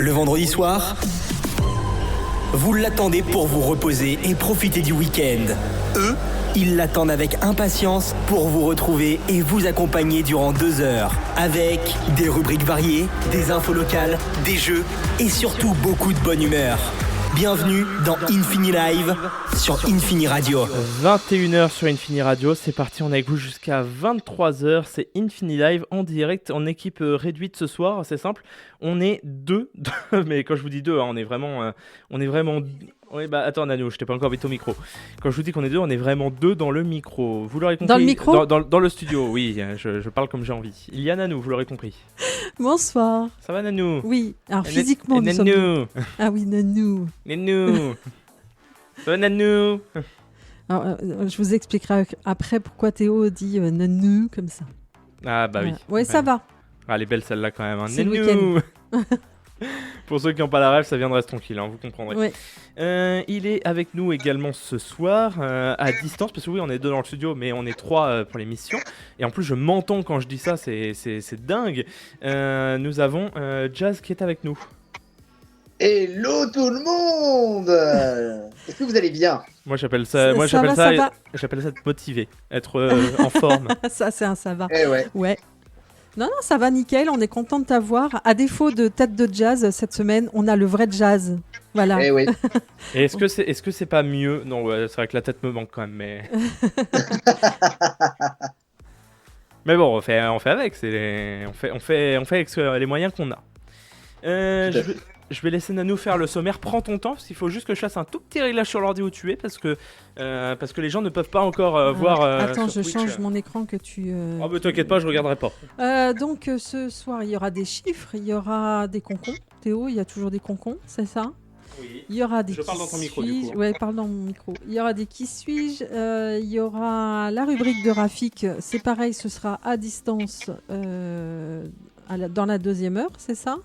Le vendredi soir, vous l'attendez pour vous reposer et profiter du week-end. Eux, ils l'attendent avec impatience pour vous retrouver et vous accompagner durant 2 heures. Avec des rubriques variées, des infos locales, des jeux et surtout beaucoup de bonne humeur. Bienvenue dans Infini Live sur Infini Radio. 21h sur Infini Radio, c'est parti, on est avec vous jusqu'à 23h, c'est Infini Live en direct, en équipe réduite ce soir, c'est simple, on est 2, mais quand je vous dis 2, hein, on est vraiment... Oui, bah attends Nano, je t'ai pas encore vite au micro. Quand je vous dis qu'on est 2, on est vraiment 2 dans le micro. Vous l'aurez compris. Dans le micro ? Dans le studio, oui, je parle comme j'ai envie. Il y a Nanou, vous l'aurez compris. Bonsoir. Ça va Nanou ? Oui, alors physiquement nous sommes... Nanou. Ah oui, Nanou. Nanou. Ça va Nanou ? Alors, je vous expliquerai après pourquoi Théo dit Nanou comme ça. Ah bah oui. Ouais, ça va. Ah, elle est belle celle-là quand même. Hein. C'est Nanou. le week-end. Pour ceux qui n'ont pas la rêve, ça viendra tranquille, hein, vous comprendrez. Ouais. Il est avec nous également ce soir, à distance, parce que oui, on est 2 dans le studio, mais on est 3 pour l'émission. Et en plus, je m'entends quand je dis ça, c'est dingue. Nous avons Jazz qui est avec nous. Hello tout le monde. Est-ce que vous allez bien ? Moi, j'appelle ça être motivé, être en forme. Ça, c'est un ça va. Eh ouais. Ouais. Non, ça va nickel, on est content de t'avoir. À défaut de tête de jazz, cette semaine, on a le vrai jazz. Voilà. Eh oui. Et est-ce que c'est pas mieux ? Non, ouais, c'est vrai que la tête me manque quand même, mais... mais bon, on fait avec, on fait avec les moyens qu'on a. Je vais laisser Nanou faire le sommaire. Prends ton temps, parce qu'il faut juste que je fasse un tout petit réglage sur l'ordi où tu es, parce que les gens ne peuvent pas encore voir. Attends, sur je Twitch. change mon écran que tu. Oh, bah t'inquiète pas, je regarderai pas. Donc ce soir, il y aura des chiffres, il y aura des concons. Théo, il y a toujours des concons, c'est ça ? Oui. Il y aura des Je parle dans ton micro, du coup. Ouais, parle dans mon micro. Il y aura des qui suis-je. Il y aura la rubrique de Rafik. C'est pareil, ce sera à distance dans la 2e heure, c'est ça ?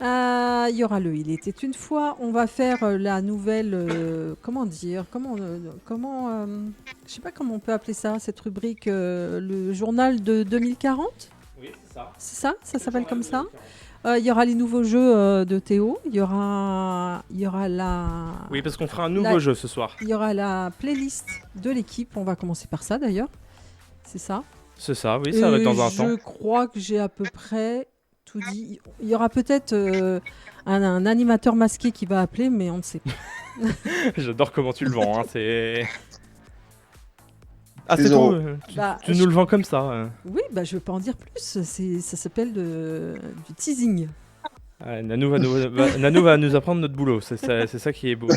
Il y aura le Il était une fois. On va faire la nouvelle. Comment dire ? Je sais pas comment on peut appeler ça, cette rubrique. Le journal de 2040 ? Oui, c'est ça. C'est ça ? Ça s'appelle comme ça ? Il y aura les nouveaux jeux de Théo. Il y aura la. Oui, parce qu'on fera un nouveau jeu ce soir. Il y aura la playlist de l'équipe. On va commencer par ça d'ailleurs. C'est ça ? C'est ça, oui, ça va être dans un temps. Je crois que j'ai à peu près tout dit. Il y aura peut-être un animateur masqué qui va appeler, mais on ne sait pas. J'adore comment tu le vends, hein, c'est... Ah, C'est c'est zéro. tout tu nous le vends comme ça. Oui, bah, je ne veux pas en dire plus. Ça s'appelle du teasing. Nanou va nous apprendre notre boulot, c'est ça qui est beau.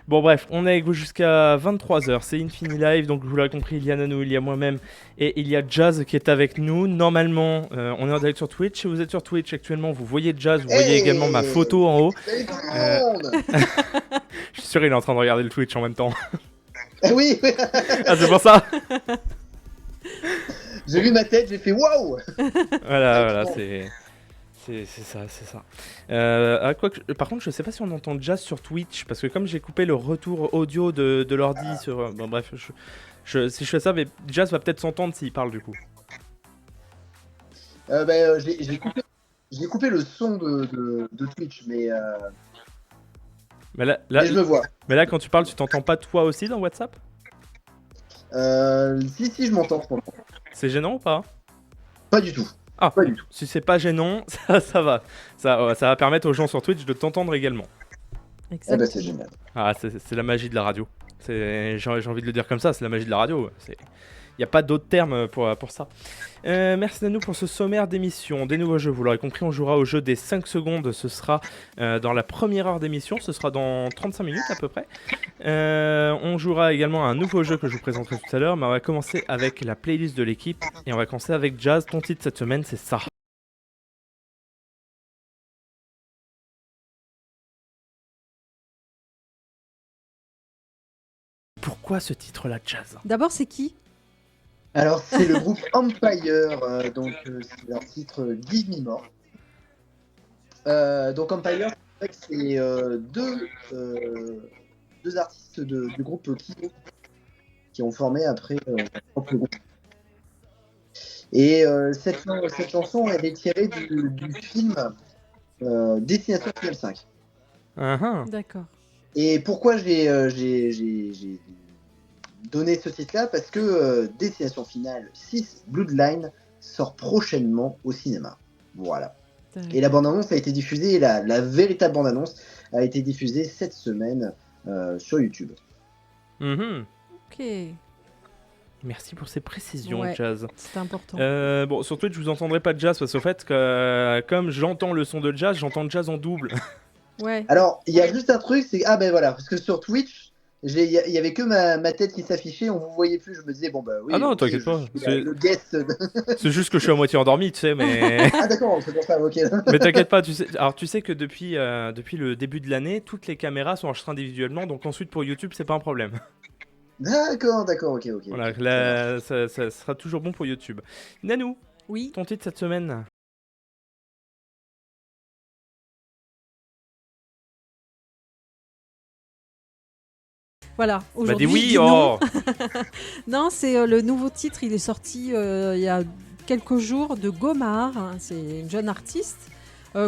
Bon bref, on est avec vous jusqu'à 23h, c'est Infini Live, donc vous l'avez compris, il y a Nanou, il y a moi-même et il y a Jazz qui est avec nous. Normalement, on est en direct sur Twitch, si vous êtes sur Twitch actuellement, vous voyez Jazz, vous voyez également ma photo en haut. Salut tout le monde. Je suis sûr il est en train de regarder le Twitch en même temps. Oui. Ah c'est pour ça. J'ai vu ma tête, j'ai fait waouh. Voilà, c'est ça. Par contre, je sais pas si on entend Jazz sur Twitch, parce que comme j'ai coupé le retour audio de l'ordi sur... Bon bref, si je fais ça, mais Jazz va peut-être s'entendre s'il parle du coup. J'ai coupé le son de Twitch, mais là, je me vois. Mais là, quand tu parles, tu t'entends pas toi aussi dans WhatsApp ? Si, je m'entends. C'est gênant ou pas ? Pas du tout. Ah, Pas du tout. si c'est pas gênant, ça va. Ça va permettre aux gens sur Twitch de t'entendre également. Eh ben, c'est génial. Ah, c'est la magie de la radio. J'ai envie de le dire comme ça, c'est la magie de la radio. Il n'y a pas d'autre terme pour ça. Merci Nanou pour ce sommaire d'émission. Des nouveaux jeux, vous l'aurez compris, on jouera au jeu des 5 secondes. Ce sera dans la première heure d'émission, ce sera dans 35 minutes à peu près. On jouera également à un nouveau jeu que je vous présenterai tout à l'heure, mais on va commencer avec la playlist de l'équipe. Et on va commencer avec Jazz. Ton titre cette semaine, c'est ça. Pourquoi ce titre-là, Jazz ? D'abord, c'est qui ? Alors, c'est le groupe Empire, c'est leur titre Give Me More. Donc, Empire, c'est deux artistes du groupe Kino qui ont formé après leur propre groupe. Et cette chanson, elle est tirée du film Destination Finale 5. D'accord. Et pourquoi j'ai donné ce titre-là? Parce que Destination Finale 6, Bloodline, sort prochainement au cinéma. Voilà. Et la bande-annonce a été diffusée, la véritable bande-annonce a été diffusée cette semaine sur YouTube. Ok. Merci pour ces précisions, Ouais, Jazz. c'est important. Bon, sur Twitch, je vous entendrai pas de jazz parce qu'au fait, comme j'entends le son de jazz, j'entends le jazz en double. Ouais. Alors, il y a juste un truc, c'est ben voilà, parce que sur Twitch, il y avait que ma tête qui s'affichait, on vous voyait plus. Je me disais bon bah oui. Ah non, ok, t'inquiète pas. le guest. C'est juste que je suis à moitié endormi, tu sais, mais. Ah d'accord, c'est pour ça, ok. Mais t'inquiète pas, tu sais. Alors tu sais que depuis le début de l'année, toutes les caméras sont enregistrées individuellement, donc ensuite pour YouTube, c'est pas un problème. D'accord, ok. Voilà, là, ça sera toujours bon pour YouTube. Nanou, Oui. ton titre cette semaine? Voilà. Bah Aujourd'hui, dis je oui, dis non. oh. Non, c'est le nouveau titre. Il est sorti il y a quelques jours de Gomar. C'est une jeune artiste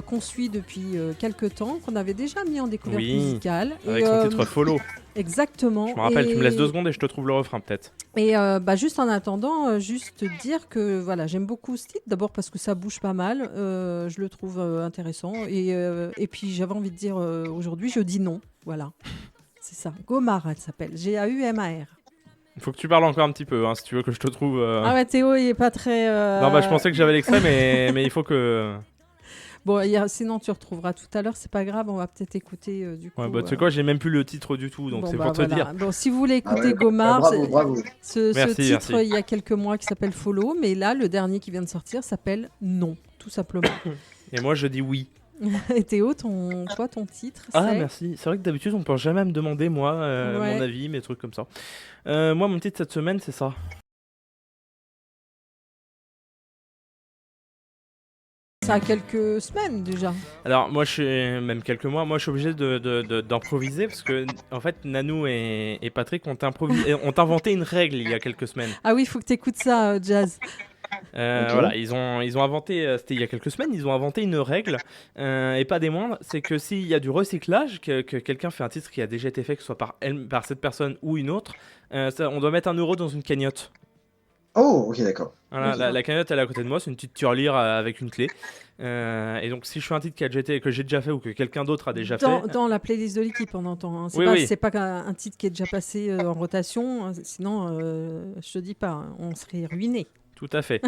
qu'on suit depuis quelques temps, qu'on avait déjà mis en découverte Oui, musicale. Avec son titre Follow. Exactement. Je me rappelle, Et- tu me laisses 2 secondes et je te trouve le refrain peut-être. Et juste en attendant, juste dire que voilà, j'aime beaucoup ce titre. D'abord parce que ça bouge pas mal, je le trouve intéressant. Et puis j'avais envie de dire aujourd'hui, je dis non. Voilà, c'est ça. Gomar, elle s'appelle. Gaumar. Il faut que tu parles encore un petit peu, hein, si tu veux que je te trouve. Ah ouais, Théo, il est pas très. Non, bah je pensais que j'avais l'extrait, mais il faut que. Bon, sinon tu retrouveras tout à l'heure. C'est pas grave, on va peut-être écouter du coup. Ouais, bah tu sais quoi, j'ai même plus le titre du tout, donc bon, c'est bah, pour te voilà. dire. Bon, si vous voulez Ah écouter ouais, Gomar, bravo. ce Merci, titre, merci. il y a quelques mois qui s'appelle Follow, mais là, le dernier qui vient de sortir s'appelle Non, tout simplement. Et moi je dis oui. Et Théo, ton titre, Ah c'est merci, c'est vrai que d'habitude on peut jamais me demander moi Ouais. mon avis, mes trucs comme ça. Moi mon titre cette semaine c'est ça. Ça a quelques semaines déjà. Alors moi je suis même quelques mois, moi je suis obligé d'improviser parce que en fait Nanou et Patrick ont inventé une règle il y a quelques semaines. Ah oui, il faut que tu écoutes ça, Jazz. Ok. Voilà, ils ont inventé, c'était il y a quelques semaines, ils ont inventé une règle, et pas des moindres, c'est que s'il y a du recyclage, que quelqu'un fait un titre qui a déjà été fait, que ce soit par cette personne ou une autre, on doit mettre 1 euro dans une cagnotte. Oh, ok, d'accord. Voilà, Ok. la cagnotte elle est à côté de moi, c'est une petite tirelire avec une clé. Et donc si je fais un titre que j'ai déjà fait ou que quelqu'un d'autre a déjà fait, Dans la playlist de l'équipe, on entend. Hein. Oui. C'est pas un titre qui est déjà passé en rotation, hein. Sinon, je te dis pas, hein, on serait ruiné. tout à fait.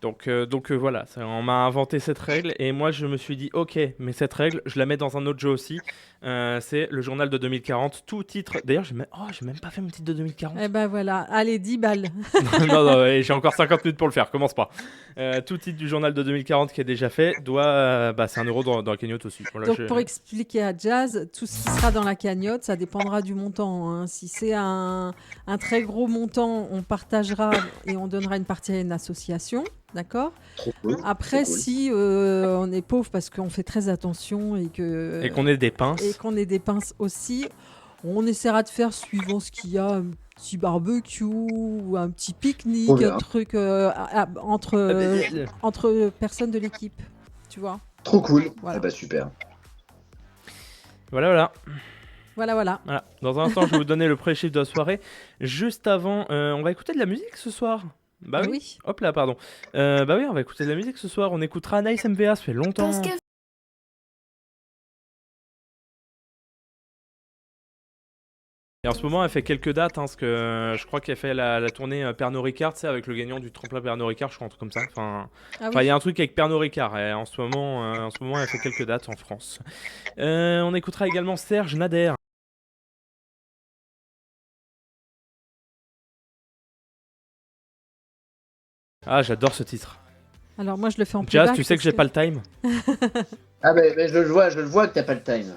Donc voilà, on m'a inventé cette règle et moi je me suis dit ok, mais cette règle je la mets dans un autre jeu aussi. C'est le journal de 2040, tout titre. D'ailleurs j'ai même pas fait mon titre de 2040. Eh ben voilà, allez, 10 balles. non, et j'ai encore 50 minutes pour le faire, commence pas. Tout titre du journal de 2040 qui est déjà fait doit, c'est 1 euro dans la cagnotte aussi. Voilà, Donc pour expliquer à Jazz, tout ce qui sera dans la cagnotte, ça dépendra du montant. Hein. Si c'est un très gros montant, on partagera et on donnera une partie à une association. D'accord. Trop cool. Après, Trop cool. si on est pauvre parce qu'on fait très attention et qu'on ait des pinces. et qu'on ait des pinces aussi, on essaiera de faire suivant ce qu'il y a, un petit barbecue ou un petit pique-nique, Trop bien. un truc entre personnes de l'équipe, tu vois. Trop cool. Voilà. Eh bah super. Voilà. Voilà. Dans un instant, je vais vous donner le pré-chiffre de la soirée. Juste avant, on va écouter de la musique ce soir. Bah Ah oui. oui. Hop là, pardon. Bah oui, on va écouter de la musique ce soir. On écoutera Nice MVA, ça fait longtemps. Et en ce moment, elle fait quelques dates, hein, parce que je crois qu'elle fait la tournée Pernod Ricard, tu sais, avec le gagnant du tremplin Pernod Ricard, je crois, un truc comme ça. Enfin, Ah il oui. y a un truc avec Pernod Ricard. Et en ce moment, elle fait quelques dates en France. On écoutera également Serge Nader. Ah, j'adore ce titre. Alors moi je le fais en Jazz, playback tu sais que j'ai pas le time. Ah bah, je le vois que t'as pas le time.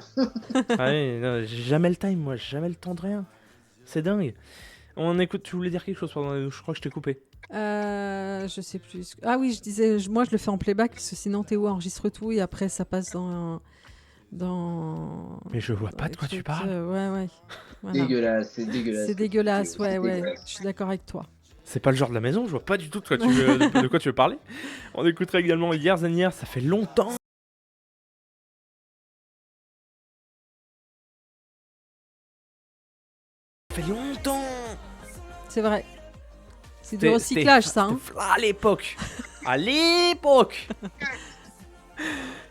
Ah oui, non, j'ai jamais le time, moi, j'ai jamais le temps de rien. C'est dingue. On écoute, tu voulais dire quelque chose, pardon, je crois que je t'ai coupé. Je sais plus. Ah oui, je disais, moi je le fais en playback parce que sinon Théo enregistre tout et après ça passe dans. Mais je vois dans pas les de quoi tu trucs, parles. Ouais. Voilà. Dégueulasse, c'est dégueulasse. C'est dégueulasse, C'est ouais. dégueulasse. Je suis d'accord avec toi. C'est pas le genre de la maison, je vois pas du tout de quoi tu veux parler. On écouterait également Years and Years, ça fait longtemps. Ça fait longtemps. C'est vrai. C'est du recyclage, ça. Hein. À l'époque. À l'époque.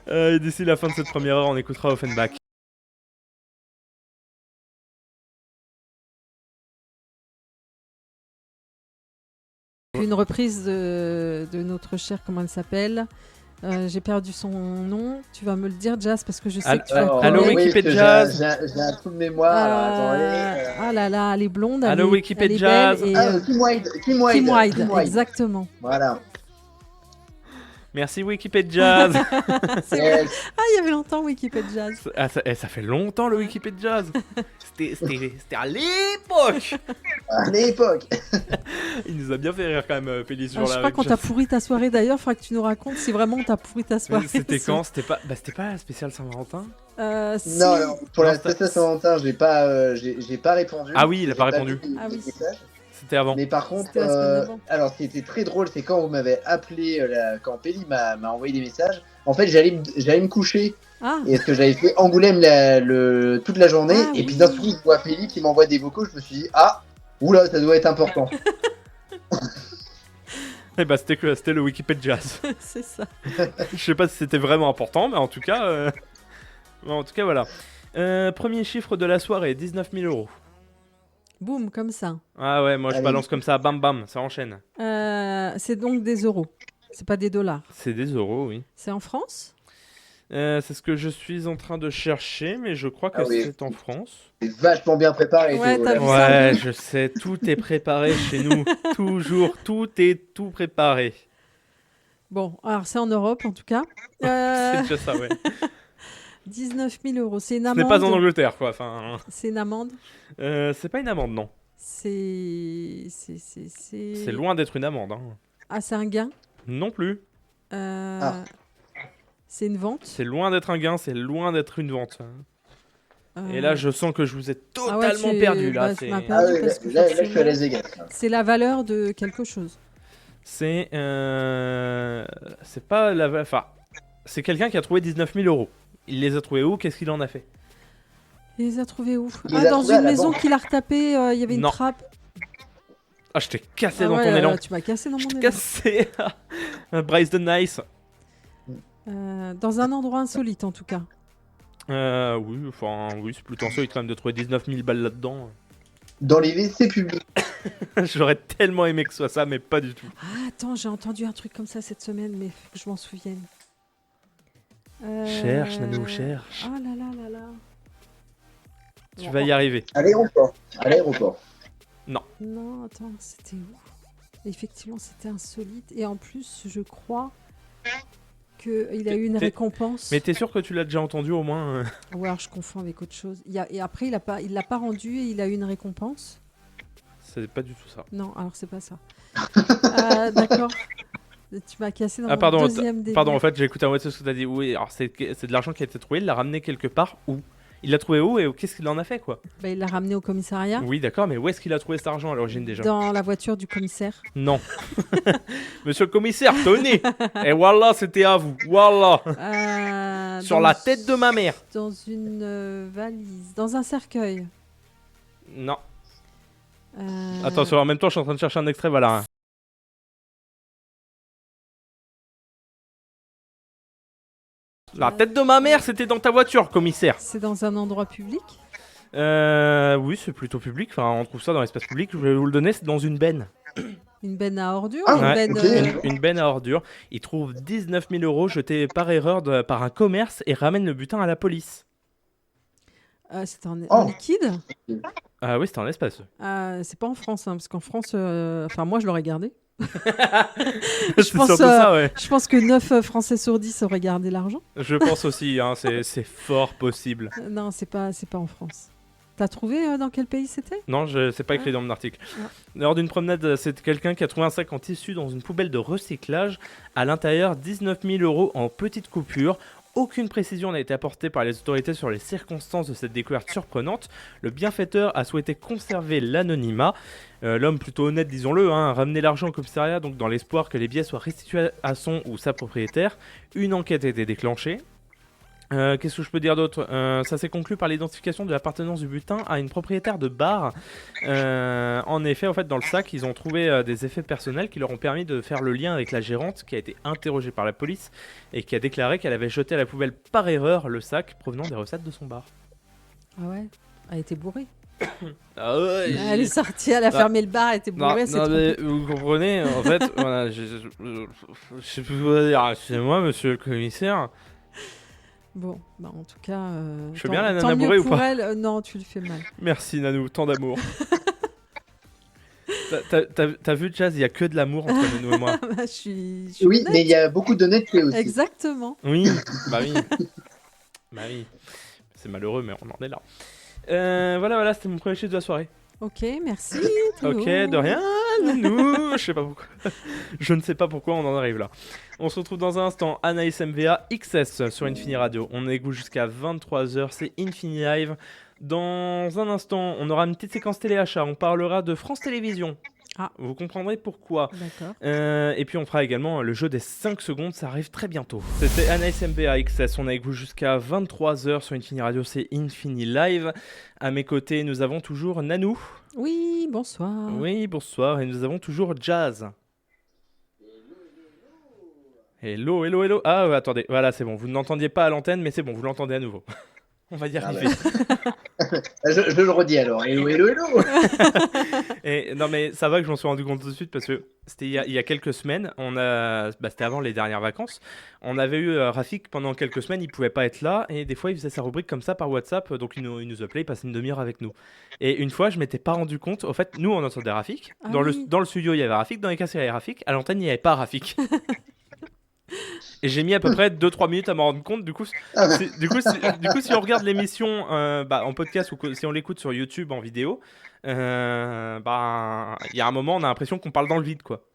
Et d'ici la fin de cette première heure, on écoutera Offenbach. Une reprise de notre chère, comment elle s'appelle j'ai perdu son nom. Tu vas me le dire, Jazz, parce que je sais que tu vas... Allo Wikipédia Jazz. J'ai un trou de mémoire. Ah là là, elle est blonde. Allo Wikipédia Jazz. Kim Wilde. Exactement. Voilà. Merci Wikipédia Jazz. Yes. Ah, il y avait longtemps Wikipédia Jazz. Ça fait longtemps le Wikipédia Jazz. C'était à l'époque. À l'époque. Il nous a bien fait rire quand même, Pélis. Je crois qu'on t'a pourri ta soirée d'ailleurs. Il faudra que tu nous racontes si vraiment on t'a pourri ta soirée. C'était quand? C'était pas la spéciale Saint-Valentin? Si. Non, pour la spéciale Saint-Valentin, j'ai pas répondu. Ah oui, il a pas répondu. Ah oui. C'était avant. Mais par contre, alors ce qui était très drôle, c'est quand vous m'avez appelé, quand Péli m'a envoyé des messages. En fait, j'allais me coucher. Ah. Et ce que j'avais fait Angoulême toute la journée. Et puis d'un coup, je vois Péli qui m'envoie des vocaux. Je me suis dit, oula, ça doit être important. Et bah, c'était le Wikipédia Jazz. C'est ça. Je sais pas si c'était vraiment important, mais en tout cas, voilà. Premier chiffre de la soirée, 19 000 euros. Boum, comme ça. Ah ouais, moi je balance comme ça, bam bam, ça enchaîne. C'est donc des euros, c'est pas des dollars. C'est des euros, oui. C'est en France? C'est ce que je suis en train de chercher, mais je crois que c'est en France. C'est vachement bien préparé. Ouais, t'as vu ça? Ouais, je sais, tout est préparé chez nous. Toujours, tout préparé. Bon, alors c'est en Europe en tout cas. C'est déjà ça, ouais. 19 000 euros, c'est une Ce amende. n'est pas en Angleterre, quoi. Enfin, c'est une amende. C'est pas une amende, non. C'est loin d'être une amende. Hein. Ah, c'est un gain? Non plus. C'est une vente? C'est loin d'être un gain, c'est loin d'être une vente. Et là, je sens que je vous ai totalement perdu. Là, tu m'as perdu parce que là, je suis à Las Vegas. C'est la valeur de quelque chose. C'est pas la... Enfin, c'est quelqu'un qui a trouvé 19 000 euros. Il les a trouvés où? Qu'est-ce qu'il en a fait? Il les a trouvés où? Dans une maison qu'il a retapée, il y avait une trappe. Ah, je t'ai cassé dans ton élan. Tu m'as cassé dans mon élan. Cassé. Bryce the Nice. Dans un endroit insolite en tout cas. Oui, c'est plutôt insolite quand même de trouver 19 000 balles là-dedans. Dans les WC publics. J'aurais tellement aimé que ce soit ça, mais pas du tout. Ah, attends, j'ai entendu un truc comme ça cette semaine, mais faut que je m'en souvienne. Cherche, Nanou, cherche. Ah là là là là. Tu vas y arriver. À l'aéroport. Non. Non, attends, c'était où? Effectivement, c'était insolite. Et en plus, je crois qu'il a eu une récompense. Mais t'es sûr que tu l'as déjà entendu au moins Ouais, alors je confonds avec autre chose. Et après, il l'a pas rendu et il a eu une récompense. C'est pas du tout ça. Non, alors c'est pas ça. D'accord. Tu m'as cassé dans mon deuxième début. Pardon, en fait, j'ai écouté en moitié ce que tu as dit. Oui, alors c'est de l'argent qui a été trouvé, il l'a ramené quelque part où? Il l'a trouvé où et qu'est-ce qu'il en a fait, quoi? Bah, il l'a ramené au commissariat. Oui, d'accord, mais où est-ce qu'il a trouvé cet argent à l'origine déjà? Dans la voiture du commissaire. Non. Monsieur le commissaire, tenez. Et voilà, c'était à vous. Voilà. Sur la tête de ma mère. Dans une valise. Dans un cercueil. Non. Attention, en même temps, je suis en train de chercher un extrait, voilà. La tête de ma mère, c'était dans ta voiture, commissaire. C'est dans un endroit public? Oui, c'est plutôt public. Enfin, on trouve ça dans l'espace public. Je vais vous le donner, c'est dans une benne. Une benne à ordures? Une benne à ordures. Il trouve 19 000 euros jetés par erreur par un commerce et ramène le butin à la police. C'était en liquide? Ah oui, c'était en espace. C'est pas en France, hein, parce qu'en France, moi je l'aurais gardé. Je pense que 9 Français sur 10 auraient gardé l'argent. Je pense aussi, hein, c'est fort possible. Non, c'est pas en France. T'as trouvé dans quel pays c'était? Non, c'est pas écrit dans mon article. Lors d'une promenade, c'est quelqu'un qui a trouvé un sac en tissu dans une poubelle de recyclage. À l'intérieur, 19 000 euros en petites coupures. aucune précision n'a été apportée par les autorités sur les circonstances de cette découverte surprenante, le bienfaiteur a souhaité conserver l'anonymat. L'homme plutôt honnête, disons-le, a ramené l'argent au commissariat donc dans l'espoir que les billets soient restitués à son ou sa propriétaire. Une enquête a été déclenchée. Qu'est-ce que je peux dire d'autre ? Ça s'est conclu par l'identification de l'appartenance du butin à une propriétaire de bar. En effet, dans le sac, ils ont trouvé des effets personnels qui leur ont permis de faire le lien avec la gérante qui a été interrogée par la police et qui a déclaré qu'elle avait jeté à la poubelle par erreur le sac provenant des recettes de son bar. Ah ouais ? Elle était bourrée. Ah ouais, elle est sortie, elle a fermé le bar, elle était bourrée. Non, mais vous comprenez, en fait, voilà, je sais plus quoi dire. C'est moi, monsieur le commissaire. Bon, bah en tout cas, je fais bien la nana bourrée ou pas elle, non, tu le fais mal. Merci Nanou, tant d'amour. T'as vu Jazz, il y a que de l'amour entre Nanou et moi. Je suis oui, honnête. mais il y a beaucoup d'honnêteté aussi. Exactement. Oui, bah oui. C'est malheureux, mais on en est là. Voilà, c'était mon premier chiffre de la soirée. Ok, merci. Ok, de rien, Nanou. Je ne sais pas pourquoi on en arrive là. On se retrouve dans un instant. Anaïs MVA XS sur Infini Radio. On écoute jusqu'à 23h. C'est Infini Live. Dans un instant, on aura une petite séquence téléachat. On parlera de France Télévisions. Ah. Vous comprendrez pourquoi. D'accord. Et puis on fera également le jeu des 5 secondes. Ça arrive très bientôt. C'était Anaïs MVA XS. On a écouté jusqu'à 23h sur Infini Radio. C'est Infini Live. À mes côtés, nous avons toujours Nanou. Oui, bonsoir. Oui, bonsoir. Et nous avons toujours Jazz. Hello. Ah, attendez. Voilà, c'est bon. Vous ne l'entendiez pas à l'antenne, mais c'est bon. Vous l'entendez à nouveau. On va y arriver. Je le redis alors. Hello. Et non, mais ça va que je m'en suis rendu compte tout de suite parce que c'était il y a quelques semaines. C'était avant les dernières vacances. On avait eu Rafik pendant quelques semaines. Il pouvait pas être là et des fois il faisait sa rubrique comme ça par WhatsApp. Donc il nous appelait, il passait une demi-heure avec nous. Et une fois, je m'étais pas rendu compte. Au fait, nous on entendait Rafik. Dans le studio, il y avait Rafik. Dans les cassettes, il y avait Rafik. À l'antenne, il n'y avait pas Rafik. Et j'ai mis à peu près 2-3 minutes à m'en rendre compte. Du coup, si on regarde l'émission en podcast ou si on l'écoute sur YouTube en vidéo, il y a un moment, on a l'impression qu'on parle dans le vide, quoi.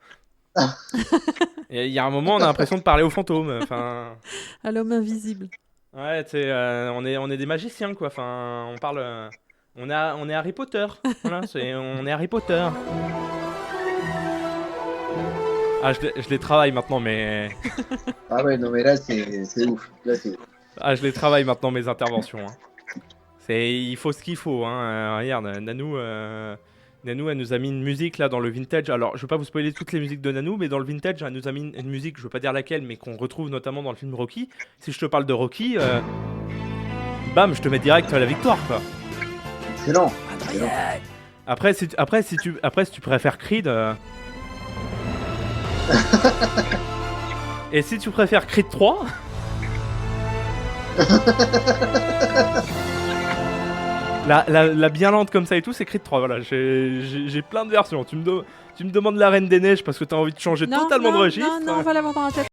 Il y a un moment, on a l'impression de parler aux fantômes. À l'homme invisible. Ouais, tu sais, on est des magiciens, quoi. On parle. On est Harry Potter. Voilà, on est Harry Potter. Ah, je les travaille maintenant, mais... Ah ouais, non, mais là, c'est ouf. Ah, je les travaille maintenant, mes interventions. Il faut ce qu'il faut. Regarde, Nanou, elle nous a mis une musique là dans le vintage. Alors, je ne vais pas vous spoiler toutes les musiques de Nanou, mais dans le vintage, elle nous a mis une musique, je ne veux pas dire laquelle, mais qu'on retrouve notamment dans le film Rocky. Si je te parle de Rocky, bam, je te mets direct à la victoire, quoi. Excellent. Après, si tu préfères Creed... Et si tu préfères Creed 3 la bien lente comme ça et tout, c'est Creed 3. Voilà, j'ai plein de versions. Tu me demandes la Reine des Neiges parce que t'as envie de changer totalement de registre. Non, on va l'avoir dans la tête.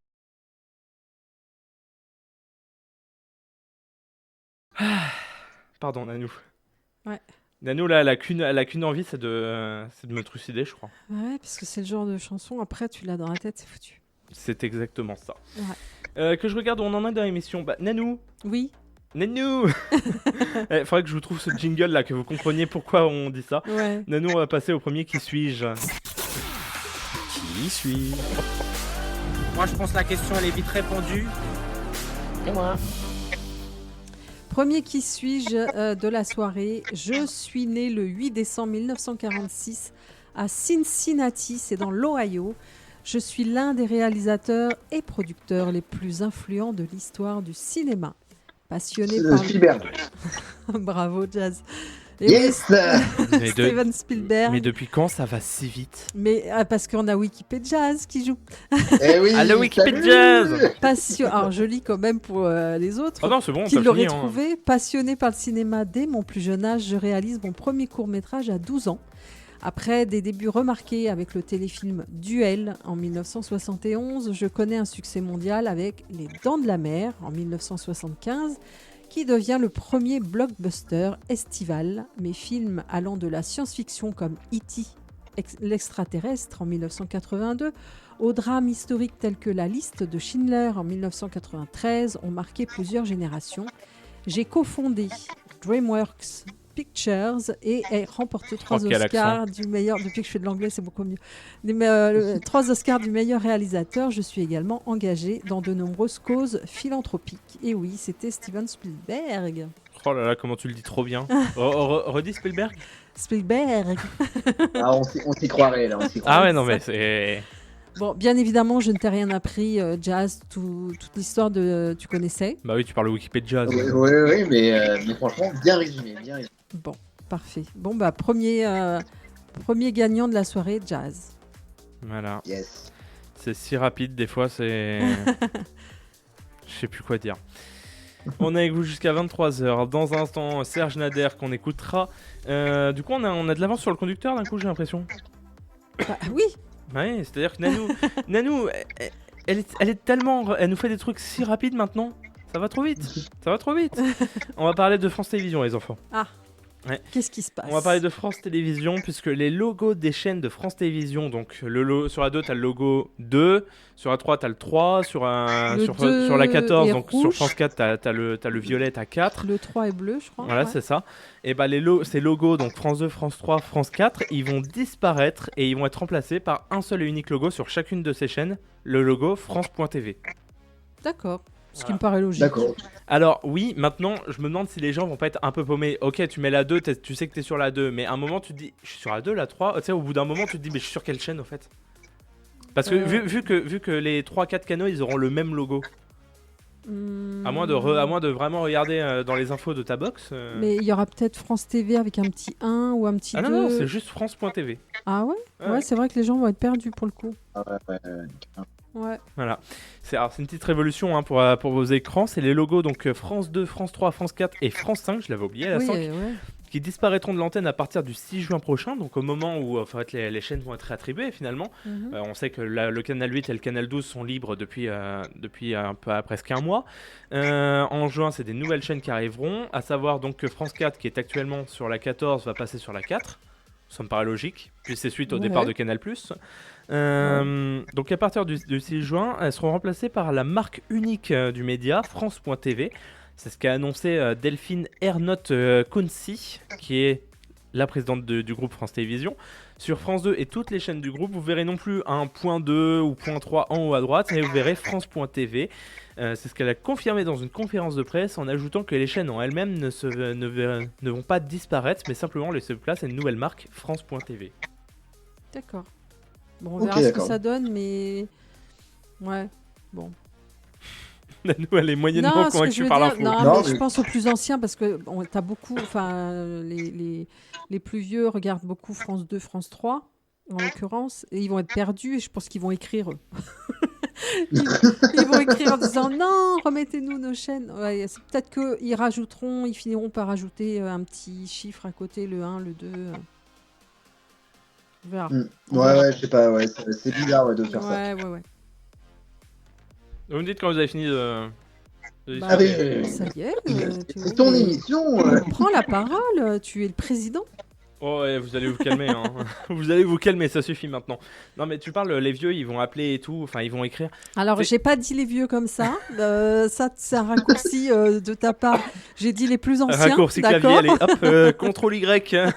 Pardon, Nanou. Ouais. Nanou, là, elle a qu'une envie, c'est de me trucider, je crois. Ouais, parce que c'est le genre de chanson, après tu l'as dans la tête, c'est foutu. C'est exactement ça. Ouais. Que je regarde où on en est dans l'émission. Nanou. Oui. Nanou. Faudrait que je vous trouve ce jingle là, que vous compreniez pourquoi on dit ça. Ouais. Nanou, on va passer au premier Qui suis-je. Qui suis-je? Moi je pense que la question elle est vite répondue. C'est moi. Premier Qui suis-je de la soirée. Je suis né le 8 décembre 1946 à Cincinnati, c'est dans l'Ohio. Je suis l'un des réalisateurs et producteurs les plus influents de l'histoire du cinéma. Passionné par Spielberg. Bravo, Jazz. Et Yes. oui, Steven Spielberg. Mais depuis quand ça va si vite? Mais parce qu'on a Wikipédia qui joue. Eh oui, Allô Wikipédia. Alors je lis quand même pour les autres. Ah non, c'est bon, qui t'as l'auraient fini, trouvé. Passionné par le cinéma dès mon plus jeune âge, je réalise mon premier court-métrage à 12 ans. Après des débuts remarqués avec le téléfilm Duel en 1971, je connais un succès mondial avec Les Dents de la Mer en 1975, qui devient le premier blockbuster estival. Mes films allant de la science-fiction comme E.T., l'extraterrestre en 1982, aux drames historiques tels que La liste de Schindler en 1993 ont marqué plusieurs générations. J'ai cofondé DreamWorks Pictures et ai remporté 3 quel Oscars du meilleur. Depuis que je fais de l'anglais, c'est beaucoup mieux. 3 Oscars du meilleur réalisateur. Je suis également engagée dans de nombreuses causes philanthropiques. Et oui, c'était Steven Spielberg. Oh là là, comment tu le dis trop bien. Redis Spielberg. Spielberg. Ah, on s'y croirait là. Ah ouais, non mais c'est... Bon, bien évidemment, je ne t'ai rien appris. Jazz, toute l'histoire tu connaissais. Bah oui, tu parles Wikipédia. Oui, mais franchement, bien résumé. Bon, parfait. Bon, bah, premier gagnant de la soirée, Jazz. Voilà. Yes. C'est si rapide, des fois, c'est... Je sais plus quoi dire. On est avec vous jusqu'à 23h. Dans un instant, Serge Nader qu'on écoutera. Du coup, on a de l'avance sur le conducteur, d'un coup, j'ai l'impression. Bah, oui. Ouais, c'est-à-dire que Nanou, elle est tellement... Elle nous fait des trucs si rapides maintenant. Ça va trop vite. On va parler de France Télévisions, les enfants. Ah. Ouais. Qu'est-ce qui se passe? On va parler de France Télévisions, puisque les logos des chaînes de France Télévisions, donc sur la 2, tu as le logo 2, sur la 3, tu as le 3, sur la 14, donc rouge. sur France 4, tu as le violet à 4. Le 3 est bleu, je crois. Voilà, ouais. c'est ça. Et bah, ces logos, donc France 2, France 3, France 4, ils vont disparaître et ils vont être remplacés par un seul et unique logo sur chacune de ces chaînes, le logo France.tv. D'accord. Ce qui Voilà. me paraît logique. D'accord. Alors oui, maintenant, je me demande si les gens vont pas être un peu paumés. Ok, tu mets la 2, tu sais que t'es sur la 2, mais à un moment tu te dis, je suis sur la 2, la 3, tu sais, au bout d'un moment tu te dis, mais je suis sur quelle chaîne au fait? Parce que vu que les 3-4 canaux, ils auront le même logo. À moins de vraiment regarder dans les infos de ta box. Mais il y aura peut-être France TV avec un petit 1 ou un petit 2. Ah non, c'est juste France.tv. Ah ouais, Ouais. ouais, c'est vrai que les gens vont être perdus pour le coup. Ouais. Voilà. C'est une petite révolution hein, pour vos écrans. C'est les logos donc France 2, France 3, France 4 et France 5, je l'avais oublié, la 5, Ouais. qui disparaîtront de l'antenne à partir du 6 juin prochain, donc au moment où en fait, les chaînes vont être réattribuées finalement. Mhm. On sait que le canal 8 et le canal 12 sont libres depuis un peu presque un mois. En juin, c'est des nouvelles chaînes qui arriveront, à savoir donc que France 4, qui est actuellement sur la 14, va passer sur la 4. Ça me paraît logique, puis c'est suite au départ de Canal+. Donc à partir du 6 juin, elles seront remplacées par la marque unique du média, France.tv. C'est ce qu'a annoncé Delphine Ernotte-Kunci, qui est la présidente du groupe France Télévisions. Sur France 2 et toutes les chaînes du groupe, vous verrez non plus un point 2 ou point 3 en haut à droite, mais vous verrez France.tv. C'est ce qu'elle a confirmé dans une conférence de presse en ajoutant que les chaînes en elles-mêmes ne vont pas disparaître, mais simplement laisser place à une nouvelle marque, France.tv. D'accord. Bon, on Ok, verra ce que d'accord. ça donne, mais... Ouais, bon. Nanou, elle est moyennement Non, ce que je convaincue veux par dire, l'info. non, Non, mais je mais- pense aux plus anciens parce que t'as beaucoup, enfin, les plus vieux regardent beaucoup France 2, France 3, en l'occurrence, et ils vont être perdus et je pense qu'ils vont écrire. Ils vont écrire en disant non, remettez-nous nos chaînes. Ouais, c'est peut-être ils finiront par ajouter un petit chiffre à côté, le 1, le 2. On verra. Ouais, je sais pas, ouais, c'est bizarre de faire ça. Ouais. Vous me dites quand vous avez fini de... Bah, Ah, mais- ça y est, C'est ton émission. prends la parole, tu es le président. Oh ouais, vous allez vous calmer, hein. Vous allez vous calmer, ça suffit maintenant. Non mais tu parles, les vieux, ils vont appeler et tout, enfin ils vont écrire. Alors, C'est- j'ai pas dit les vieux comme ça. Ça, c'est un raccourci de ta part. J'ai dit les plus anciens. Raccourci clavier, D'accord. allez, hop, CTRL Y.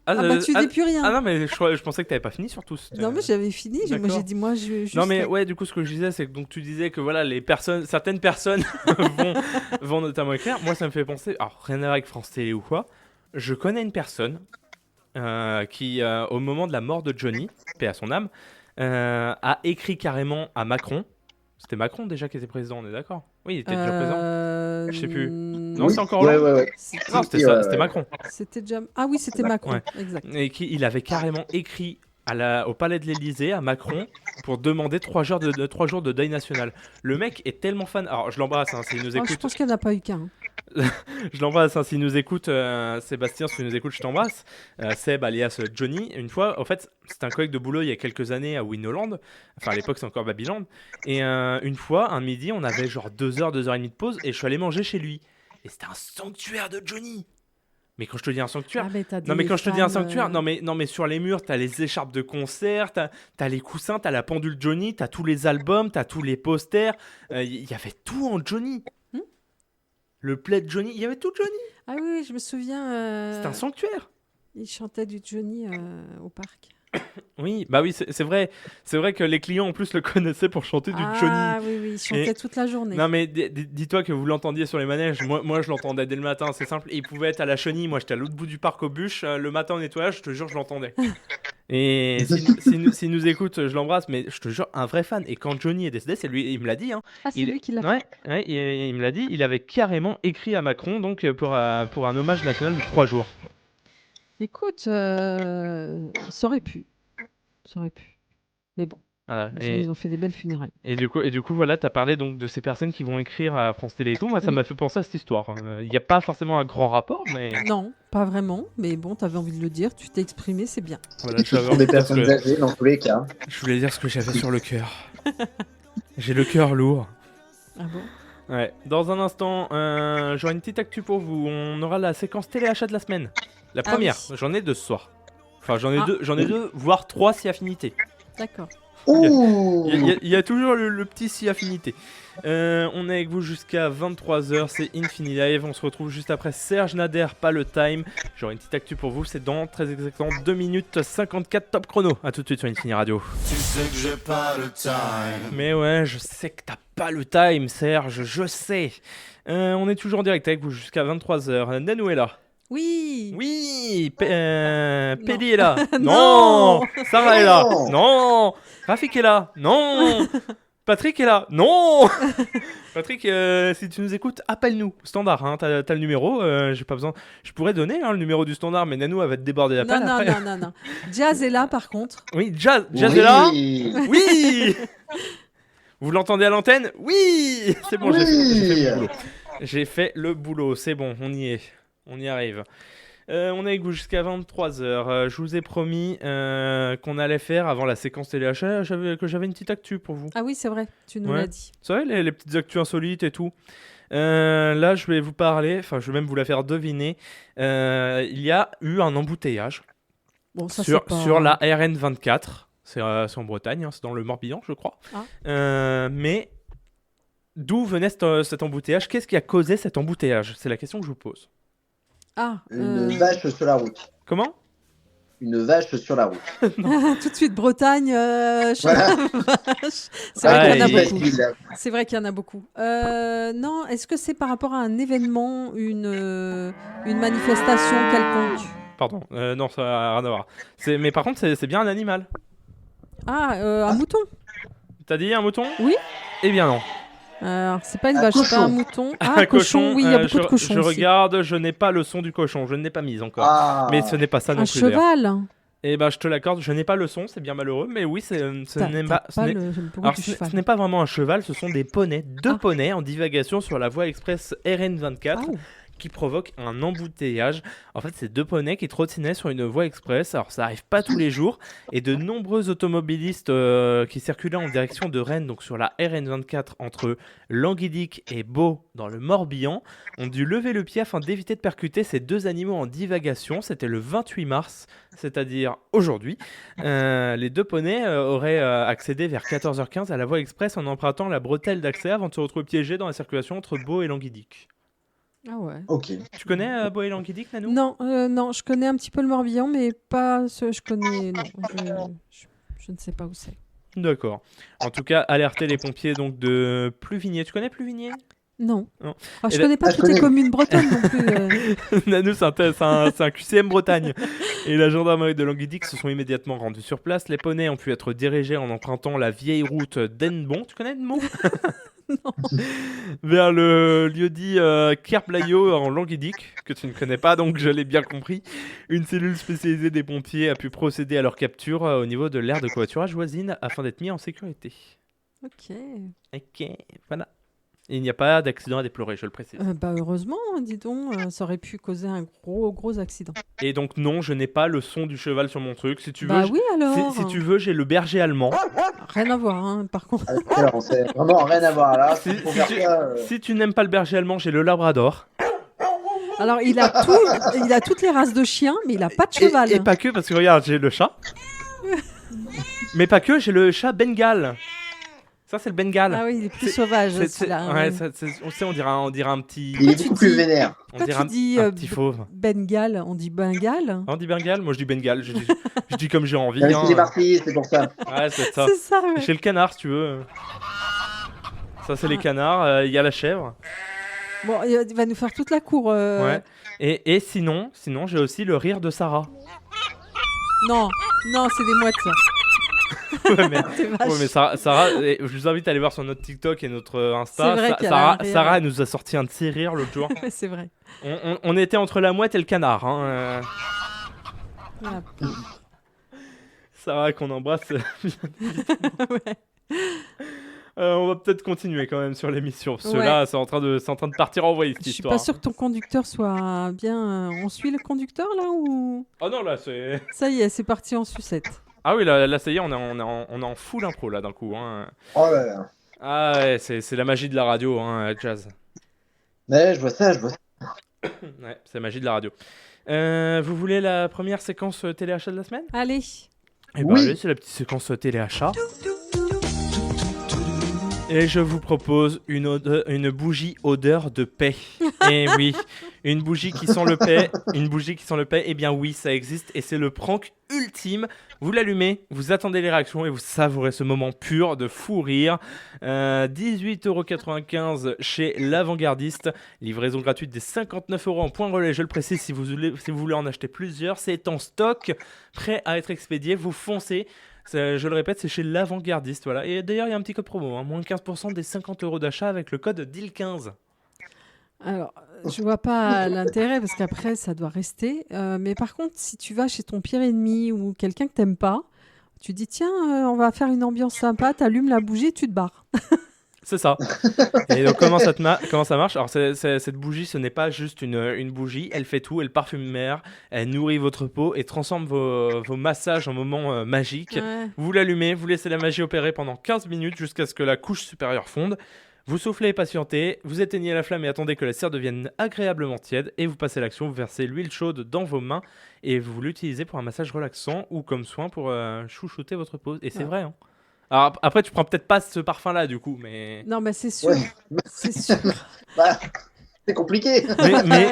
Ah bah tu dis plus rien. Ah non mais je pensais que t'avais pas fini sur tous. Non mais j'avais fini. Moi D'accord. j'ai dit moi je juste. Non mais ouais, du coup ce que je disais c'est que donc tu disais que voilà certaines personnes vont notamment écrire. Moi ça me fait penser, alors rien à voir avec France Télé ou quoi. Je connais une personne qui au moment de la mort de Johnny, paix à son âme, a écrit carrément à Macron. C'était Macron déjà qui était président, on est d'accord? Oui, il était déjà président. Je sais plus. Non, c'est encore Ouais, Hollande. ouais. Non, c'était ça, c'était Macron. C'était déjà. Ah oui, c'était Macron. Ouais. Exact. Et il avait carrément écrit au palais de l'Élysée à Macron pour demander 3 jours de deuil national. Le mec est tellement fan. Alors je l'embrasse hein, s'il nous Oh, écoute. je pense qu'il n'y en a pas eu qu'un. Je l'embrasse hein, s'il nous écoute. Sébastien, si tu nous écoutes, je t'embrasse. Seb alias Johnny. Une fois, en fait, c'était un collègue de boulot il y a quelques années à Winoland. Enfin, à l'époque, c'est encore Babyland. Et une fois, un midi, on avait genre 2h, 2h30 de pause et je suis allé manger chez lui. Et c'était un sanctuaire de Johnny. Mais quand je te dis un sanctuaire, Ah, mais t'as non mais des quand je te dis un fans, sanctuaire, non mais sur les murs, t'as les écharpes de concert, t'as les coussins, t'as la pendule Johnny, t'as tous les albums, t'as tous les posters, il y avait tout en Johnny. Le plaid Johnny, il y avait tout Johnny. Ah oui, je me souviens. C'était un sanctuaire. Il chantait du Johnny au parc. Oui, bah oui, c'est vrai. C'est vrai que les clients en plus le connaissaient pour chanter du Johnny. Ah oui, il chantait toute la journée. Non mais dis-toi que vous l'entendiez sur les manèges. Moi je l'entendais dès le matin, c'est simple. Et il pouvait être à la chenille. Moi j'étais à l'autre bout du parc aux bûches. Le matin au nettoyage, je te jure, je l'entendais. Et s'il nous écoute, je l'embrasse. Mais je te jure, un vrai fan. Et quand Johnny est décédé, c'est lui, il me l'a dit. Hein. Ah, c'est lui qui l'a fait. Ouais, il me l'a dit. Il avait carrément écrit à Macron donc pour un hommage national de 3 jours. Écoute, ça aurait pu. Mais bon, Voilà, ils ont fait des belles funérailles. Et du coup, voilà, t'as parlé donc de ces personnes qui vont écrire à France Télé et tout. Moi, ça m'a fait penser à cette histoire. Il n'y a pas forcément un grand rapport, mais Non, pas vraiment. Mais bon, t'avais envie de le dire, tu t'es exprimé, c'est bien. voilà, Ce sont des personnes âgées dans tous les cas. je voulais dire ce que j'avais sur le cœur. J'ai le cœur lourd. Ah bon? Ouais. Dans un instant, j'aurai une petite actu pour vous. On aura la séquence téléachat de la semaine. La première, oui. j'en ai 2 ce soir. Enfin, j'en ai deux, voire 3 si affinité. D'accord. Ouh. Il y a toujours le petit si affinité. On est avec vous jusqu'à 23h, c'est Infini Live. On se retrouve juste après Serge Nader, pas le time. J'aurai une petite actu pour vous, c'est dans très exactement 2 minutes 54 top chrono. A tout de suite sur Infini Radio. Tu sais que j'ai pas le time. Mais ouais, je sais que t'as pas le time, Serge, je sais. On est toujours en direct avec vous jusqu'à 23h. Nanou est là. Oui. Oui, Pédi est là. Non. Sarah est là. Non. Non. Rafik est là. Non. Patrick est là. Non. Patrick, si tu nous écoutes, appelle-nous. Standard, hein, t'as le numéro. J'ai pas besoin. Je pourrais donner le numéro du standard, mais Nanou elle va te déborder d'appels. Non. Jazz est là par contre. Oui, Jazz Oui. est là. Oui. Vous l'entendez à l'antenne? Oui. C'est bon, j'ai fait mon boulot. J'ai fait le boulot, c'est bon, on y est. On y arrive. On est avec vous jusqu'à 23h. Je vous ai promis qu'on allait faire avant la séquence téléachat que j'avais une petite actu pour vous. Ah oui, c'est vrai, tu nous l'as dit. Vous savez, les petites actus insolites et tout. Là, je vais vous parler, enfin, je vais même vous la faire deviner. Il y a eu un embouteillage Bon, ça, sur la RN24. C'est en Bretagne, hein, c'est dans le Morbihan, je crois. Ah. Mais d'où venait cet embouteillage? Qu'est-ce qui a causé cet embouteillage? C'est la question que je vous pose. Une vache sur la route. Comment? Une vache sur la route. Tout de suite, Bretagne. Voilà. C'est vrai qu'il y en a Ah, beaucoup. C'est vrai qu'il y en a beaucoup. Non, est-ce que c'est par rapport à un événement, une manifestation quelconque? Pardon, non, ça n'a rien à voir. Mais par contre, c'est bien un animal. Un mouton? T'as dit un mouton? Oui. Eh bien non. Alors, c'est pas une Un vache, c'est pas un cochon. mouton. Un cochon, oui, il y a beaucoup de cochons Je aussi. regarde, je n'ai pas le son du cochon, je ne l'ai pas mise encore. Ah. Mais ce n'est pas ça non Un plus. d'ailleurs. cheval. Eh ben, je te l'accorde, je n'ai pas le son, c'est bien malheureux, mais oui, ce n'est pas. T'as pas le bruit Alors, du ce cheval. n'est pas vraiment un cheval, ce sont des poneys, 2 poneys en divagation sur la voie express RN24 Ah, qui provoquent un embouteillage. En fait, c'est 2 poneys qui trottinaient sur une voie express. Alors, ça arrive pas tous les jours. Et de nombreux automobilistes qui circulaient en direction de Rennes, donc sur la RN24 entre Languidic et Beau dans le Morbihan, ont dû lever le pied afin d'éviter de percuter ces 2 animaux en divagation. C'était le 28 mars, c'est-à-dire aujourd'hui. Les 2 poneys auraient accédé vers 14h15 à la voie express en empruntant la bretelle d'accès avant de se retrouver piégés dans la circulation entre Beau et Languidic. Ah ouais. Ok. Tu connais Beau et Languidic, Nanou? Non, non, je connais un petit peu le Morbihan, mais pas ce. Je connais. Non, je ne sais pas où c'est. D'accord. En tout cas, alerter les pompiers donc de Pluvigné. Tu connais Pluvigné? Non. Non. Ah, je Et connais pas je toutes les connais. communes bretonnes non plus. Nanou, c'est un QCM Bretagne. Et la gendarmerie de Languidic se sont immédiatement rendus sur place. Les poneys ont pu être dirigés en empruntant la vieille route d'Enbon. Tu connais Enbon? Non. Vers le lieu-dit Kerblayo en Languidic, que tu ne connais pas, donc je l'ai bien compris. Une cellule spécialisée des pompiers a pu procéder à leur capture au niveau de l'aire de covoiturage voisine afin d'être mis en sécurité. Ok. Ok, voilà. Et il n'y a pas d'accident à déplorer, je le précise. Bah heureusement, dis donc, ça aurait pu causer un gros accident. Et donc non, je n'ai pas le son du cheval sur mon truc. Si tu veux, Bah oui alors. si tu veux, j'ai le berger allemand. Rien à voir, hein, par contre. Alors, c'est vraiment rien à voir là. Si, Pour si faire tu, ça, si tu n'aimes pas le berger allemand, j'ai le labrador. Alors, il a toutes les races de chiens, mais il a pas de cheval. Et pas que, parce que regarde, j'ai le chat. Mais pas que, j'ai le chat Bengale. Ça, c'est le Bengale. Ah oui, il est plus sauvage. Celui-là, ouais, oui. on dirait un petit. Il est beaucoup plus vénère. On Quand dirait tu un dis petit fauve. Bengale, on dit Bengale. On dit Bengale, moi je dis Bengale. Je dis comme j'ai envie. Parce qu'il est parti, c'est pour ça. Ouais, c'est ça. C'est ça, ouais. J'ai le canard, si tu veux. Ça, c'est les canards. Il y a la chèvre. Bon, il va nous faire toute la cour. Ouais. Et sinon, j'ai aussi le rire de Sarah. Non, c'est des mouettes, ça. Ouais, mais, C'est vache. ouais, mais Sarah, je vous invite à aller voir sur notre TikTok et notre Insta. C'est vrai qu'elle a un rire. Sarah, elle nous a sorti un de ses rires l'autre jour. Ouais, c'est vrai. On était entre la mouette et le canard. Hein. Voilà. Sarah, qu'on embrasse. Ouais. On va peut-être continuer quand même sur l'émission. Parce que Ouais. là, c'est en train de partir en vrille cette Je suis histoire. pas sûre que ton conducteur soit bien. On suit le conducteur là ou Oh non, là, c'est. ça y est, c'est parti en sucette. Ah oui, là, ça y est, on est en full impro là d'un coup. Hein. Oh là là. Ah ouais, c'est la magie de la radio, hein, Jazz. Ouais, je vois ça. Ouais, c'est la magie de la radio. Vous voulez la première séquence téléachat de la semaine? Allez. Eh ben, Oui. allez, c'est la petite séquence téléachat. Et je vous propose une bougie odeur de paix. Eh oui, une bougie qui sent le paix. Une bougie qui sent le paix, eh bien oui, ça existe. Et c'est le prank ultime. Vous l'allumez, vous attendez les réactions et vous savourez ce moment pur de fou rire. 18,95€ chez l'Avant-Gardiste. Livraison gratuite des 59€ en point relais, je le précise, si vous voulez en acheter plusieurs. C'est en stock, prêt à être expédié. Vous foncez. Je le répète, c'est chez l'Avant-Gardiste. Voilà. Et d'ailleurs, il y a un petit code promo, hein, moins 15% des 50€ d'achat avec le code DIL15. Alors, je vois pas l'intérêt parce qu'après ça doit rester. Mais par contre, si tu vas chez ton pire ennemi ou quelqu'un que t'aimes pas, tu dis tiens, on va faire une ambiance sympa, t'allumes la bougie et tu te barres. C'est ça. Et donc, comment ça marche? Alors, cette bougie, ce n'est pas juste une bougie. Elle fait tout. Elle parfume l'air. Elle nourrit votre peau et transforme vos massages en moments magiques. Ouais. Vous l'allumez, vous laissez la magie opérer pendant 15 minutes jusqu'à ce que la couche supérieure fonde. Vous soufflez et patientez. Vous éteignez la flamme et attendez que la cire devienne agréablement tiède. Et vous passez à l'action. Vous versez l'huile chaude dans vos mains et vous l'utilisez pour un massage relaxant ou comme soin pour chouchouter votre peau. Et c'est Ouais. vrai, hein. Alors après, tu prends peut-être pas ce parfum-là, du coup, mais... Non, mais c'est sûr. Ouais. C'est sûr. Bah, c'est compliqué.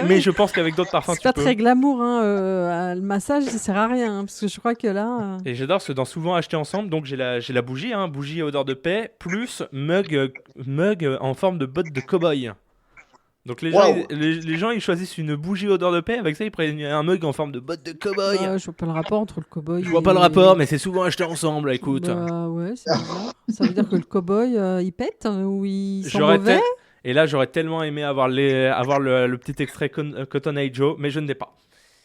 mais je pense qu'avec d'autres parfums, C'est tu pas peux. très glamour, hein. Le massage, ça sert à rien, hein, parce que je crois que là. Et j'adore parce que dans Souvent acheté ensemble, donc j'ai la bougie, hein, bougie à odeur de paix, plus mug en forme de botte de cow-boy. Donc les gens, Wow. les gens, ils choisissent une bougie odeur de paix, avec ça ils prennent un mug en forme de botte de cow-boy. Je vois pas le rapport entre le cow-boy. Je vois pas le rapport, mais c'est souvent acheté ensemble, écoute. Bah ouais, c'est bizarre. Ça veut dire que le cow-boy, il pète, hein, ou il sent J'aurais mauvais. Et là, j'aurais tellement aimé avoir le petit extrait Cotton Eye Joe, mais je ne l'ai pas.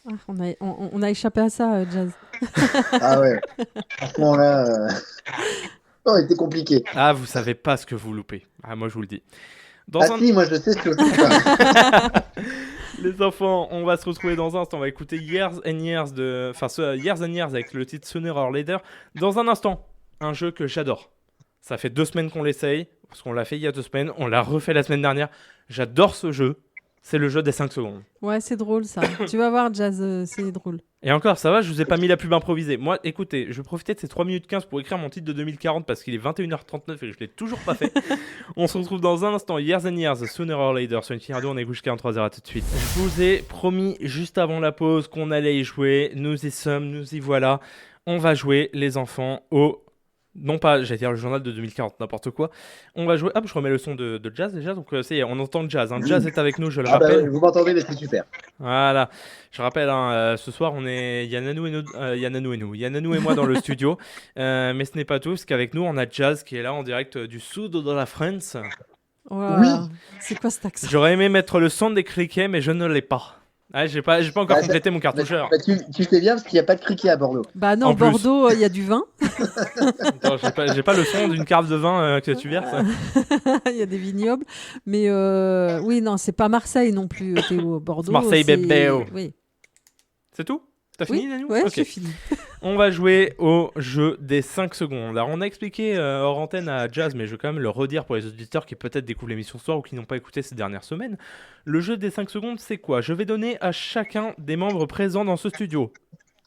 Ah, on a échappé à ça, Jazz. Ah ouais. Franchement là, ça aurait été compliqué. Ah, vous savez pas ce que vous loupez. Ah, moi je vous le dis. Dans Ah si, moi je sais ce que je veux faire. Les enfants, on va se retrouver dans un instant. On va écouter Years and Years Years and Years avec le titre Sooner or Later. Dans un instant, un jeu que j'adore. Ça fait 2 semaines qu'on l'essaye, parce qu'on l'a fait il y a 2 semaines. On l'a refait la semaine dernière. J'adore ce jeu. C'est le jeu des 5 secondes. Ouais, c'est drôle ça. Tu vas voir, Jazz, c'est drôle. Et encore, ça va, je vous ai pas mis la pub improvisée. Moi, écoutez, je vais profiter de ces 3 minutes 15 pour écrire mon titre de 2040 parce qu'il est 21h39 et je l'ai toujours pas fait. On se retrouve dans un instant. Years and Years, Sooner or Later sur une fille radio. On est jusqu'à 43h. À tout de suite. Je vous ai promis juste avant la pause qu'on allait y jouer. Nous y sommes, nous y voilà. On va jouer, les enfants, au... Non pas, j'allais dire le journal de 2040, n'importe quoi. On va jouer... Hop, je remets le son de Jazz déjà. Donc, on entend le Jazz. Hein. Jazz est avec nous, je le Ah bah, rappelle. vous m'entendez, mais c'est super. Voilà, je rappelle, hein, ce soir on est Yannanou et moi dans le studio, mais ce n'est pas tout, parce qu'avec nous on a Jazz qui est là en direct du sud de la France. Oh là Oui. là. C'est quoi cet accent? J'aurais aimé mettre le son des criquets, mais je ne l'ai pas. Ah, j'ai pas encore Bah, complété mon cartoucheur. Bah, tu sais bien parce qu'il n'y a pas de criquet à Bordeaux. Bah non, En plus. Bordeaux, il y a du vin. Attends, j'ai pas le son d'une carte de vin que tu verses. Il y a des vignobles. Mais oui, non, c'est pas Marseille non plus, Théo. Bordeaux. Marseille, c'est... bébé. Oui. C'est tout? T'as fini, Nanou? Ouais, Ok. j'ai fini. On va jouer au jeu des 5 secondes. Alors, on a expliqué hors antenne à Jazz, mais je vais quand même le redire pour les auditeurs qui peut-être découvrent l'émission ce soir ou qui n'ont pas écouté ces dernières semaines. Le jeu des 5 secondes, c'est quoi? Je vais donner à chacun des membres présents dans ce studio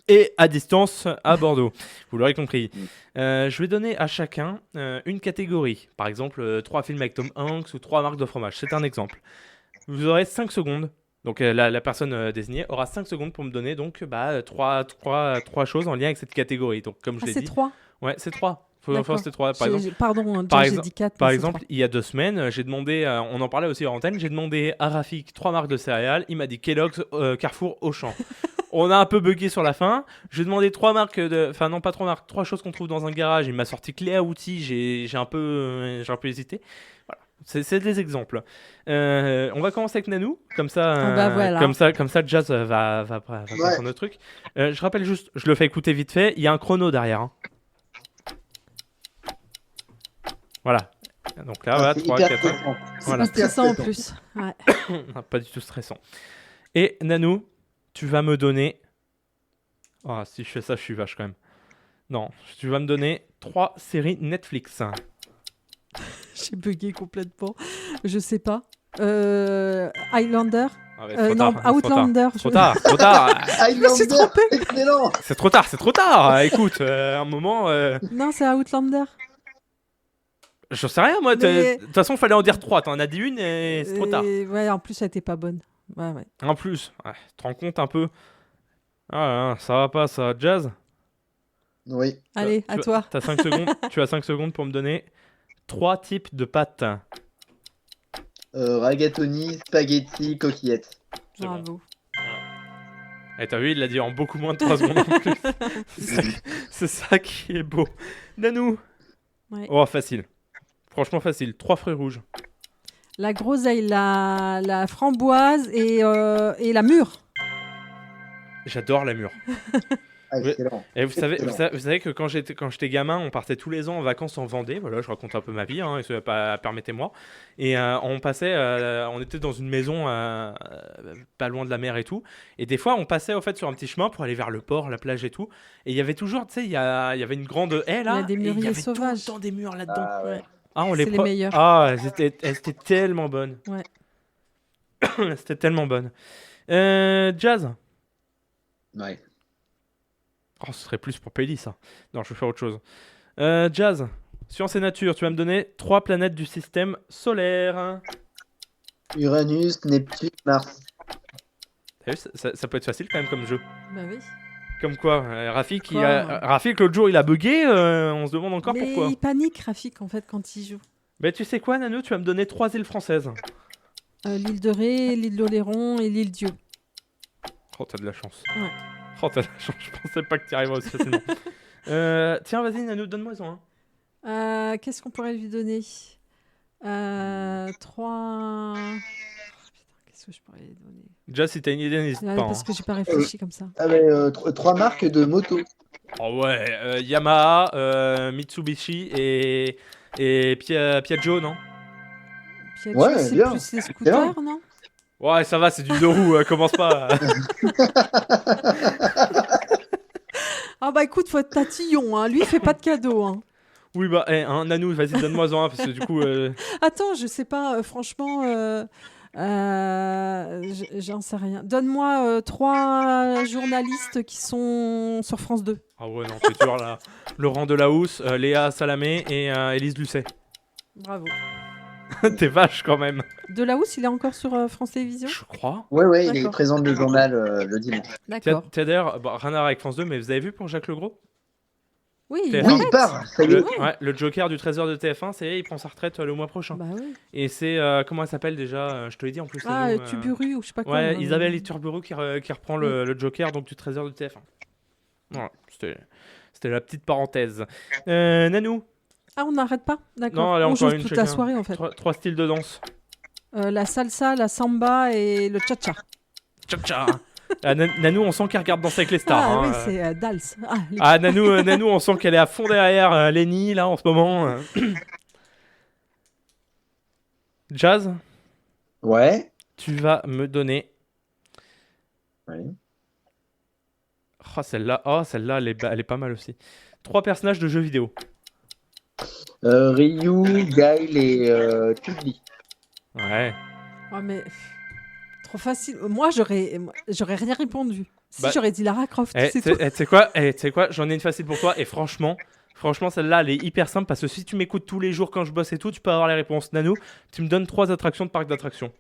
et à distance à Bordeaux. Vous l'aurez compris. Je vais donner à chacun une catégorie. Par exemple, 3 films avec Tom Hanks ou 3 marques de fromage. C'est un exemple. Vous aurez 5 secondes. Donc la personne désignée aura 5 secondes pour me donner donc trois choses en lien avec cette catégorie. Donc comme je l'ai c'est dit. 3. Ouais, c'est 3. D'accord. C'était 3. Pardon, par j'ai exemple- dit 4. Par exemple, il y a 2 semaines, j'ai demandé, on en parlait aussi en antenne, j'ai demandé à Rafik 3 marques de céréales. Il m'a dit Kellogg's, Carrefour, Auchan. On a un peu bugué sur la fin. J'ai demandé 3 marques enfin non pas 3 marques, 3 choses qu'on trouve dans un garage. Il m'a sorti clé à outils. J'ai un peu hésité. Voilà. C'est des exemples. On va commencer avec Nanou, comme ça, voilà. comme ça, Jazz va comprendre le truc. Je rappelle juste, je le fais écouter vite fait. Il y a un chrono derrière. Hein. Voilà. Donc là, voilà, C'est 3, hyper 4, stressant. Voilà. C'est stressant en plus. Ouais. Pas du tout stressant. Et Nanou, tu vas me donner. Ah, si je fais ça, je suis vache quand même. Non, tu vas me donner 3 séries Netflix. J'ai bugué complètement. Je sais pas. Highlander. Ah ouais, Non, Outlander. Trop tard. Highlander, trompée. excellent. C'est trop tard. Écoute, un moment. Non, c'est Outlander. Je sais rien, moi. Mais- De toute façon, il fallait en dire 3. T'en as dit une et c'est trop tard. Ouais, en plus, elle était pas bonne. Ouais. En plus, tu te rends compte un peu. Ah, ça va pas, ça. Jazz. Oui. Allez, à toi. T'as 5 secondes. Tu as 5 secondes pour me donner 3 types de pâtes. Ragatoni, spaghetti, coquillettes. C'est bon. Bravo. Et t'as vu, il l'a dit en beaucoup moins de 3 secondes en plus. C'est ça qui est beau. Nanou. Ouais. Oh, facile. Franchement facile. 3 fruits rouges. La groseille, la framboise et la mûre. J'adore la mure. Ah, excellent. Et vous savez Excellent. que quand j'étais gamin, on partait tous les ans en vacances en Vendée. Voilà, je raconte un peu ma vie, hein, permettez-moi. Et on était dans une maison pas loin de la mer et tout. Et des fois, on passait au fait sur un petit chemin pour aller vers le port, la plage et tout. Et il y avait toujours, tu sais, il y avait une grande haie là. Il y a des et mûriers il y avait sauvages. tout le temps des murs là-dedans. Ah, ouais. Ah, C'est les meilleurs. Ah, elles étaient tellement bonnes. Ouais. C'était tellement bonne. Jazz. Ouais. Oh, ce serait plus pour Peli, ça. Non, je vais faire autre chose. Jazz, science et nature, tu vas me donner 3 planètes du système solaire. Uranus, Neptune, Mars. T'as vu, ça peut être facile quand même comme jeu. Bah oui. Comme quoi, Rafik, Quoi Rafik, l'autre jour, il a bugué, on se demande encore Mais pourquoi. il panique, Rafik, en fait, quand il joue. Mais tu sais quoi, Nano, tu vas me donner 3 îles françaises. L'île de Ré, l'île d'Oléron et l'île Dieu. Oh, t'as de la chance. Ouais. Oh, t'as de la chance, je pensais pas que tu y arriverais aussi facilement. Tiens, vas-y, Nano, donne-moi un. Qu'est-ce qu'on pourrait lui donner 3... Oh, putain, qu'est-ce que je pourrais lui donner Jazz, si t'as une idée, n'hésite Ouais, pas. parce Hein. que j'ai pas réfléchi comme ça. Ah, mais 3 marques de moto. Oh ouais, Yamaha, Mitsubishi et Piaggio, non? Piaggio, Ouais, c'est bien. plus les scooters, non Ouais, ça va, c'est du 2 roues, commence pas. Ah bah écoute, faut être tatillon, hein. Lui, il fait pas de cadeaux. Hein. Oui, bah, Nanou, vas-y, donne-moi un, parce que du coup... Attends, je sais pas, franchement, j'en sais rien. Donne-moi 3 journalistes qui sont sur France 2. Ah ouais, non, c'est toujours là. Laurent Delahousse, Léa Salamé et Élise Lucet. Bravo. T'es vache quand même. Delahousse, il est encore sur France Télévisions Je crois. Ouais, il est D'accord. présent le journal le dimanche. D'accord. T'as d'ailleurs, rien à voir avec France 2, mais vous avez vu pour Jacques Legros? Oui, TF1. il Oui, arrête. il part. Ça y est. Le Joker du trésor de TF1, il prend sa retraite le mois prochain. Bah oui. Et c'est, comment elle s'appelle déjà? Je te l'ai dit en plus. Ah, elle joue, Tuburu ou je sais pas quoi. Ouais, là. Isabelle Iturburu qui reprend le Joker donc du trésor de TF1. Voilà, c'était la petite parenthèse. Nanou, Ah, on n'arrête pas. D'accord. Non, allez, On encore joue une toute chacun. la soirée en fait. 3 styles de danse. La salsa, la samba et le cha-cha. Tcha-tcha. Nanou, on sent qu'elle regarde Danser avec les stars. Ah hein. oui, c'est Dals. Ah, les- Ah, Nanou, on sent qu'elle est à fond derrière Lenny là en ce moment. Jazz, Ouais. tu vas me donner. Ouais. celle-là, elle est pas mal aussi. 3 personnages de jeux vidéo. Ryu, Guile et Chun-Li. Ouais. Ouais, mais trop facile. Moi, j'aurais rien répondu. Si Bah, j'aurais dit Lara Croft, Tu c'est tout. sais quoi, j'en ai une facile pour toi et franchement, celle-là, elle est hyper simple parce que si tu m'écoutes tous les jours quand je bosse et tout, tu peux avoir les réponses. Nano, tu me donnes 3 attractions de parc d'attractions.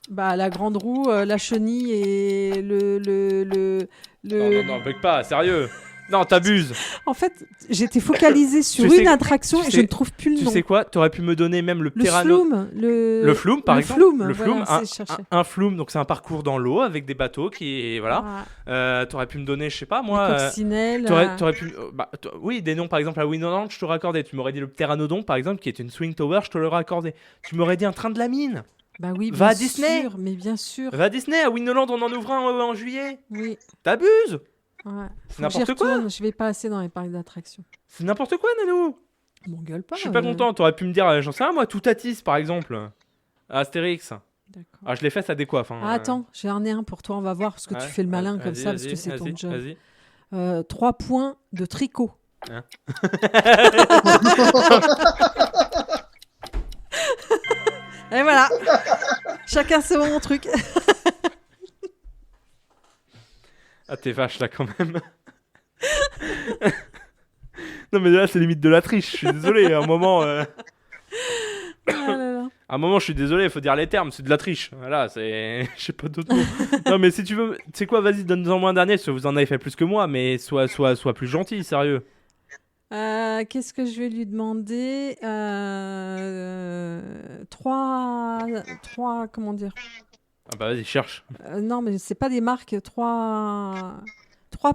Bah, la grande roue, la chenille et le... Non, bug pas, sérieux. Non, t'abuses. En fait, j'étais focalisée sur Tu sais- une attraction tu et sais- je ne trouve plus le Tu nom. sais quoi, t'aurais pu me donner même le Le Pterano. flume. Le flume, par exemple. Le flume, voilà, c'est cherché. un flume, donc c'est un parcours dans l'eau avec des bateaux qui, voilà. T'aurais pu me donner, je sais pas moi. Les coccinelles. T'aurais pu, oui, des noms par exemple à Windland, je t'aurais accordé. Tu m'aurais dit le Pteranodon par exemple, qui est une swing tower, je te l'aurais accordé. Tu m'aurais dit un train de la mine. Bah oui, Va à bien Disney. sûr, mais bien sûr. Va à Disney, à Windland, on en ouvre un en juillet. Oui. T'abuses. Ouais. C'est Faut que j'y n'importe quoi. retourne, je vais pas assez dans les parcs d'attractions. C'est n'importe quoi, Nanou. M'engueule pas. Je suis pas content. T'aurais pu me dire, j'en sais rien moi, Toutatis par exemple. Astérix. D'accord. Ah, je l'ai fait, ça décoiffe. Hein. Ah, attends, j'en ai un pour toi, on va voir, parce que Ouais, tu fais le malin vas-y, comme ça, parce vas-y, que c'est ton vas-y, job. vas-y. 3 points de tricot. Hein Et voilà. Chacun sait mon truc. Ah, t'es vache là quand même. Non, mais là, c'est limite de la triche. Je suis désolé. À un moment, Ah là là. à un moment, je suis désolé. Il faut dire les termes. C'est de la triche. Voilà, c'est. Je sais pas d'autres mots. Non, mais si tu veux, tu sais quoi, vas-y, donne-en moi un dernier. Parce que vous en avez fait plus que moi. Mais sois plus gentil, sérieux. Qu'est-ce que je vais lui demander 3... Comment dire Ah bah vas-y, cherche. Non, mais c'est pas des marques. 3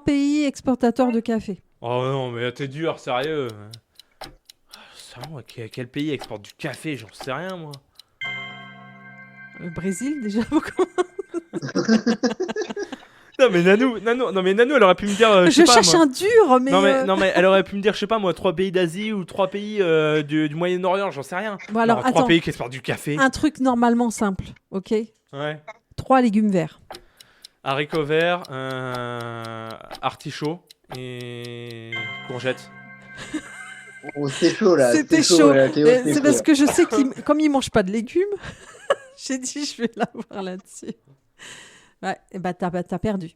pays exportateurs de café. Oh non, mais t'es dur, sérieux. Quel pays exporte du café? J'en sais rien, moi. Le Brésil, déjà, beaucoup. Non, mais Nanou, elle aurait pu me dire. Je sais pas, cherche moi. un dur, mais... Non, mais elle aurait pu me dire, je sais pas moi, 3 pays d'Asie ou 3 pays du Moyen-Orient, j'en sais rien. Bon, alors, Non, 3 attends. pays qui exportent du café. Un truc normalement simple, ok? Ouais. 3 légumes verts. Haricots verts, artichauts et courgettes. Oh, c'est chaud là. C'était c'est chaud. là, Théo, C'est parce que je sais qu'il, comme il mange pas de légumes, j'ai dit je vais l'avoir là-dessus. Ouais, et bah t'as perdu.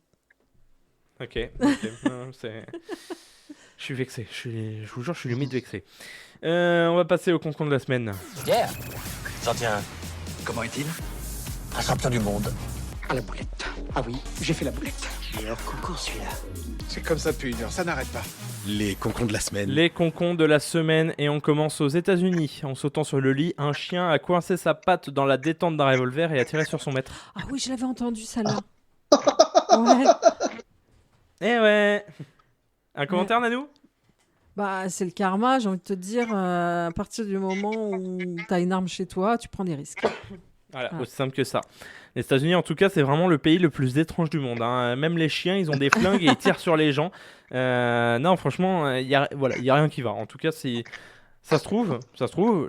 Ok. Non, je suis vexé. Je vous jure, je suis limite vexé. On va passer au concombre de la semaine. Hier, j'en tiens un. Comment est-il? Un champion du monde. À la boulette. Ah oui, j'ai fait la boulette. Il est hors concours celui-là. C'est comme ça depuis 1 heure, ça n'arrête pas. Les concons de la semaine. Les concons de la semaine et on commence aux États-Unis. En sautant sur le lit, un chien a coincé sa patte dans la détente d'un revolver et a tiré sur son maître. Ah oui, je l'avais entendu celle-là. Ouais. Eh ouais. Un commentaire, Nanou? Bah c'est le karma, j'ai envie de te dire. À partir du moment où t'as une arme chez toi, tu prends des risques. Voilà, Ah. aussi simple que ça. Les États-Unis, en tout cas, c'est vraiment le pays le plus étrange du monde. Hein. Même les chiens, ils ont des flingues et ils tirent sur les gens. Non, franchement, il y a rien qui va. En tout cas, ça se trouve,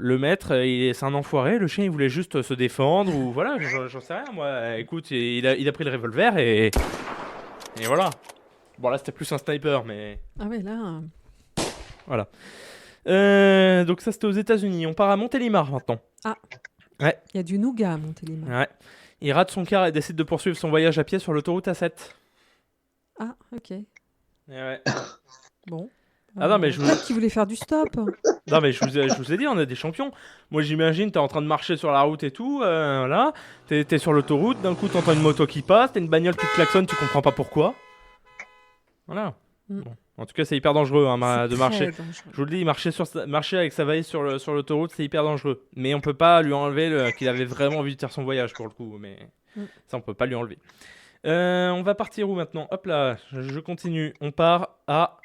le maître, c'est un enfoiré. Le chien, il voulait juste se défendre ou voilà, j'en sais rien. Moi, écoute, il a pris le revolver et voilà. Bon, là, c'était plus un sniper, mais Ah ouais, là. voilà. Donc ça, c'était aux États-Unis. On part à Montélimar maintenant. Il y a du nougat à Montélimar. Ouais. Il rate son quart et décide de poursuivre son voyage à pied sur l'autoroute A7. Ah, ok. Et ouais. Bon. Ah non, mais je vous- Peut-être qu'il voulait faire du stop. Non mais je vous ai dit, on a des champions. Moi j'imagine, t'es en train de marcher sur la route et tout, voilà. T'es sur l'autoroute, d'un coup t'entends une moto qui passe, t'as une bagnole qui te klaxonne, tu comprends pas pourquoi. Voilà. Mm. Bon. En tout cas c'est hyper dangereux hein, C'est de très marcher. dangereux. Je vous le dis, marcher avec sa valise sur l'autoroute, c'est hyper dangereux. Mais on peut pas lui enlever qu'il avait vraiment envie de faire son voyage pour le coup. Mais Mm. ça, on peut pas lui enlever. On va partir où maintenant? Hop là, je continue. On part à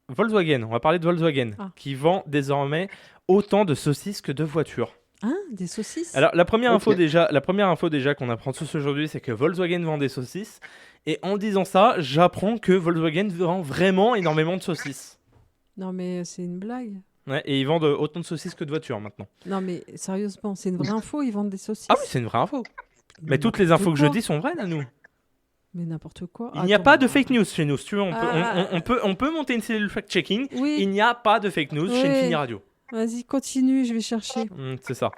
Volkswagen. On va parler de Volkswagen, Ah. qui vend désormais autant de saucisses que de voitures. Hein, des saucisses. Alors, la première Ok. info déjà qu'on apprend tous aujourd'hui, c'est que Volkswagen vend des saucisses. Et en disant ça, j'apprends que Volkswagen vend vraiment énormément de saucisses. Non, mais c'est une blague. Ouais, et ils vendent autant de saucisses que de voitures maintenant. Non, mais sérieusement, c'est une vraie info, ils vendent des saucisses. Ah oui, c'est une vraie info. Mais toutes les infos que je dis sont vraies, là, nous. Mais n'importe quoi. Il n'y a pas de fake news chez nous. Si tu veux, on peut monter une cellule fact-checking. Oui. Il n'y a pas de fake news chez Infini Radio. Vas-y, continue, je vais chercher. C'est ça.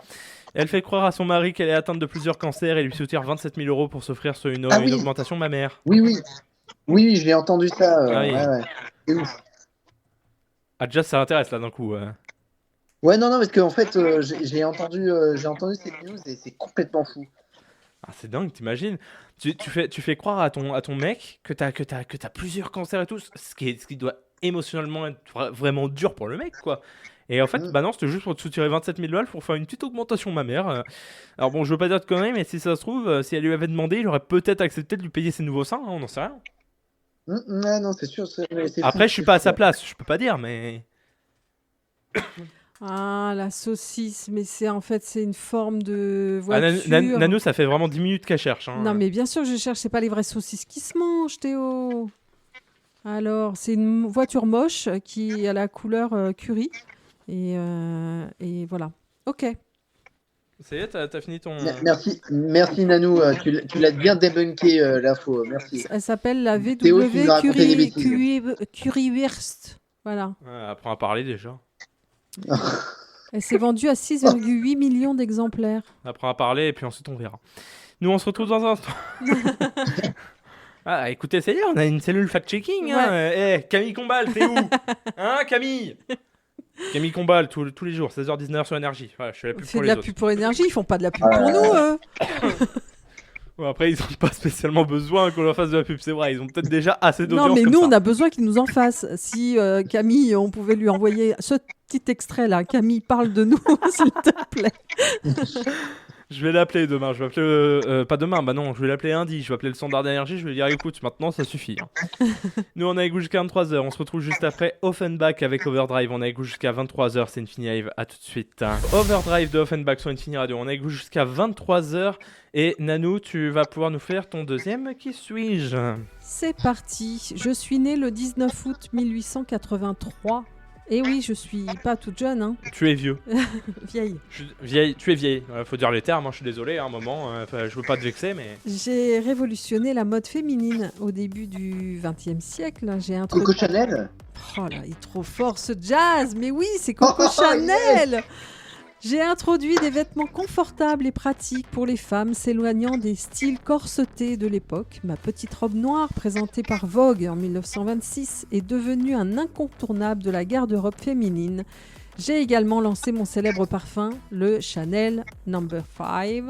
Elle fait croire à son mari qu'elle est atteinte de plusieurs cancers et lui soutient 27 000 € pour s'offrir une augmentation mammaire. Oui, j'ai entendu ça. Oui. Ouais. C'est ouf. Ah, déjà, ça intéresse là d'un coup. Ouais, non, parce qu'en fait, j'ai entendu cette news et c'est complètement fou. Ah, c'est dingue, t'imagines. Tu fais croire à ton mec que t'as plusieurs cancers et tout, ce qui doit émotionnellement être vraiment dur pour le mec, quoi. Et en fait, bah non, c'était juste pour te soutirer 27 000 balles pour faire une petite augmentation mammaire. Alors bon, je veux pas dire de conneries, mais si ça se trouve, si elle lui avait demandé, il aurait peut-être accepté de lui payer ses nouveaux seins, hein, on n'en sait rien. Non, c'est sûr. Après, je suis pas à sa place, je peux pas dire, mais... Ah, la saucisse, mais c'est une forme de voiture. Nano, ça fait vraiment 10 minutes qu'elle cherche. Hein. Non, mais bien sûr, je cherche, c'est pas les vraies saucisses qui se mangent, Théo. Alors, c'est une voiture moche qui a la couleur curry. Et voilà. Ok. Ça y est, t'as fini ton... Merci Nanou, tu l'as bien débunké l'info, merci. Elle s'appelle la VW Currywurst. Voilà. Ouais, apprends à parler déjà. Elle s'est vendue à 6,8 millions d'exemplaires. Apprends à parler et puis ensuite on verra. Nous on se retrouve dans un instant. Ah écoutez, c'est on a une cellule fact-checking. Hein. Camille Combal, t'es où? Hein Camille Combal tous les jours, 16h-19h sur Énergie. Voilà, je fais la pub pour les autres. On fait de la pub pour Énergie, ils font pas de la pub pour nous. Bon, après, ils n'ont pas spécialement besoin qu'on leur fasse de la pub, c'est vrai. Ils ont peut-être déjà assez d'audience. Non, mais comme nous, ça. on a besoin qu'ils nous en fassent. Si Camille, on pouvait lui envoyer ce petit extrait là. Camille, parle de nous, s'il te plaît. Je vais l'appeler demain. Je vais appeler pas demain, bah non. Je vais l'appeler lundi. Je vais appeler le standard d'énergie. Je vais lui dire écoute, maintenant ça suffit. Hein. Nous, on est avec vous jusqu'à 23h. On se retrouve juste après Offenbach avec Overdrive. On est avec vous jusqu'à 23h. C'est Infini Live. À tout de suite. Overdrive de Offenbach sur Infini Radio. On est avec vous jusqu'à 23h. Et Nanou, tu vas pouvoir nous faire ton deuxième Qui suis-je? C'est parti. Je suis née le 19 août 1883. Et oui, je suis pas toute jeune. Hein. Tu es vieux. Vieille. Vieille. Tu es vieille. Faut dire les termes. Hein. Je suis désolé. À un moment, je veux pas te vexer, mais. J'ai révolutionné la mode féminine au début du XXe siècle. Coco Chanel. Oh là, il est trop fort ce jazz. Mais oui, c'est Coco Chanel. Yes. J'ai introduit des vêtements confortables et pratiques pour les femmes s'éloignant des styles corsetés de l'époque. Ma petite robe noire, présentée par Vogue en 1926, est devenue un incontournable de la garde-robe féminine. J'ai également lancé mon célèbre parfum, le Chanel No. 5,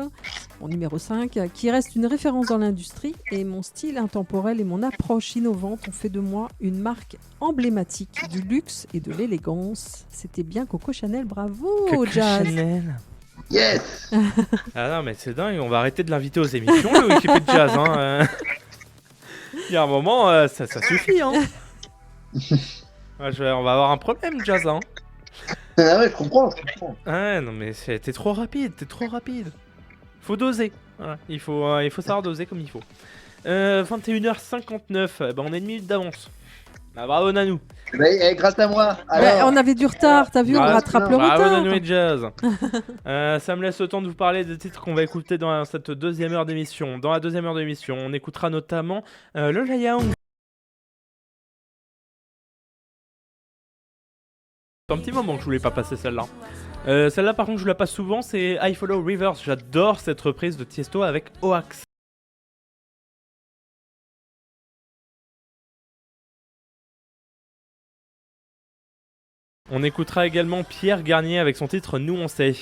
mon numéro 5, qui reste une référence dans l'industrie, et mon style intemporel et mon approche innovante ont fait de moi une marque emblématique du luxe et de l'élégance. C'était bien Coco Chanel, bravo Coco Jazz. Chanel. Yes. Ah non mais c'est dingue, on va arrêter de l'inviter aux émissions, le équipé de Jazz. Hein. Il y a un moment, ça suffit. Hein. On va avoir un problème, Jazz. Hein. Ah ouais, je comprends. Ouais, non mais t'es trop rapide. Faut doser. Voilà. Il faut savoir doser comme il faut. 21h59, on a une minute d'avance. Bah, bravo Nanou. Grâce à moi. Alors... on avait du retard, t'as vu, on rattrape le retard. Bravo Nanou et Jazz. Ça me laisse le temps de vous parler des titres qu'on va écouter dans cette deuxième heure d'émission. Dans la deuxième heure d'émission, on écoutera notamment le Layaong. C'est un petit moment que je voulais pas passer celle-là. Celle-là par contre je la passe souvent, c'est I Follow Rivers. J'adore cette reprise de Tiesto avec Oax. On écoutera également Pierre Garnier avec son titre Nous on sait.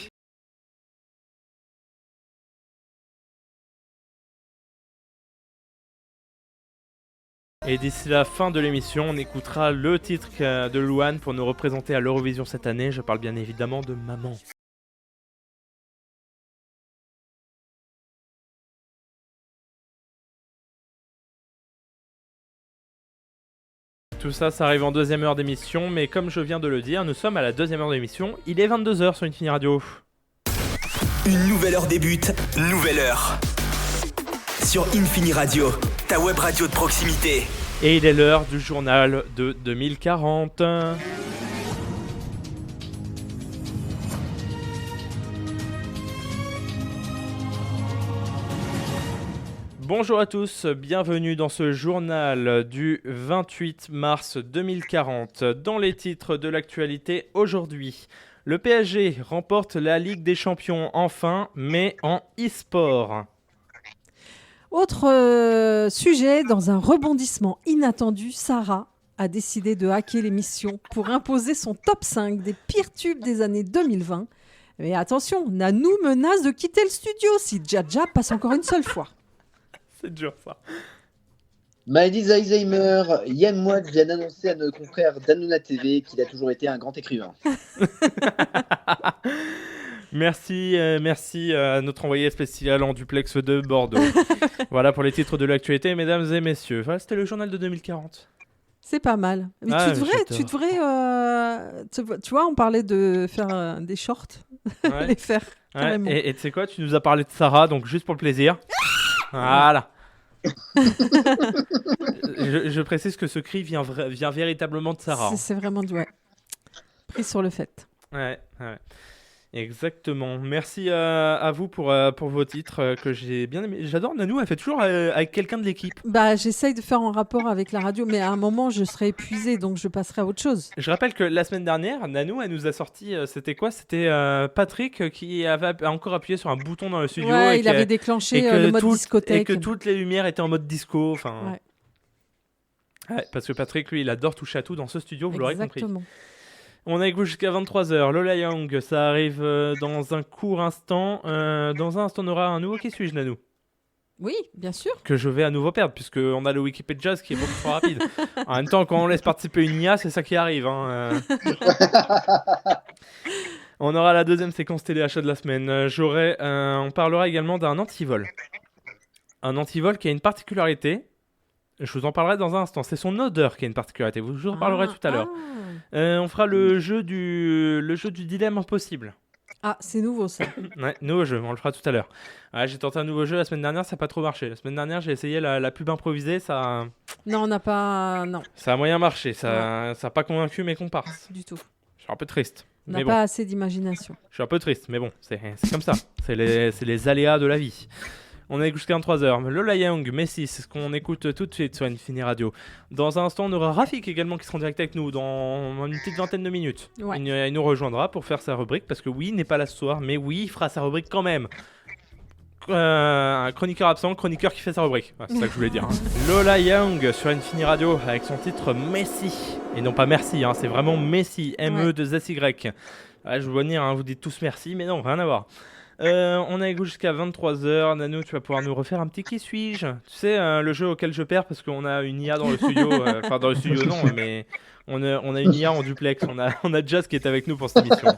Et d'ici la fin de l'émission, on écoutera le titre de Louane pour nous représenter à l'Eurovision cette année. Je parle bien évidemment de Maman. Tout ça, ça arrive en deuxième heure d'émission, mais comme je viens de le dire, nous sommes à la deuxième heure d'émission. Il est 22h sur Infini Radio. Une nouvelle heure débute, nouvelle heure. Sur Infini Radio, ta web radio de proximité. Et il est l'heure du journal de 2040. Bonjour à tous, bienvenue dans ce journal du 28 mars 2040. Dans les titres de l'actualité aujourd'hui, le PSG remporte la Ligue des Champions enfin, mais en e-sport. Autre sujet, dans un rebondissement inattendu, Sarah a décidé de hacker l'émission pour imposer son top 5 des pires tubes des années 2020. Mais attention, Nanou menace de quitter le studio si Jaja passe encore une seule fois. C'est dur ça. Maëlys Alzheimer, Yann Moix vient d'annoncer à nos confrères d'Hanouna TV qu'il a toujours été un grand écrivain. Merci à notre envoyé spécial en duplex de Bordeaux. Voilà pour les titres de l'actualité, mesdames et messieurs. Voilà, c'était le journal de 2040. C'est pas mal. Mais tu vois, on parlait de faire des shorts, Ouais. les faire. Ouais, Carrément. et tu sais quoi, tu nous as parlé de Sarah, donc juste pour le plaisir. Voilà. je précise que ce cri vient véritablement de Sarah. C'est vraiment pris sur le fait. Ouais. Exactement. Merci à vous pour vos titres que j'ai bien aimé. J'adore Nanou, elle fait toujours avec quelqu'un de l'équipe. Bah, j'essaye de faire en rapport avec la radio, mais à un moment, je serai épuisée, donc je passerai à autre chose. Je rappelle que la semaine dernière, Nanou, elle nous a sorti, c'était quoi ? C'était Patrick qui avait encore appuyé sur un bouton dans le studio. Ouais, et il avait déclenché le mode discothèque. Et que toutes les lumières étaient en mode disco. Enfin, ouais, parce que Patrick, lui, il adore toucher à tout dans ce studio, vous l'aurez compris. Exactement. On est avec vous jusqu'à 23h. Lola Young, ça arrive dans un court instant. Dans un instant, on aura un nouveau Qui suis-je, Nanou ? Oui, bien sûr. Que je vais à nouveau perdre, puisqu'on a le Wikipédia qui est beaucoup trop rapide. En même temps, quand on laisse participer une IA, c'est ça qui arrive. On aura la deuxième séquence téléachat de la semaine. On parlera également d'un antivol. Un antivol qui a une particularité. Je vous en parlerai dans un instant. C'est son odeur qui a une particularité. Je vous en parlerai tout à l'heure. On fera le jeu du dilemme impossible. Ah, c'est nouveau ça. Ouais, nouveau jeu, on le fera tout à l'heure. Ouais, j'ai tenté un nouveau jeu la semaine dernière, ça n'a pas trop marché. La semaine dernière, j'ai essayé la pub improvisée, ça... Non, on n'a pas... Non. Ça a moyen marché, ça n'a pas convaincu mes comparses. Du tout. Je suis un peu triste. On n'a pas assez d'imagination. Je suis un peu triste, mais bon, c'est comme ça. C'est les aléas de la vie. On est jusqu'à 23h. Lola Young, Messi, c'est ce qu'on écoute tout de suite sur Infini Radio. Dans un instant, on aura Rafik également qui sera en direct avec nous dans une petite vingtaine de minutes. Ouais. Il nous rejoindra pour faire sa rubrique parce que oui, il n'est pas là ce soir, mais oui, il fera sa rubrique quand même. Un chroniqueur absent, chroniqueur qui fait sa rubrique. Ouais, c'est ça que je voulais dire. Lola Young sur Infini Radio avec son titre Messi. Et non pas merci, c'est vraiment Messi, M-E-2-S-Y. Ouais, je vous vois venir, vous dites tous merci, mais non, rien à voir. On est avec vous jusqu'à 23h. Nanou, tu vas pouvoir nous refaire un petit Qui suis-je ? Tu sais, le jeu auquel je perds parce qu'on a une IA dans le studio. Enfin, dans le studio, non, mais on a une IA en duplex. On a Jazz qui est avec nous pour cette émission.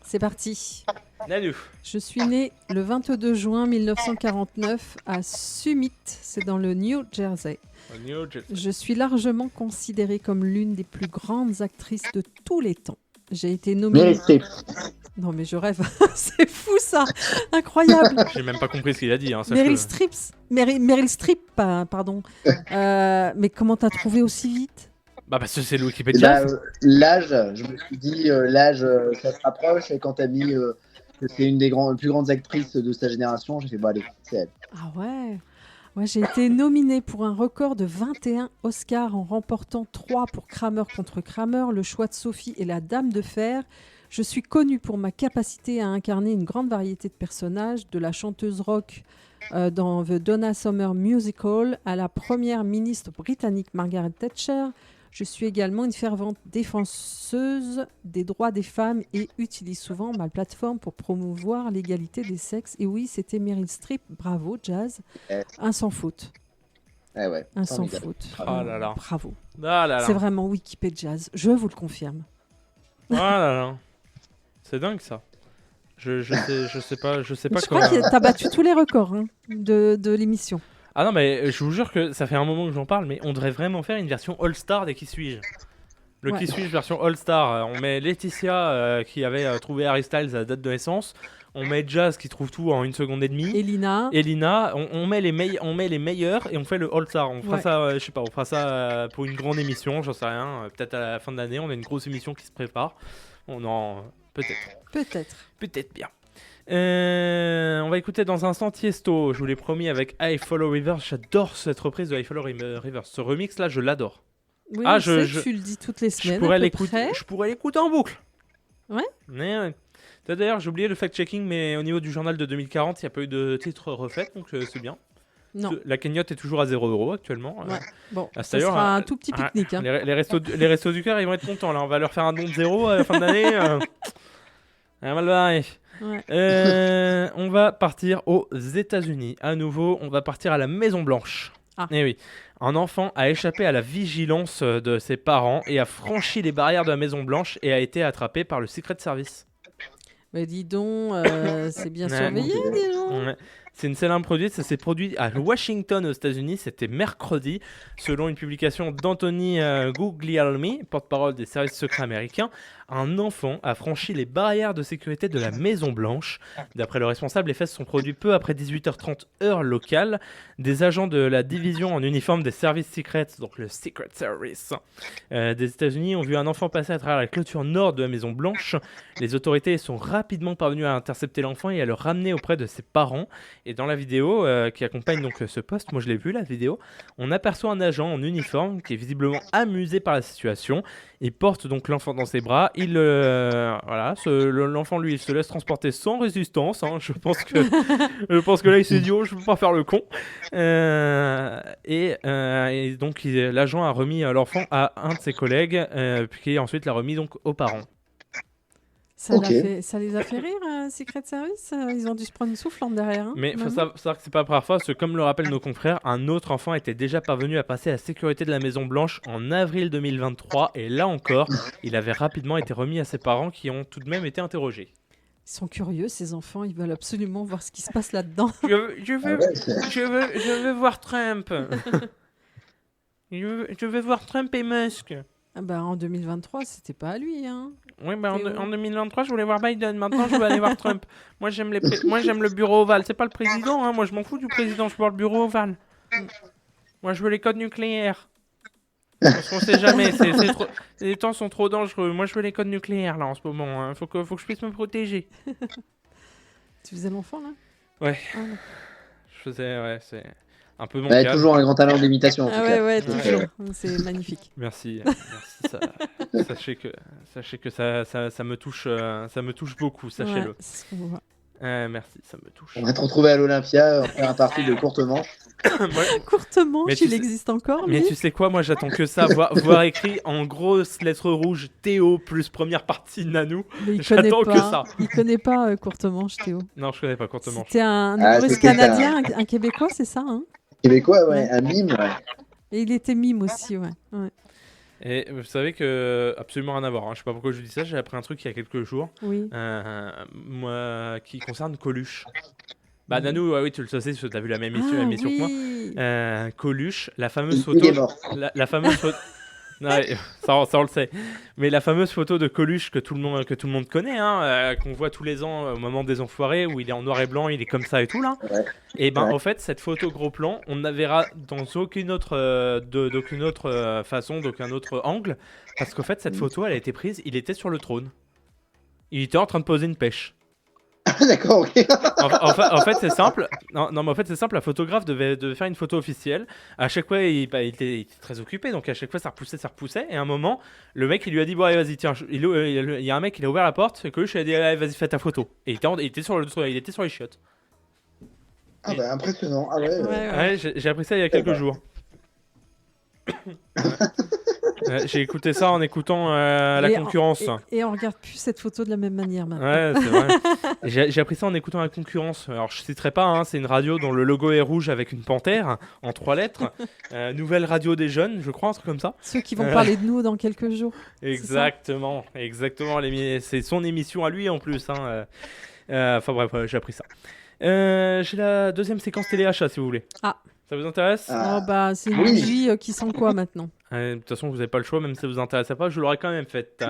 C'est parti. Nanou. Je suis née le 22 juin 1949 à Summit, c'est dans le New Jersey. Je suis largement considérée comme l'une des plus grandes actrices de tous les temps. J'ai été nommée... Non mais je rêve, c'est fou ça, incroyable. J'ai même pas compris ce qu'il a dit. Meryl Streep, pardon. Mais comment t'as trouvé aussi vite ? Bah parce que c'est le Wikipédia. L'âge, je me suis dit, l'âge, ça se rapproche, et quand t'as mis que c'est une des plus grandes actrices de sa génération, j'ai fait, bon allez, c'est elle. Ah ouais. Ouais, j'ai été nominée pour un record de 21 Oscars en remportant 3 pour Kramer contre Kramer, Le choix de Sophie et La Dame de Fer. Je suis connue pour ma capacité à incarner une grande variété de personnages, de la chanteuse rock dans The Donna Summer Musical à la première ministre britannique Margaret Thatcher. Je suis également une fervente défenseuse des droits des femmes et utilise souvent ma plateforme pour promouvoir l'égalité des sexes. Et oui, c'était Meryl Streep. Bravo, Jazz. Un sans faute. Ouais. Un sans faute. Oh là là. Bravo. Ah là là. C'est vraiment Wikipédia Jazz. Je vous le confirme. Ah là là. C'est dingue ça. Je sais pas Je crois que t'as battu tous les records de l'émission. Ah non, mais je vous jure que ça fait un moment que j'en parle, mais on devrait vraiment faire une version All-Star des Qui suis-je. Le Qui suis-je version All-Star. On met Laetitia qui avait trouvé Harry Styles à la date de naissance. On met Jazz qui trouve tout en 1 seconde et demie. Elina. On met les meilleurs et on fait le All-Star. On fera ça, je sais pas, on fera ça pour une grande émission, j'en sais rien. Peut-être à la fin de l'année, on a une grosse émission qui se prépare. Peut-être. Peut-être bien. On va écouter dans un instant Tiesto, je vous l'ai promis, avec I Follow Rivers. J'adore cette reprise de I Follow Rivers. Ce remix là, je l'adore. Oui, tu le dis toutes les semaines. Je pourrais l'écouter en boucle. Ouais. Ouais. D'ailleurs, j'ai oublié le fact-checking, mais au niveau du journal de 2040, il n'y a pas eu de titre refait, donc c'est bien. Non. La cagnotte est toujours à 0€ actuellement. Ouais. Bon, ça sera un tout petit pique-nique. Hein. Les restos du cœur, ils vont être contents. Là, on va leur faire un don de 0 à la fin de l'année. Mal barré. Ouais. On va partir aux États-Unis. À nouveau, on va partir à la Maison Blanche. Eh oui. Un enfant a échappé à la vigilance de ses parents et a franchi les barrières de la Maison Blanche et a été attrapé par le Secret Service. Mais dis donc, c'est bien surveillé, dis donc. Ouais. C'est une scène improduite, ça s'est produit à Washington aux États-Unis, c'était mercredi, selon une publication d'Anthony Guglielmi, porte-parole des services secrets américains. Un enfant a franchi les barrières de sécurité de la Maison Blanche. D'après le responsable, les faits se sont produits peu après 18h30 heure locale. Des agents de la division en uniforme des services secrets, donc le Secret Service, des États-Unis ont vu un enfant passer à travers la clôture nord de la Maison Blanche. Les autorités sont rapidement parvenues à intercepter l'enfant et à le ramener auprès de ses parents. Et dans la vidéo qui accompagne donc ce post, moi je l'ai vu la vidéo, on aperçoit un agent en uniforme qui est visiblement amusé par la situation. Il porte donc l'enfant dans ses bras. L'enfant lui il se laisse transporter sans résistance. Hein. Je pense que là il s'est dit je peux pas faire le con. Et donc l'agent a remis l'enfant à un de ses collègues, puis ensuite l'a remis donc aux parents. Ça les a fait rire, Secret Service. Ils ont dû se prendre une soufflante derrière. Hein, mais il faut savoir que c'est pas la première fois, parce que comme le rappellent nos confrères, un autre enfant était déjà parvenu à passer à la sécurité de la Maison Blanche en avril 2023, et là encore, il avait rapidement été remis à ses parents qui ont tout de même été interrogés. Ils sont curieux, ces enfants, ils veulent absolument voir ce qui se passe là-dedans. Je veux voir Trump. Je veux voir Trump et Musk. Ah bah, en 2023, c'était pas à lui, hein. Oui, bah en 2023, je voulais voir Biden. Maintenant, je veux aller voir Trump. Moi, j'aime le bureau ovale. C'est pas le président, hein. Moi, je m'en fous du président. Je veux voir le bureau ovale. Moi, je veux les codes nucléaires. Parce qu'on sait jamais. Les temps sont trop dangereux. Moi, je veux les codes nucléaires, là, en ce moment. Hein. Faut que je puisse me protéger. Tu faisais l'enfant, là ? Ouais. Je faisais, c'est... un peu mon cas. Toujours un grand talent d'imitation. Ouais, toujours. C'est magnifique. Merci. Sachez que ça me touche beaucoup, sachez-le. Ouais, c'est ce qu'on voit. Merci, ça me touche. On va te retrouver à l'Olympia, on fait un parti de courte manche. Courte manche, il existe encore. Mais tu sais quoi, moi j'attends que ça, voir écrit en grosses lettres rouges Théo plus première partie de Nanou. J'attends que ça. Il connaît pas courte manche, Théo. Non, je connais pas courte manche. C'était un humoriste canadien, un Québécois, c'est ça, hein? Québécois, ouais, un mime, ouais. Et il était mime aussi, ouais. Et vous savez que absolument rien à voir. Hein. Je sais pas pourquoi je vous dis ça. J'ai appris un truc il y a quelques jours. Oui. Moi, qui concerne Coluche. Bah Nanou, oui, tu le sais, parce que tu as vu la même émission que moi. Coluche, la fameuse photo. Il est mort. La fameuse photo. Ouais, ça on le sait. Mais la fameuse photo de Coluche que tout le monde connaît, hein, qu'on voit tous les ans au moment des Enfoirés, où il est en noir et blanc, il est comme ça et tout là. Ouais. Et ben en fait, cette photo gros plan, on ne la verra dans d'aucune autre façon, d'aucun autre angle, parce qu'en fait cette photo, elle a été prise, il était sur le trône. Il était en train de poser une pêche. D'accord, ok. en fait, c'est simple. Non, mais en fait, c'est simple. La photographe devait faire une photo officielle. À chaque fois, il était très occupé. Donc, à chaque fois, ça repoussait. Et à un moment, le mec, il lui a dit bon, allez, vas-y, tiens. Il y a un mec, il a ouvert la porte. Et Coluche, il a dit allez, vas-y, fais ta photo. Et il était sur les chiottes. Ah, bah, impressionnant. Ah, ouais. J'ai appris ça il y a quelques jours. J'ai écouté ça en écoutant la concurrence. Et on regarde plus cette photo de la même manière maintenant. Ouais, c'est vrai. J'ai appris ça en écoutant la concurrence. Alors je citerai pas, hein, c'est une radio dont le logo est rouge avec une panthère en 3 lettres. Nouvelle radio des jeunes, je crois, un truc comme ça. Ceux qui vont parler de nous dans quelques jours. Exactement. C'est son émission à lui en plus. Hein. Enfin bref, j'ai appris ça. J'ai la deuxième séquence téléachat si vous voulez. Ah. Ça vous intéresse? Oh bah c'est une bougie qui sent quoi maintenant? De toute façon vous n'avez pas le choix, même si ça vous intéressait pas, je l'aurais quand même faite.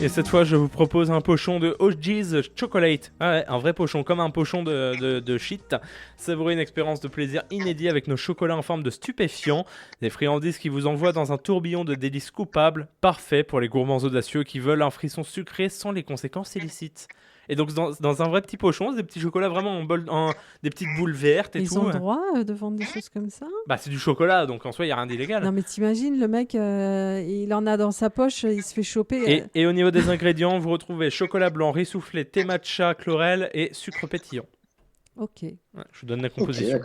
Et cette fois, je vous propose un pochon de OG's Chocolate. Ah ouais, un vrai pochon, comme un pochon de shit. Savourez une expérience de plaisir inédit avec nos chocolats en forme de stupéfiants. Des friandises qui vous envoient dans un tourbillon de délices coupables. Parfait pour les gourmands audacieux qui veulent un frisson sucré sans les conséquences illicites. Et donc dans un vrai petit pochon, c'est des petits chocolats vraiment des petites boules vertes et Ils tout. ont le droit de vendre des choses comme ça? Bah c'est du chocolat, donc en soi il n'y a rien d'illégal. Non mais t'imagines, le mec, il en a dans sa poche, il se fait choper. Et au niveau des ingrédients, vous retrouvez chocolat blanc, riz soufflé, thé matcha, chlorelle et sucre pétillant. Ok. Ouais, je vous donne la composition.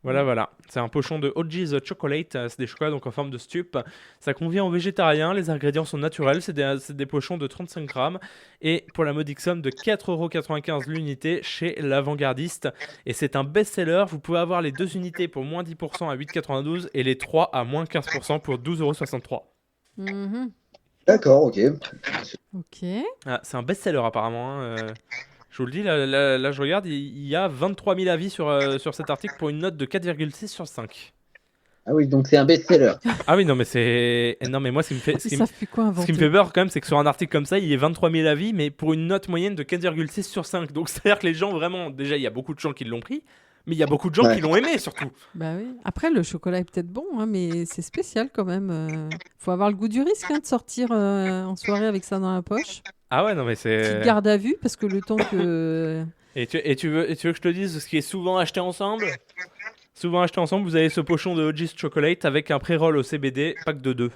Voilà. C'est un pochon de OG's Chocolate. C'est des chocolats donc en forme de stup. Ça convient aux végétariens. Les ingrédients sont naturels. C'est des pochons de 35 grammes. Et pour la modique somme de 4,95€ l'unité chez l'Avant-Gardiste. Et c'est un best-seller. Vous pouvez avoir les 2 unités pour moins 10% à 8,92€ et les 3 à moins 15% pour 12,63€. Mhm. D'accord, ok. Ok. Ah, c'est un best-seller apparemment. Je vous le dis, là je regarde, il y a 23 000 avis sur cet article pour une note de 4,6 sur 5. Ah oui, donc c'est un best-seller. Ah oui, non, mais c'est. Non, mais moi, ce qui me fait. Ils savent plus quoi Ce inventer. qui me fait peur quand même, c'est que sur un article comme ça, il y ait 23 000 avis, mais pour une note moyenne de 4,6 sur 5. Donc c'est-à-dire que les gens, vraiment, déjà, il y a beaucoup de gens qui l'ont pris, mais il y a beaucoup de gens qui l'ont aimé surtout. Bah oui. Après, le chocolat est peut-être bon, hein, mais c'est spécial quand même. Faut avoir le goût du risque de sortir en soirée avec ça dans la poche. Ah ouais, non, mais c'est. Petite garde à vue, parce que le temps que... Et tu veux que je te dise ce qui est souvent acheté ensemble? Souvent acheté ensemble, vous avez ce pochon de OG's Chocolate avec un pré-roll au CBD, pack de 2.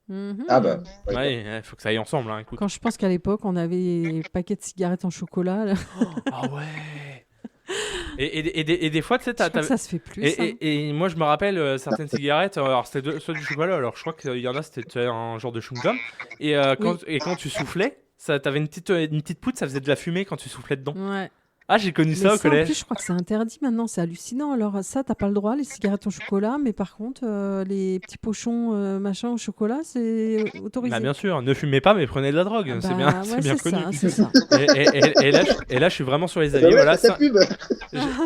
Mhm. Ah bah. Ouais, il faut que ça aille ensemble, hein, écoute. Quand je pense qu'à l'époque, on avait des paquets de cigarettes en chocolat. Là. Ah ouais. Et des fois, tu sais, Je crois que ça se fait plus. ça. et moi, je me rappelle certaines cigarettes, alors c'était soit du chocolat, alors je crois qu'il y en a, c'était un genre de chewing-gum. Et quand tu soufflais, t'avais une petite poutre, ça faisait de la fumée quand tu soufflais dedans. Ouais. Ah, j'ai connu Mais ça au en collège. plus, je crois que c'est interdit maintenant, c'est hallucinant. Alors ça, t'as pas le droit, les cigarettes au chocolat, mais par contre, les petits pochons machin au chocolat, c'est autorisé. Bah bien sûr, ne fumez pas, mais prenez de la drogue, Ah c'est bah, bien, ouais, c'est bien connu. Ça, c'est ça. Et là, je suis vraiment sur les Bah avis. ouais, Voilà, c'est ta pub.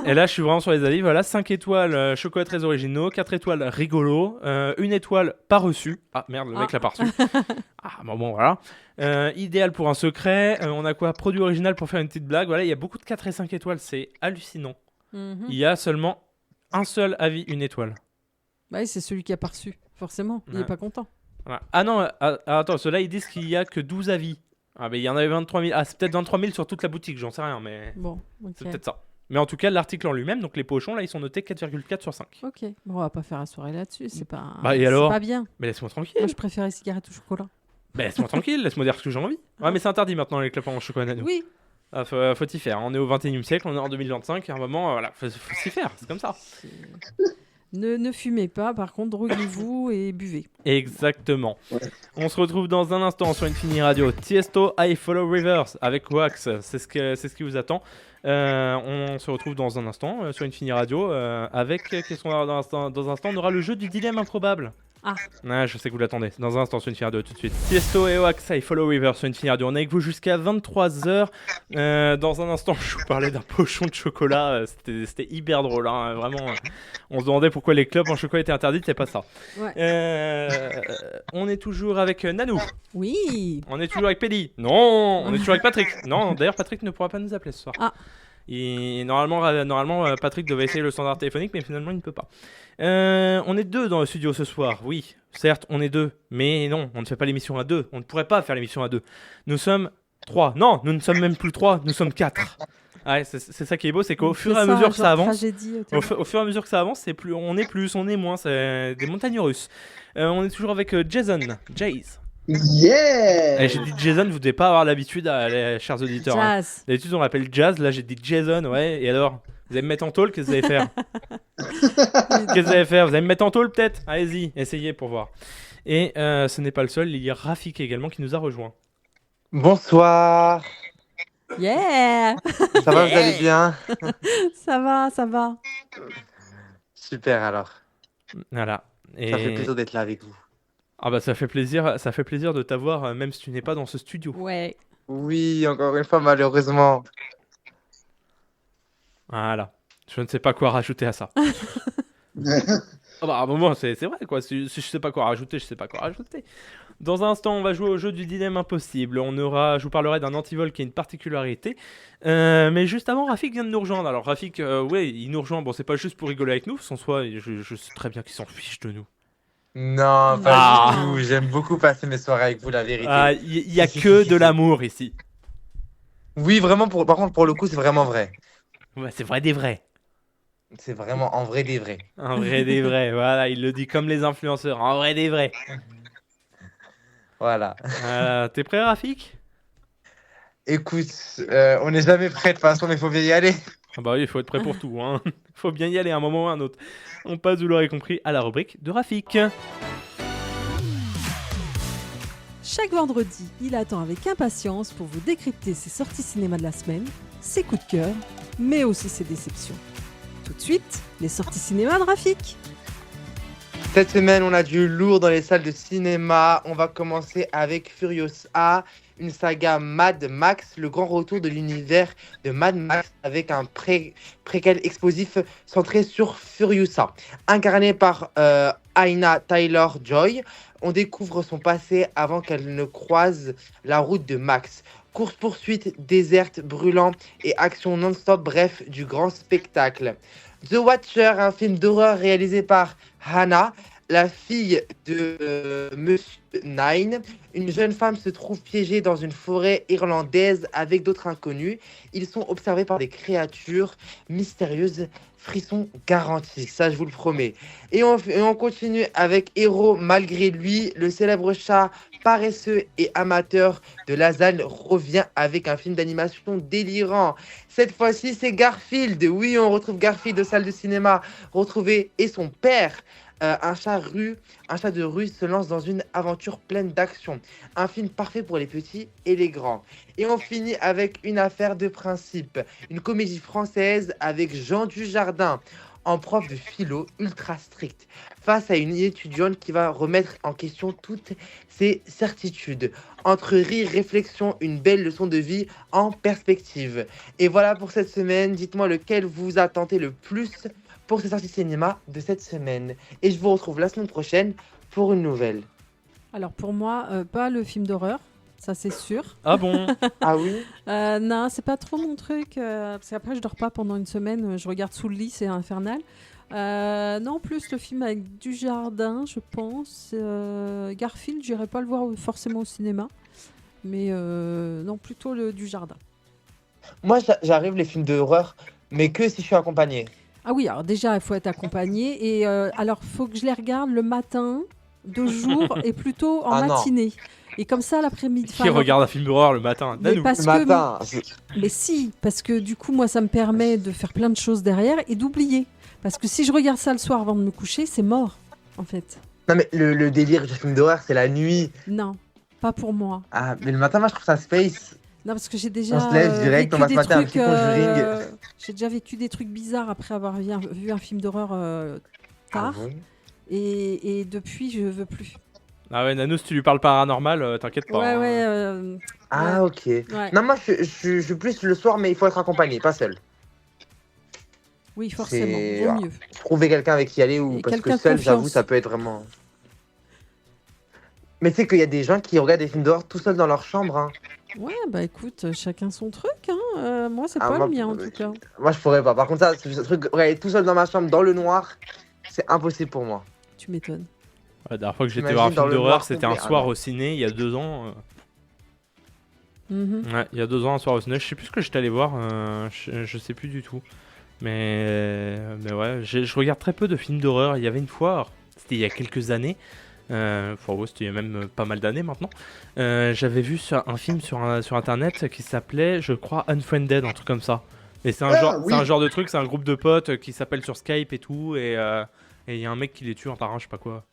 Et là, je suis vraiment sur les avis. Voilà, 5 étoiles, chocolat très originaux, 4 étoiles rigolo, 1 étoile pas reçu. Ah merde, le mec l'a pas reçu. Ah bon, voilà. Idéal pour un secret. On a quoi? Produit original pour faire une petite blague. Voilà, il y a beaucoup de 4 et 5 étoiles, c'est hallucinant. Mhm. Il y a seulement un seul avis, 1 étoile. Bah oui, c'est celui qui a pas reçu, forcément. Il Ouais. est pas content. Voilà. Ah non, attends, ceux-là, ils disent qu'il y a que 12 avis. Ah, mais il y en avait 23 000. Ah, c'est peut-être 23 000 sur toute la boutique, j'en sais rien, mais Bon, ok. c'est peut-être ça. Mais en tout cas, l'article en lui-même, donc les pochons, là, ils sont notés 4,4 sur 5. Ok. Bon, on va pas faire la soirée là-dessus, c'est pas. Bah, et c'est alors pas bien. Mais laisse-moi tranquille. Moi, je préfère les cigarettes au chocolat. Bah, laisse-moi tranquille, laisse-moi dire ce que j'ai envie. Ouais, mais c'est interdit maintenant, les clopes en chocolat nano. Oui. Ah, faut y faire. On est au 21e siècle, on est en 2025, à un moment, voilà, faut s'y faire, c'est comme ça. Ne fumez pas, par contre, droguez-vous et buvez. Exactement. Ouais. On se retrouve dans un instant sur Infini Radio. Tiesto, I Follow Rivers avec Wax, c'est ce qui vous attend. On se retrouve dans un instant sur Infini Radio avec, qu'est-ce qu'on a dans un instant? On aura le jeu du dilemme improbable. Ah. Ouais, je sais que vous l'attendez. Dans un instant sur Infini Radio, tout de suite. Tiesto et Wax, I Follow Rivers sur Infini Radio. On est avec vous jusqu'à 23h. Dans un instant, je vous parlais d'un pochon de chocolat. C'était hyper drôle, hein, vraiment. On se demandait pourquoi les clopes en chocolat étaient interdites, c'est pas ça. Ouais. On est toujours avec Nanou. Oui. On est toujours avec Pédi. Non, on est toujours avec Patrick. Non, d'ailleurs, Patrick ne pourra pas nous appeler ce soir. Ah. Et normalement, Patrick devait essayer le standard téléphonique, mais finalement, il ne peut pas. On est 2 dans le studio ce soir. Oui, certes, on est 2. Mais non, on ne fait pas l'émission à 2. On ne pourrait pas faire l'émission à 2. Nous sommes 3. Non, nous ne sommes même plus 3. Nous sommes 4. Ouais, c'est ça qui est beau, c'est qu'au fur et à mesure que ça avance, au fur et à mesure que ça avance, c'est plus, on est moins, c'est des montagnes russes. On est toujours avec Jason, Jaze. Yeah. Et j'ai dit Jason, vous devez pas avoir l'habitude, les chers auditeurs. Jazz. Hein. D'habitude, on l'appelle Jazz, là j'ai dit Jason, ouais. Et alors, vous allez me mettre en tôle, qu'est-ce que vous allez faire? Qu'est-ce que vous allez faire? Vous allez me mettre en tôle peut-être? Allez-y, essayez pour voir. Et ce n'est pas le seul, il y a Rafik également qui nous a rejoint. Bonsoir. Yeah. Ça va, vous allez bien? Ça va. Super alors. Voilà. Et... Ça fait plaisir d'être là avec vous. Ah bah ça fait plaisir de t'avoir, même si tu n'es pas dans ce studio. Ouais. Oui, encore une fois, malheureusement. Voilà. Je ne sais pas quoi rajouter à ça. Ah bah à un moment, c'est vrai quoi. Si je sais pas quoi rajouter, je sais pas quoi rajouter. Dans un instant, on va jouer au jeu du dilemme impossible. Je vous parlerai d'un antivol qui a une particularité. Mais juste avant, Rafik vient de nous rejoindre. Alors Rafik, ouais, il nous rejoint. Bon, c'est pas juste pour rigoler avec nous. Sans soi, je sais très bien qu'il s'en fiche de nous. Non, pas du tout. J'aime beaucoup passer mes soirées avec vous, la vérité. Il y a que de l'amour ici. Oui, vraiment, par contre, pour le coup, c'est vraiment vrai. Ouais, c'est vrai des vrais. C'est vraiment en vrai des vrais. En vrai des vrais, voilà, il le dit comme les influenceurs. En vrai des vrais. Voilà. T'es prêt, Rafik? Écoute, on n'est jamais prêt de toute façon, mais il faut bien y aller. Ah bah oui, il faut être prêt pour tout. Hein. Faut bien y aller à un moment ou à un autre. On passe, vous l'aurez compris, à la rubrique de Rafik. Chaque vendredi, il attend avec impatience pour vous décrypter ses sorties cinéma de la semaine, ses coups de cœur, mais aussi ses déceptions. Tout de suite, les sorties cinéma de Rafik. Cette semaine, on a du lourd dans les salles de cinéma. On va commencer avec Furiosa, une saga Mad Max, le grand retour de l'univers de Mad Max avec un préquel explosif centré sur Furiosa. Incarné par Anya Taylor-Joy, on découvre son passé avant qu'elle ne croise la route de Max. Course-poursuite, déserte, brûlant et action non-stop, bref, du grand spectacle. The Watcher, un film d'horreur réalisé par Hannah, la fille de Monsieur Nine. Une jeune femme se trouve piégée dans une forêt irlandaise avec d'autres inconnus. Ils sont observés par des créatures mystérieuses, frissons garantis, ça je vous le promets. Et on continue avec Héros malgré lui, le célèbre chat paresseux et amateur de lasagne revient avec un film d'animation délirant. Cette fois-ci, c'est Garfield. Oui, on retrouve Garfield de salle de cinéma retrouvé et son père. Un chat de rue se lance dans une aventure pleine d'action. Un film parfait pour les petits et les grands. Et on finit avec Une affaire de principe, une comédie française avec Jean Dujardin, en prof de philo ultra strict, face à une étudiante qui va remettre en question toutes ses certitudes. Entre rire, réflexion, une belle leçon de vie en perspective. Et voilà pour cette semaine. Dites-moi lequel vous a tenté le plus pour ces sorties cinéma de cette semaine. Et je vous retrouve la semaine prochaine pour une nouvelle. Alors pour moi, pas le film d'horreur, ça c'est sûr. Ah bon? Ah oui? Non, c'est pas trop mon truc, parce qu'après je dors pas pendant une semaine, je regarde sous le lit, c'est infernal. Non, plus le film avec Dujardin, je pense. Garfield, j'irai pas le voir forcément au cinéma, mais non, plutôt le Dujardin. Moi, j'arrive les films d'horreur, mais que si je suis accompagné. Ah oui, alors déjà, il faut être accompagné. Et alors, il faut que je les regarde le matin, de jour, et plutôt en matinée. Et comme ça, l'après-midi... Qui regarde un film d'horreur le matin? Mais si, parce que du coup, moi, ça me permet de faire plein de choses derrière et d'oublier. Parce que si je regarde ça le soir avant de me coucher, c'est mort, en fait. Non, mais le délire du film d'horreur, c'est la nuit. Non, pas pour moi. Ah, mais le matin, moi, je trouve ça space. Non, parce que j'ai déjà on se lève direct, on va se mater un petit Conjuring. J'ai déjà vécu des trucs bizarres après avoir vu un film d'horreur tard. Ah bon? Et depuis, je veux plus. Ah ouais, Nano, si tu lui parles paranormal, t'inquiète pas. Ouais. Ah, ok. Ouais. Non, moi, je suis plus le soir, mais il faut être accompagné, pas seul. Oui, forcément, vaut mieux. Trouver quelqu'un avec qui aller, ou parce que seul, j'avoue, ça peut être vraiment... Mais tu sais qu'il y a des gens qui regardent des films d'horreur tout seuls dans leur chambre, hein. Ouais, bah écoute, chacun son truc, hein. Moi, c'est pas le mien, en tout cas. Moi, je pourrais pas. Par contre, ça, ce truc, regarder tout seul dans ma chambre, dans le noir, c'est impossible pour moi. Tu m'étonnes. La dernière fois que j'étais voir un film d'horreur, c'était un soir au ciné, il y a 2 ans. Ouais, il y a 2 ans, un soir au ciné. Je sais plus ce que j'étais allé voir, je sais plus du tout. Mais ouais, je regarde très peu de films d'horreur. Il y avait une fois, c'était il y a quelques années, c'était il y a même pas mal d'années maintenant, j'avais vu un film sur internet qui s'appelait, je crois, Unfriended, un truc comme ça. Et c'est un genre de truc, c'est un groupe de potes qui s'appellent sur Skype et tout, et il y a un mec qui les tue un par un, je sais pas quoi.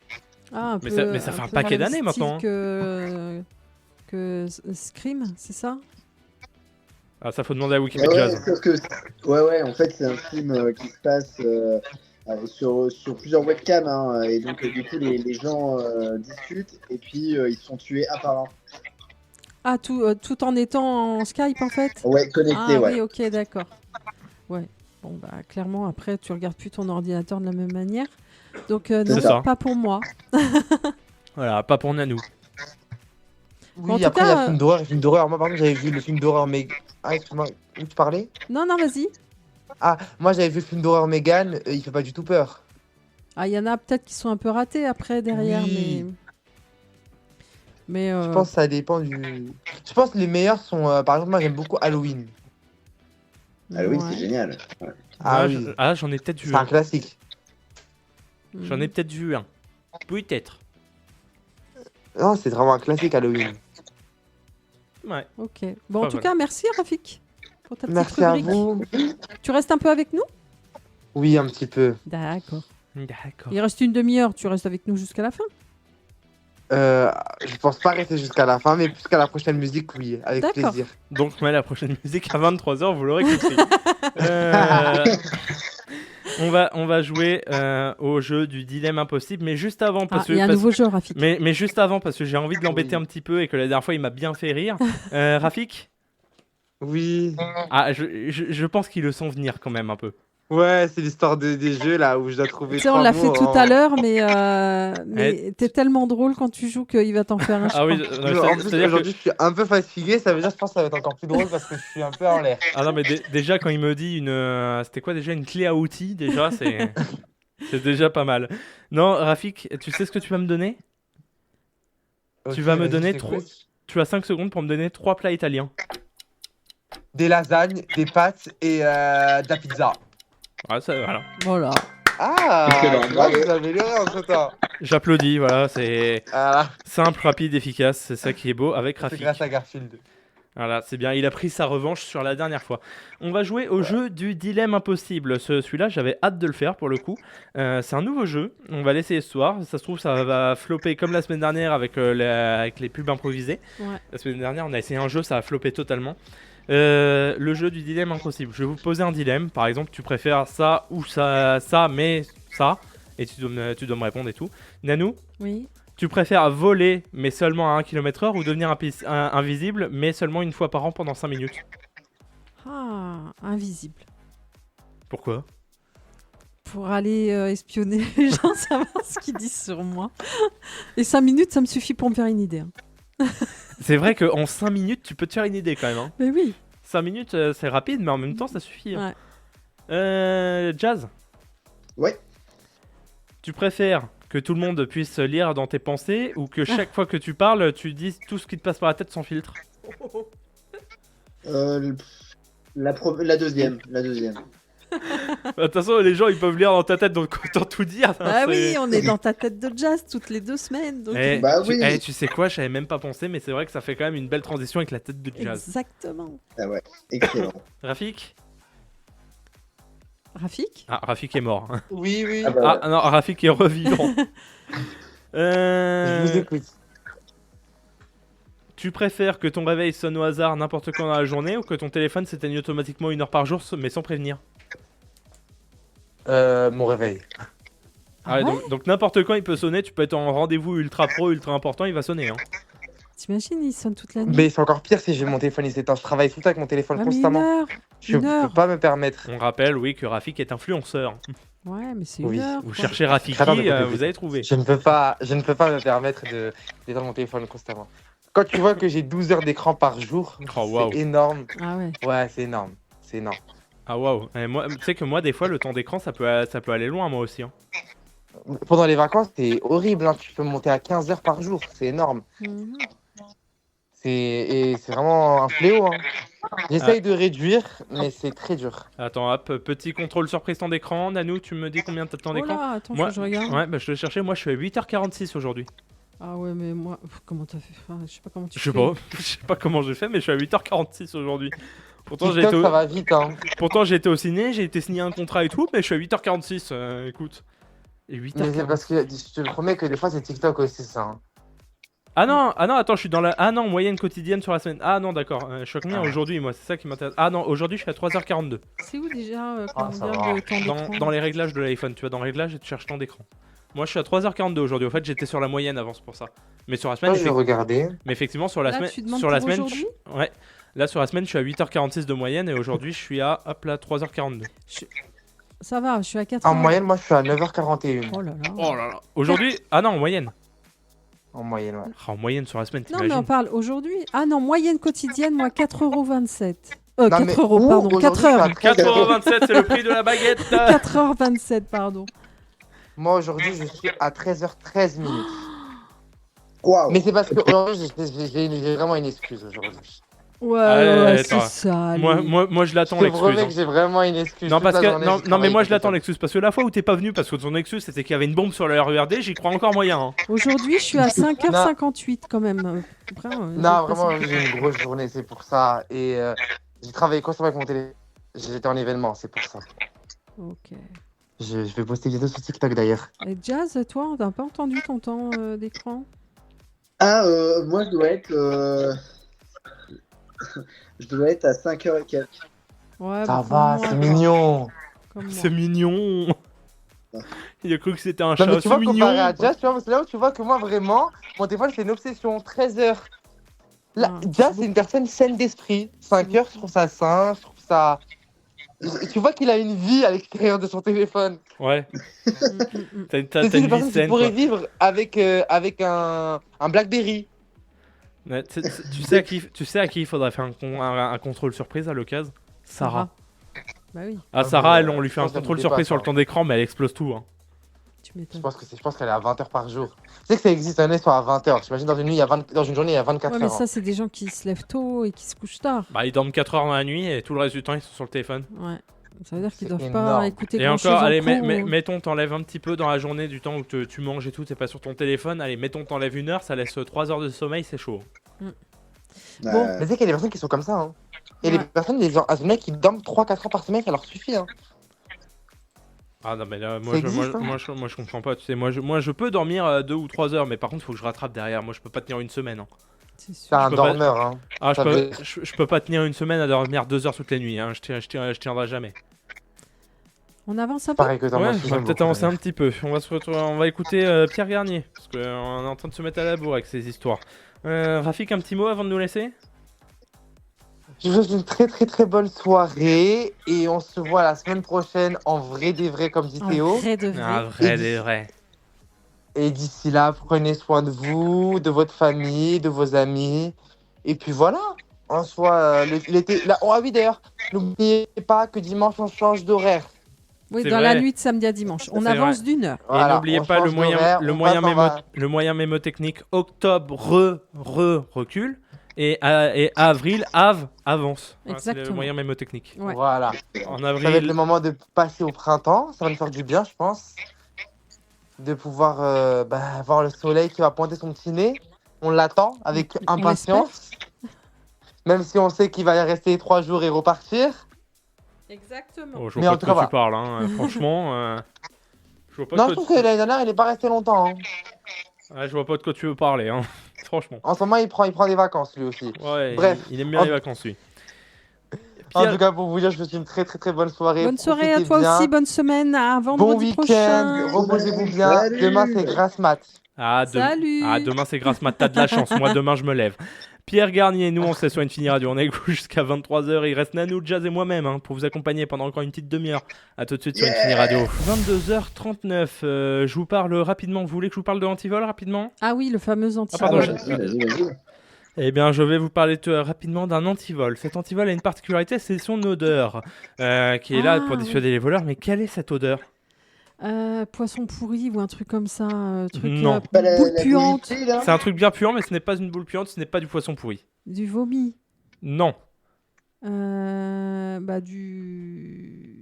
Ah, mais ça fait un paquet d'années maintenant. Que Scream, c'est ça? Ah, ça faut demander à Wikipédia. Ouais, en fait, c'est un film qui se passe sur plusieurs webcams, hein, et donc du coup, les gens discutent et puis ils sont tués un par un. Ah, tout en étant en Skype, en fait? Ouais, connecté, ouais. Oui, ok, d'accord. Ouais. Bon, bah, clairement, après, tu regardes plus ton ordinateur de la même manière. Donc, C'est non, ça. pas pour moi. Voilà, pas pour Nanou. Oui, En tout après, il y cas, a film d'horreur et film d'horreur. Moi, par exemple, j'avais vu le film d'horreur Megan. Ah, excuse-moi, tu parlais? Non, vas-y. Ah, moi, j'avais vu le film d'horreur Megan. Il fait pas du tout peur. Ah, il y en a peut-être qui sont un peu ratés après, derrière, Oui. mais Je pense que ça dépend du. Je pense que les meilleurs sont. Par exemple, moi, j'aime beaucoup Halloween. Halloween, ouais. c'est génial. Ah, Ah, oui. j'en ai peut-être vu C'est un un. classique. J'en ai peut-être vu un. Peut-être. Non, c'est vraiment un classique Halloween. Ouais. Ok. Bon, Pas en tout mal. cas, merci Rafik pour ta petite Merci à rubrique. vous. Tu restes un peu avec nous? Oui, un petit peu. D'accord. D'accord. Il reste une demi-heure, tu restes avec nous jusqu'à la fin? Je pense pas rester jusqu'à la fin, mais jusqu'à la prochaine musique, oui, avec D'accord. plaisir. Donc, la prochaine musique à 23h, vous l'aurez compris. On va jouer au jeu du dilemme impossible, mais juste avant, Ah, parce il y a un que. nouveau jeu, Rafik. Mais juste avant, parce que j'ai envie de l'embêter Oui. un petit peu et que la dernière fois, il m'a bien fait rire. Rafik? Oui. Ah, je pense qu'ils le sont venir quand même un peu. Ouais, c'est l'histoire des jeux là où je dois trouver Tu sais, on trois l'a mots fait tout en- à l'heure, mais t'es tellement drôle quand tu joues qu'il va t'en faire un. Ah oui, je non, En plus, c'est-à-dire que... aujourd'hui, je suis un peu fatigué, ça veut dire que je pense que ça va être encore plus drôle parce que je suis un peu en l'air. Ah non, mais déjà, quand il me dit c'était quoi déjà, une clé à outils, déjà, c'est déjà pas mal. Non, Rafik, tu sais ce que tu vas me donner? Tu vas me vas-y, donner je trois- t'écoute. Tu as 5 secondes pour me donner 3 plats italiens. Des lasagnes, des pâtes et de la pizza. Ouais, ça, voilà. Voilà. Ah, Excellent, tu vois, bravo. vous avez amélioré entre temps. J'applaudis, voilà, c'est Ah, simple, rapide, efficace, c'est ça qui est beau avec c'est Rafik. grâce à Garfield. Voilà, c'est bien, il a pris sa revanche sur la dernière fois. On va jouer au jeu du dilemme impossible. Celui-là, j'avais hâte de le faire pour le coup. C'est un nouveau jeu, on va l'essayer ce soir. Ça se trouve, ça va flopper comme la semaine dernière avec les pubs improvisées. Ouais. La semaine dernière, on a essayé un jeu, ça a floppé totalement. Le jeu du dilemme impossible. Je vais vous poser un dilemme. Par exemple, tu préfères ça ou ça, mais ça. Et tu dois me répondre et tout. Nanou, Oui. tu préfères voler mais seulement à 1 km/h ou devenir invisible mais seulement une fois par an pendant 5 minutes? Ah, invisible. Pourquoi? Pour aller espionner les gens, savoir ce qu'ils disent sur moi. Et 5 minutes, ça me suffit pour me faire une idée. Hein. C'est vrai qu'en 5 minutes, tu peux te faire une idée quand même. Hein. Mais oui. 5 minutes, c'est rapide, mais en même temps, ça suffit. Hein. Jazz, Ouais. tu préfères que tout le monde puisse lire dans tes pensées ou que chaque fois que tu parles, tu dises tout ce qui te passe par la tête sans filtre? La deuxième. De toute façon, les gens, ils peuvent lire dans ta tête, donc autant tout dire. hein, Ah c'est- oui, on est dans ta tête de Jazz toutes les 2 semaines. Donc... Eh, Bah tu, oui. tu sais quoi, j'avais même pas pensé, mais c'est vrai que ça fait quand même une belle transition avec la tête de Jazz. Exactement. Ah ouais, excellent. Rafik? Rafik? Ah, Rafik est mort. Oui, oui. Ah bah, Ah non, Rafik est revivant. Je vous écoute. Tu préfères que ton réveil sonne au hasard n'importe quand dans la journée ou que ton téléphone s'éteigne automatiquement 1 heure par jour mais sans prévenir? Mon réveil. Ah ouais, donc n'importe quand il peut sonner, tu peux être en rendez-vous ultra pro, ultra important, il va sonner. Hein. T'imagines, il sonne toute la nuit. Mais c'est encore pire si j'ai mon téléphone il s'éteint. Je travaille tout le temps avec mon téléphone Ah, mais constamment. 1 heure. Je une heure. peux pas me permettre. On rappelle, oui, que Rafik est influenceur. Ouais, mais c'est Oui. 1 heure. Vous quoi. cherchez Rafiki, Attends, mais vous allez trouver. Je ne peux pas me permettre d'éteindre mon téléphone constamment. Quand tu vois que j'ai 12 heures d'écran par jour, Oh, waouh. c'est énorme. Ah ouais. Ouais, c'est énorme. C'est énorme. Ah waouh. Moi, tu sais que moi, des fois, le temps d'écran, ça peut aller loin, moi aussi. Hein. Pendant les vacances, c'est horrible. Hein. Tu peux monter à 15 heures par jour. C'est énorme. Mhm. C'est vraiment un fléau. Hein. J'essaye de réduire, mais c'est très dur. Attends, hop, petit contrôle surprise temps d'écran. Nanou, tu me dis combien t'as de temps Oh d'écran? là, attends, Moi, faut que je regarde. Ouais, bah je le cherchais, moi je suis à 8h46 aujourd'hui. Ah ouais, mais moi, comment t'as fait? Enfin, je sais pas comment tu Je sais fais. pas, je sais pas comment j'ai fait, mais je suis à 8h46 aujourd'hui. Pourtant j'ai TikTok, été, ça va vite. Hein. pourtant j'ai été au ciné, j'ai été signer un contrat et tout, mais je suis à 8h46, écoute. Et Mais c'est 8h46. parce que je te promets que des fois, c'est TikTok aussi, ça. Hein. Ah non, attends, je suis dans la... Ah non, moyenne quotidienne sur la semaine. Ah non, d'accord, je suis à combien aujourd'hui, moi, c'est ça qui m'intéresse. Ah non, aujourd'hui je suis à 3h42. C'est où déjà Ah, ça combien va. de temps d'écran? Dans les réglages de l'iPhone, tu vas dans réglages et tu cherches temps d'écran. Moi je suis à 3h42 aujourd'hui, en fait j'étais sur la moyenne avant, c'est pour ça. Mais sur la semaine, Moi, je vais regarder. mais effectivement sur la Là, semaine... tu demandes Sur la pour semaine... aujourd'hui Ouais. Là, sur la semaine, je suis à 8h46 de moyenne et aujourd'hui, je suis à 3h42. Ça va, je suis à 4h. En moyenne, moi, je suis à 9h41. Oh là là. Oh là là. Aujourd'hui. Ah non, en moyenne. En moyenne, ouais. Ah, en moyenne sur la semaine, Non, t'imagines. mais on parle aujourd'hui. Ah non, moyenne quotidienne, moi, 4,27 €. Non, 4 mais euros, où, pardon. aujourd'hui, 4 je suis à heures. 4,27 €, c'est le prix de la baguette. 4h27, pardon. Moi, aujourd'hui, je suis à 13h13 minutes. Waouh. Mais c'est parce que aujourd'hui, j'ai vraiment une excuse aujourd'hui. Ouais, Allez, c'est attends. ça. lui. Moi, je l'attends, Je te l'excuse. promets hein. que j'ai vraiment une excuse. Non, Toute parce la que journée, non, je non, mais moi travaille je l'attends comme l'excuse parce que la fois où t'es pas venu parce que ton excuse c'était qu'il y avait une bombe sur le RERD, j'y crois encore moyen. Hein. Aujourd'hui, je suis à 5h58 quand même. Après, ça. j'ai Non, passé- vraiment, j'ai une grosse journée, c'est pour ça. Et j'ai travaillé constamment avec mon téléphone. J'étais en événement, c'est pour ça. Ok. Je vais poster une vidéo sur TikTok d'ailleurs. Et Jazz, toi, on n'a pas entendu ton temps d'écran? Ah, moi, je dois être. Je dois être à 5h et quelques. Ouais, Ça bah, va, comme c'est moi, mignon. comme moi. C'est mignon. Il a cru que c'était un Non, chat. mais tu C'est vois, comparé mignon. à Jazz, tu vois, c'est là où tu vois que moi, vraiment, mon téléphone, c'est une obsession. 13h. Là, Ah, Jazz, c'est une personne saine d'esprit. 5h, je trouve ça sain, je trouve ça. Tu vois qu'il a une vie à l'extérieur de son téléphone. Ouais. T'as C'est une une personne vie qui saine. pourrait Quoi. vivre avec un Blackberry. Ouais, tu sais à qui il faudrait faire un contrôle surprise à l'occasion? Sarah. Bah oui, Ah, Ah, Sarah, mais, on lui fait je un pense qu'elle contrôle me surprise dépasse, sur le hein. temps d'écran, mais elle explose tout. Hein. tu m'étonnes. Je pense qu'elle est à 20h par jour. Tu sais que ça existe un soit à 20h. T'imagines dans une nuit, dans une journée, il y a 24 Ouais, heures. mais hein. ça, c'est des gens qui se lèvent tôt et qui se couchent tard. Bah, ils dorment 4 heures dans la nuit et tout le reste du temps, ils sont sur le téléphone. Ouais. Ça veut dire qu'ils C'est doivent pas énorme. écouter Et grand-chose encore, en allez, cours, mettons, t'enlèves un petit peu dans la journée du temps où tu manges et tout, t'es pas sur ton téléphone. Allez, mettons, t'enlèves 1 heure, ça laisse 3 heures de sommeil, c'est chaud. Bon. Mais tu sais qu'il y a des personnes qui sont comme ça. Hein. Et les Ouais. personnes, des mecs qui dorment 3-4 heures par semaine, ça leur suffit. Hein. Ah non, mais là, Ça existe, hein. moi, je comprends pas. Tu sais, moi, je peux dormir 2 ou 3 heures, mais par contre, faut que je rattrape derrière. Moi, je peux pas tenir une semaine. Hein. C'est sûr. C'est un peux pas- dormeur. Hein. Ah, Ça veut- je peux pas tenir une semaine à dormir 2 heures toutes les nuits. Hein. Je tiendrai jamais. On avance un peu? Pareil que toi, Ouais, moi, on je va peut-être avancer un petit peu. On va écouter Pierre Garnier, parce qu'on est en train de se mettre à la bourre avec ces histoires. Rafik, un petit mot avant de nous laisser? Je vous souhaite une très très très bonne soirée. Et on se voit la semaine prochaine en vrai des vrais, comme dit En Théo. vrai de vrai. Ah, vrai des vrais. Et d'ici là, prenez soin de vous, de votre famille, de vos amis. Et puis voilà. En soi, l'été. Oh, ah oui, d'ailleurs, n'oubliez pas que dimanche, on change d'horaire. Oui, C'est dans la vrai. nuit de samedi à dimanche. On C'est avance vrai. d'1 heure. Voilà, Et n'oubliez on pas le change d'horaire, moyen, on passe en le moyen mémotechnique octobre recule et avril avance. Voilà, c'est le Exactement. moyen mémotechnique. Ouais. Voilà. En Ça va être avril, le moment de passer au printemps. Ça va nous faire du bien, je pense. De pouvoir voir le soleil qui va pointer son petit nez. On l'attend avec On impatience. Même si on sait qu'il va y rester 3 jours et repartir. Exactement. oh, je Mais vois en pas de tout quoi cas, tu parles. Hein. Franchement, je vois pas Non, de je quoi trouve que l'année dernière, il n'est pas resté longtemps. Hein. je vois pas de quoi tu veux parler. Hein. Franchement. En ce moment, il prend des vacances, lui aussi. Ouais, Bref. il aime bien les vacances, lui. En Pierre- tout cas, pour vous dire, je vous souhaite une très très très bonne soirée. Bonne soirée à Profitez toi bien. aussi, bonne semaine, à Bon vendredi week-end, prochain. reposez-vous bien. Salut. Demain, c'est grasse mat. Salut. Demain c'est grâce mat, t'as de la chance. Moi demain je me lève. Pierre Garnier, nous on se sur Infini Radio, on est avec vous jusqu'à 23h. Il reste Nanou, Jazz et moi-même hein, pour vous accompagner pendant encore une petite demi-heure. A tout de suite sur Infini Radio. 22h39, je vous parle rapidement. Vous voulez que je vous parle de Antivol rapidement? Ah oui, le fameux anti. pardon, Vas-y. Eh bien, je vais vous parler rapidement d'un antivol. Cet antivol a une particularité, c'est son odeur, qui est là pour dissuader les voleurs. Mais quelle est cette odeur? Poisson pourri ou un truc comme ça. Truc, Non. Pas la boule puante. bougie, là C'est un truc bien puant, mais ce n'est pas une boule puante, ce n'est pas du poisson pourri. Du vomi. Non. Du...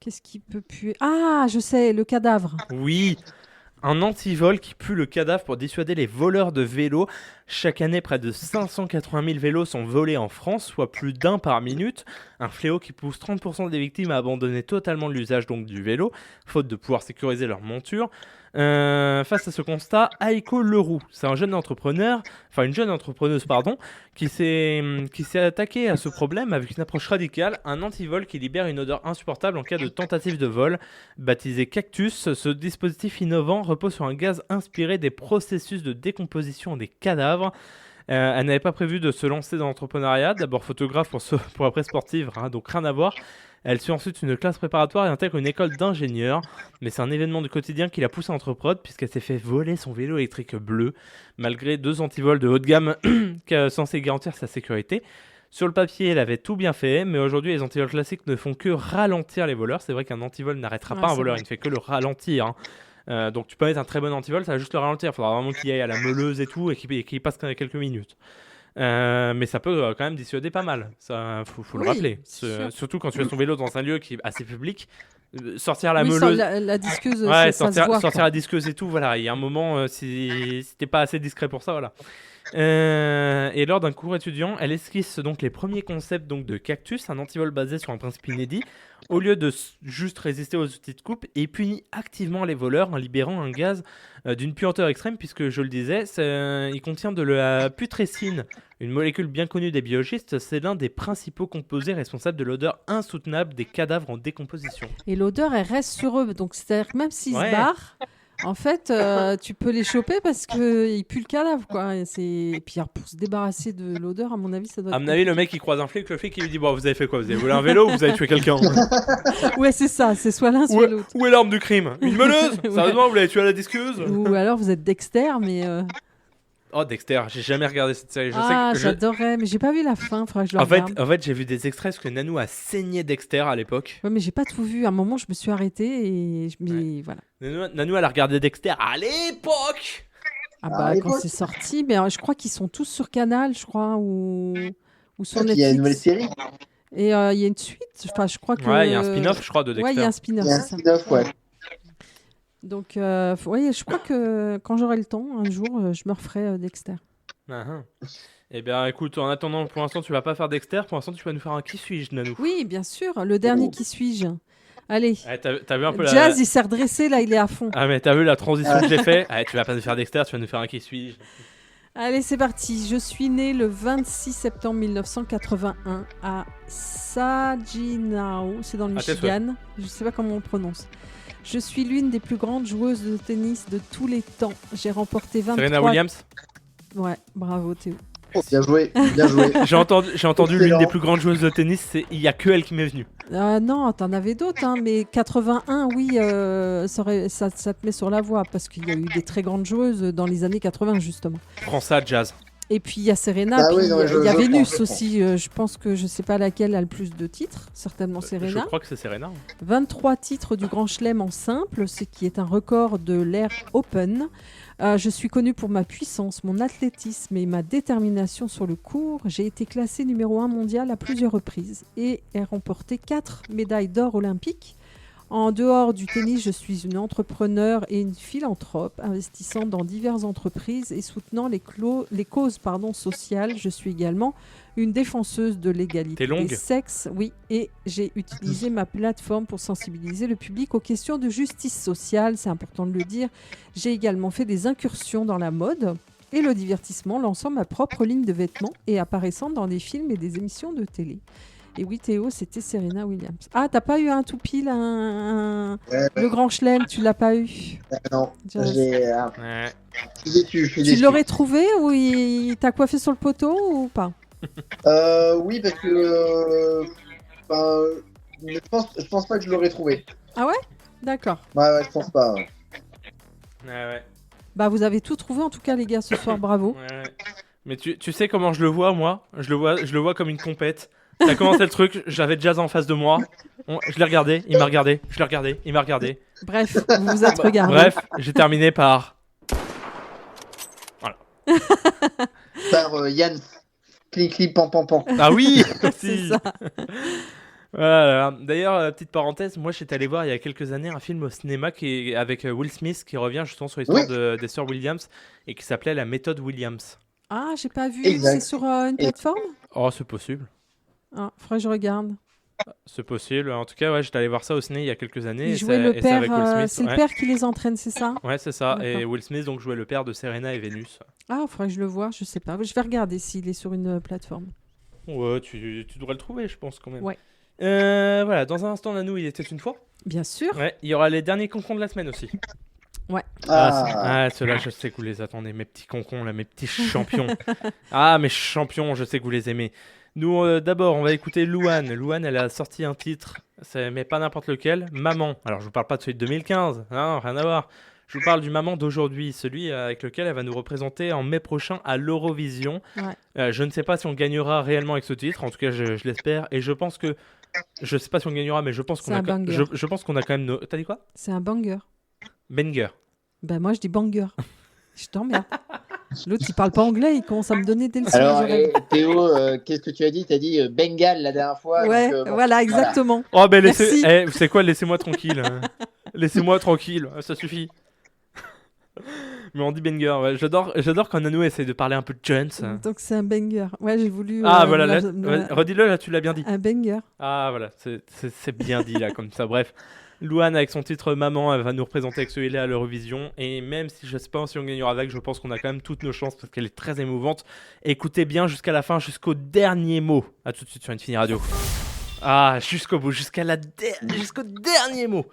Qu'est-ce qui peut puer? Ah, je sais, le cadavre. Oui. Un antivol qui pue le cadavre pour dissuader les voleurs de vélos. Chaque année, près de 580 000 vélos sont volés en France, soit plus d'un par minute. Un fléau qui pousse 30% des victimes à abandonner totalement l'usage donc du vélo, faute de pouvoir sécuriser leur monture. Face à ce constat, Aiko Leroux, c'est un jeune entrepreneur, enfin une jeune entrepreneuse pardon, qui s'est attaquée à ce problème avec une approche radicale, un antivol qui libère une odeur insupportable en cas de tentative de vol. Baptisé Cactus, ce dispositif innovant repose sur un gaz inspiré des processus de décomposition des cadavres. Elle n'avait pas prévu de se lancer dans l'entrepreneuriat, d'abord photographe pour après sportive, hein, donc rien à voir. Elle suit ensuite une classe préparatoire et intègre une école d'ingénieur. Mais c'est un événement du quotidien qui l'a poussée à entreprendre puisqu'elle s'est fait voler son vélo électrique bleu, malgré 2 antivols de haut de gamme censés garantir sa sécurité. Sur le papier, elle avait tout bien fait, mais aujourd'hui, les antivols classiques ne font que ralentir les voleurs. C'est vrai qu'un antivol n'arrêtera pas un voleur, il ne fait que le ralentir. Donc tu peux mettre un très bon antivol, ça va juste le ralentir. Il faudra vraiment qu'il aille à la meuleuse et tout et qu'il passe quelques minutes. Mais ça peut quand même dissuader pas mal, ça faut le rappeler. Surtout quand tu as ton vélo dans un lieu qui est assez public, sortir la meuleuse, la disqueuse, ouais, ça se voit, sortir la disqueuse et tout, voilà. Il y a un moment, si t'es pas assez discret pour ça, voilà. Et lors d'un cours étudiant, elle esquisse donc les premiers concepts donc de Cactus, un antivol basé sur un principe inédit. Au lieu de juste résister aux outils de coupe, et punit activement les voleurs en libérant un gaz d'une puanteur extrême, puisque je le disais, il contient de la putrescine, une molécule bien connue des biologistes. C'est l'un des principaux composés responsables de l'odeur insoutenable des cadavres en décomposition. Et l'odeur, elle reste sur eux, donc c'est-à-dire que même s'ils se barrent, en fait, tu peux les choper parce qu'ils puent le cadavre, quoi. Et puis alors, pour se débarrasser de l'odeur, à mon avis, ça doit être... À mon avis, le mec, il croise un flic, le flic, il lui dit « Bon, vous avez fait quoi? Vous avez volé un vélo ou vous avez tué quelqu'un ?» Ouais, c'est ça, c'est soit l'un, soit l'autre. Où est l'arme du crime? Une meuleuse? Sérieusement, vous l'avez tué à la disqueuse? Ou alors, vous êtes Dexter, mais... Oh, Dexter, j'ai jamais regardé cette série. J'adorais, mais j'ai pas vu la fin, faudrait que je le regarde. En fait, j'ai vu des extraits parce que Nanou a saigné Dexter à l'époque. Ouais, mais j'ai pas tout vu. À un moment, je me suis arrêtée et voilà. Nanou, elle a regardé Dexter à l'époque. Ah bah, quand c'est sorti, mais je crois qu'ils sont tous sur Canal, je crois, ou sur Netflix. Il y a une nouvelle série. Et il y a une suite. Enfin, je crois que... Ouais, il y a un spin-off, je crois, de Dexter. Ouais, il y a un spin-off. Il y a un spin-off, ouais. Donc, je crois que quand j'aurai le temps, un jour, je me referai Dexter. Eh bien, écoute, en attendant, pour l'instant, tu vas pas faire Dexter. Pour l'instant, tu vas nous faire un Qui suis-je, Nanou? Oui, bien sûr. Le dernier Qui suis-je? Allez. T'as vu un peu Jazz, il s'est redressé, là, il est à fond. Ah, mais t'as vu la transition que j'ai fait? Tu vas pas nous faire Dexter, tu vas nous faire un Qui suis-je? Allez, c'est parti. Je suis née le 26 septembre 1981 à Saginaw, c'est dans le Michigan. Je sais pas comment on le prononce. Je suis l'une des plus grandes joueuses de tennis de tous les temps. J'ai remporté 23... Serena Williams? Ouais, bravo Théo. Oh, bien joué, bien joué. J'ai entendu l'une des plus grandes joueuses de tennis, il y a que elle qui m'est venue. Non, t'en avais d'autres, hein, mais 81, oui, ça te met sur la voie, parce qu'il y a eu des très grandes joueuses dans les années 80, justement. Prends ça, Jazz. Et puis il y a Serena, il y a Vénus aussi. Je pense que je sais pas laquelle a le plus de titres, certainement Serena. Je crois que c'est Serena. 23 titres du Grand Chelem en simple, ce qui est un record de l'ère Open. Je suis connue pour ma puissance, mon athlétisme et ma détermination sur le court. J'ai été classée numéro 1 mondial à plusieurs reprises et ai remporté 4 médailles d'or olympiques. En dehors du tennis, je suis une entrepreneure et une philanthrope, investissant dans diverses entreprises et soutenant les causes sociales. Je suis également une défenseuse de l'égalité des sexes. Oui, et j'ai utilisé ma plateforme pour sensibiliser le public aux questions de justice sociale, c'est important de le dire. J'ai également fait des incursions dans la mode et le divertissement, lançant ma propre ligne de vêtements et apparaissant dans des films et des émissions de télé. Et oui, Théo, c'était Serena Williams. Ah, t'as pas eu un toupil, le Grand Chelem, tu l'as pas eu? Non, je suis déçu. Tu l'aurais trouvé ou il t'a coiffé sur le poteau ou pas? Oui, parce que je pense pas que je l'aurais trouvé. Ah ouais? D'accord. Ouais, je pense pas. Ouais. Bah, vous avez tout trouvé en tout cas, les gars, ce soir, bravo. Ouais. Mais tu sais comment je le vois, moi? Je le vois comme une compète. T'as commencé le truc, j'avais Jazz en face de moi. Je l'ai regardé, il m'a regardé, je l'ai regardé, il m'a regardé. Bref, vous vous êtes regardé. Bref, j'ai terminé par... Voilà. Par Yann. Clic, clic, pan, pan, pan. Ah oui. C'est ça. Voilà. D'ailleurs, petite parenthèse, moi j'étais allé voir il y a quelques années un film au cinéma avec Will Smith qui revient justement sur l'histoire des sœurs Williams et qui s'appelait La méthode Williams. Ah, j'ai pas vu, c'est sur une plateforme? Oh, c'est possible. Ah, faudrait que je regarde. C'est possible. En tout cas, ouais, j'étais allé voir ça au ciné il y a quelques années. Il jouait le père, c'est ouais. le père qui les entraîne, c'est ça? Ouais, c'est ça. Et Will Smith donc jouait le père de Serena et Vénus. Ah, faudrait que je le voie, je sais pas. Je vais regarder s'il est sur une plateforme. Ouais, tu devrais le trouver, je pense quand même. Ouais. Voilà, dans un instant, Nanou, il était une fois. Bien sûr. Ouais, il y aura les derniers concons de la semaine aussi. Ouais. Ceux-là, je sais que vous les attendez, mes petits concons, là, mes petits champions. Mes champions, je sais que vous les aimez. Nous, d'abord, on va écouter Louane. Louane, elle a sorti un titre, mais pas n'importe lequel, Maman. Alors, je vous parle pas de celui de 2015, non, rien à voir. Je vous parle du Maman d'aujourd'hui, celui avec lequel elle va nous représenter en mai prochain à l'Eurovision. Ouais. Je ne sais pas si on gagnera réellement avec ce titre, en tout cas, je l'espère. Et je pense que, je sais pas si on gagnera, mais je pense qu'on je pense qu'on a quand même... T'as dit quoi ? C'est un banger. Banger. Ben moi, je dis banger. Je t'emmerde. L'autre, il parle pas anglais, il commence à me donner des leçons. Alors, Théo, qu'est-ce que tu as dit ? Tu as dit Bengal la dernière fois. Ouais, donc, voilà, exactement. Oh, ben Merci. vous savez quoi ? Laissez-moi tranquille. Laissez-moi tranquille, ça suffit. Mais on dit banger, ouais. J'adore quand Nanou essaie de parler un peu de Jones. Donc c'est un banger. Ouais, j'ai voulu... Voilà, redis-le, là, tu l'as bien dit. Un banger. Ah, voilà, c'est bien dit, là, comme ça. Bref, Louane, avec son titre Maman, elle va nous représenter avec celui-là à l'Eurovision. Et même si je sais pas si on gagnera avec, je pense qu'on a quand même toutes nos chances parce qu'elle est très émouvante. Écoutez bien jusqu'à la fin, jusqu'au dernier mot. À tout de suite sur Infini Radio. Ah, jusqu'au bout, jusqu'au dernier mot.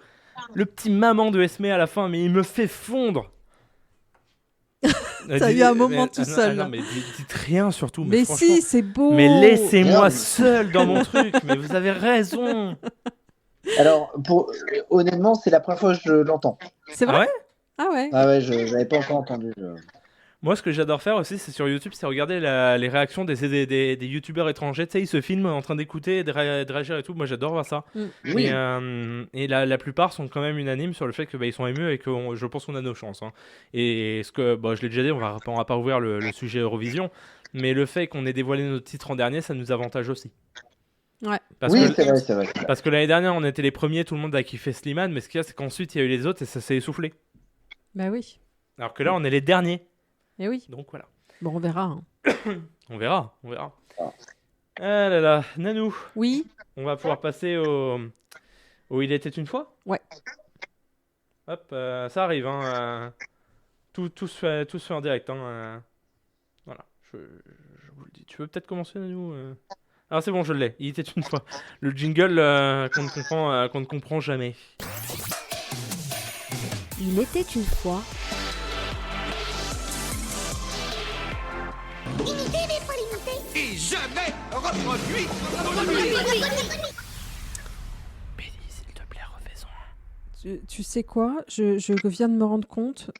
Le petit Maman de Esmé à la fin, mais il me fait fondre. T'as eu un moment tout seul. Non, mais dites rien surtout. Mais si, c'est beau. Mais laissez-moi seul dans mon truc. Mais vous avez raison. Alors, honnêtement, c'est la première fois que je l'entends. C'est vrai ? Ah ouais ? Ah ouais, je n'avais pas encore entendu. Moi, ce que j'adore faire aussi, c'est sur YouTube, c'est regarder les réactions des youtubeurs étrangers. Tu sais, ils se filment en train d'écouter, de réagir et tout. Moi, j'adore voir ça. Oui. Et la plupart sont quand même unanimes sur le fait que ils sont émus et que je pense qu'on a nos chances. Hein. Et ce que je l'ai déjà dit, on va pas ouvrir le sujet Eurovision, mais le fait qu'on ait dévoilé notre titre en dernier, ça nous avantage aussi. Ouais. C'est vrai. Parce que l'année dernière, on était les premiers, tout le monde a kiffé Slimane, mais ce qu'il y a, c'est qu'ensuite, il y a eu les autres et ça s'est essoufflé. Bah oui. Alors que là, on est les derniers. Et oui. Donc voilà. Bon, on verra. Hein. On verra. Ah là là, Nanou. Oui. On va pouvoir passer au Il était une fois. Ouais. Hop, ça arrive. Hein, tout se fait en direct. Hein, voilà, je vous le dis. Tu veux peut-être commencer, Nanou Alors c'est bon, je l'ai. Il était une fois. Le jingle qu'on ne comprend jamais. Il était une fois. Et jamais reproduit. Béni, s'il te plaît, refais-en. Tu sais quoi ? Je viens de me rendre compte.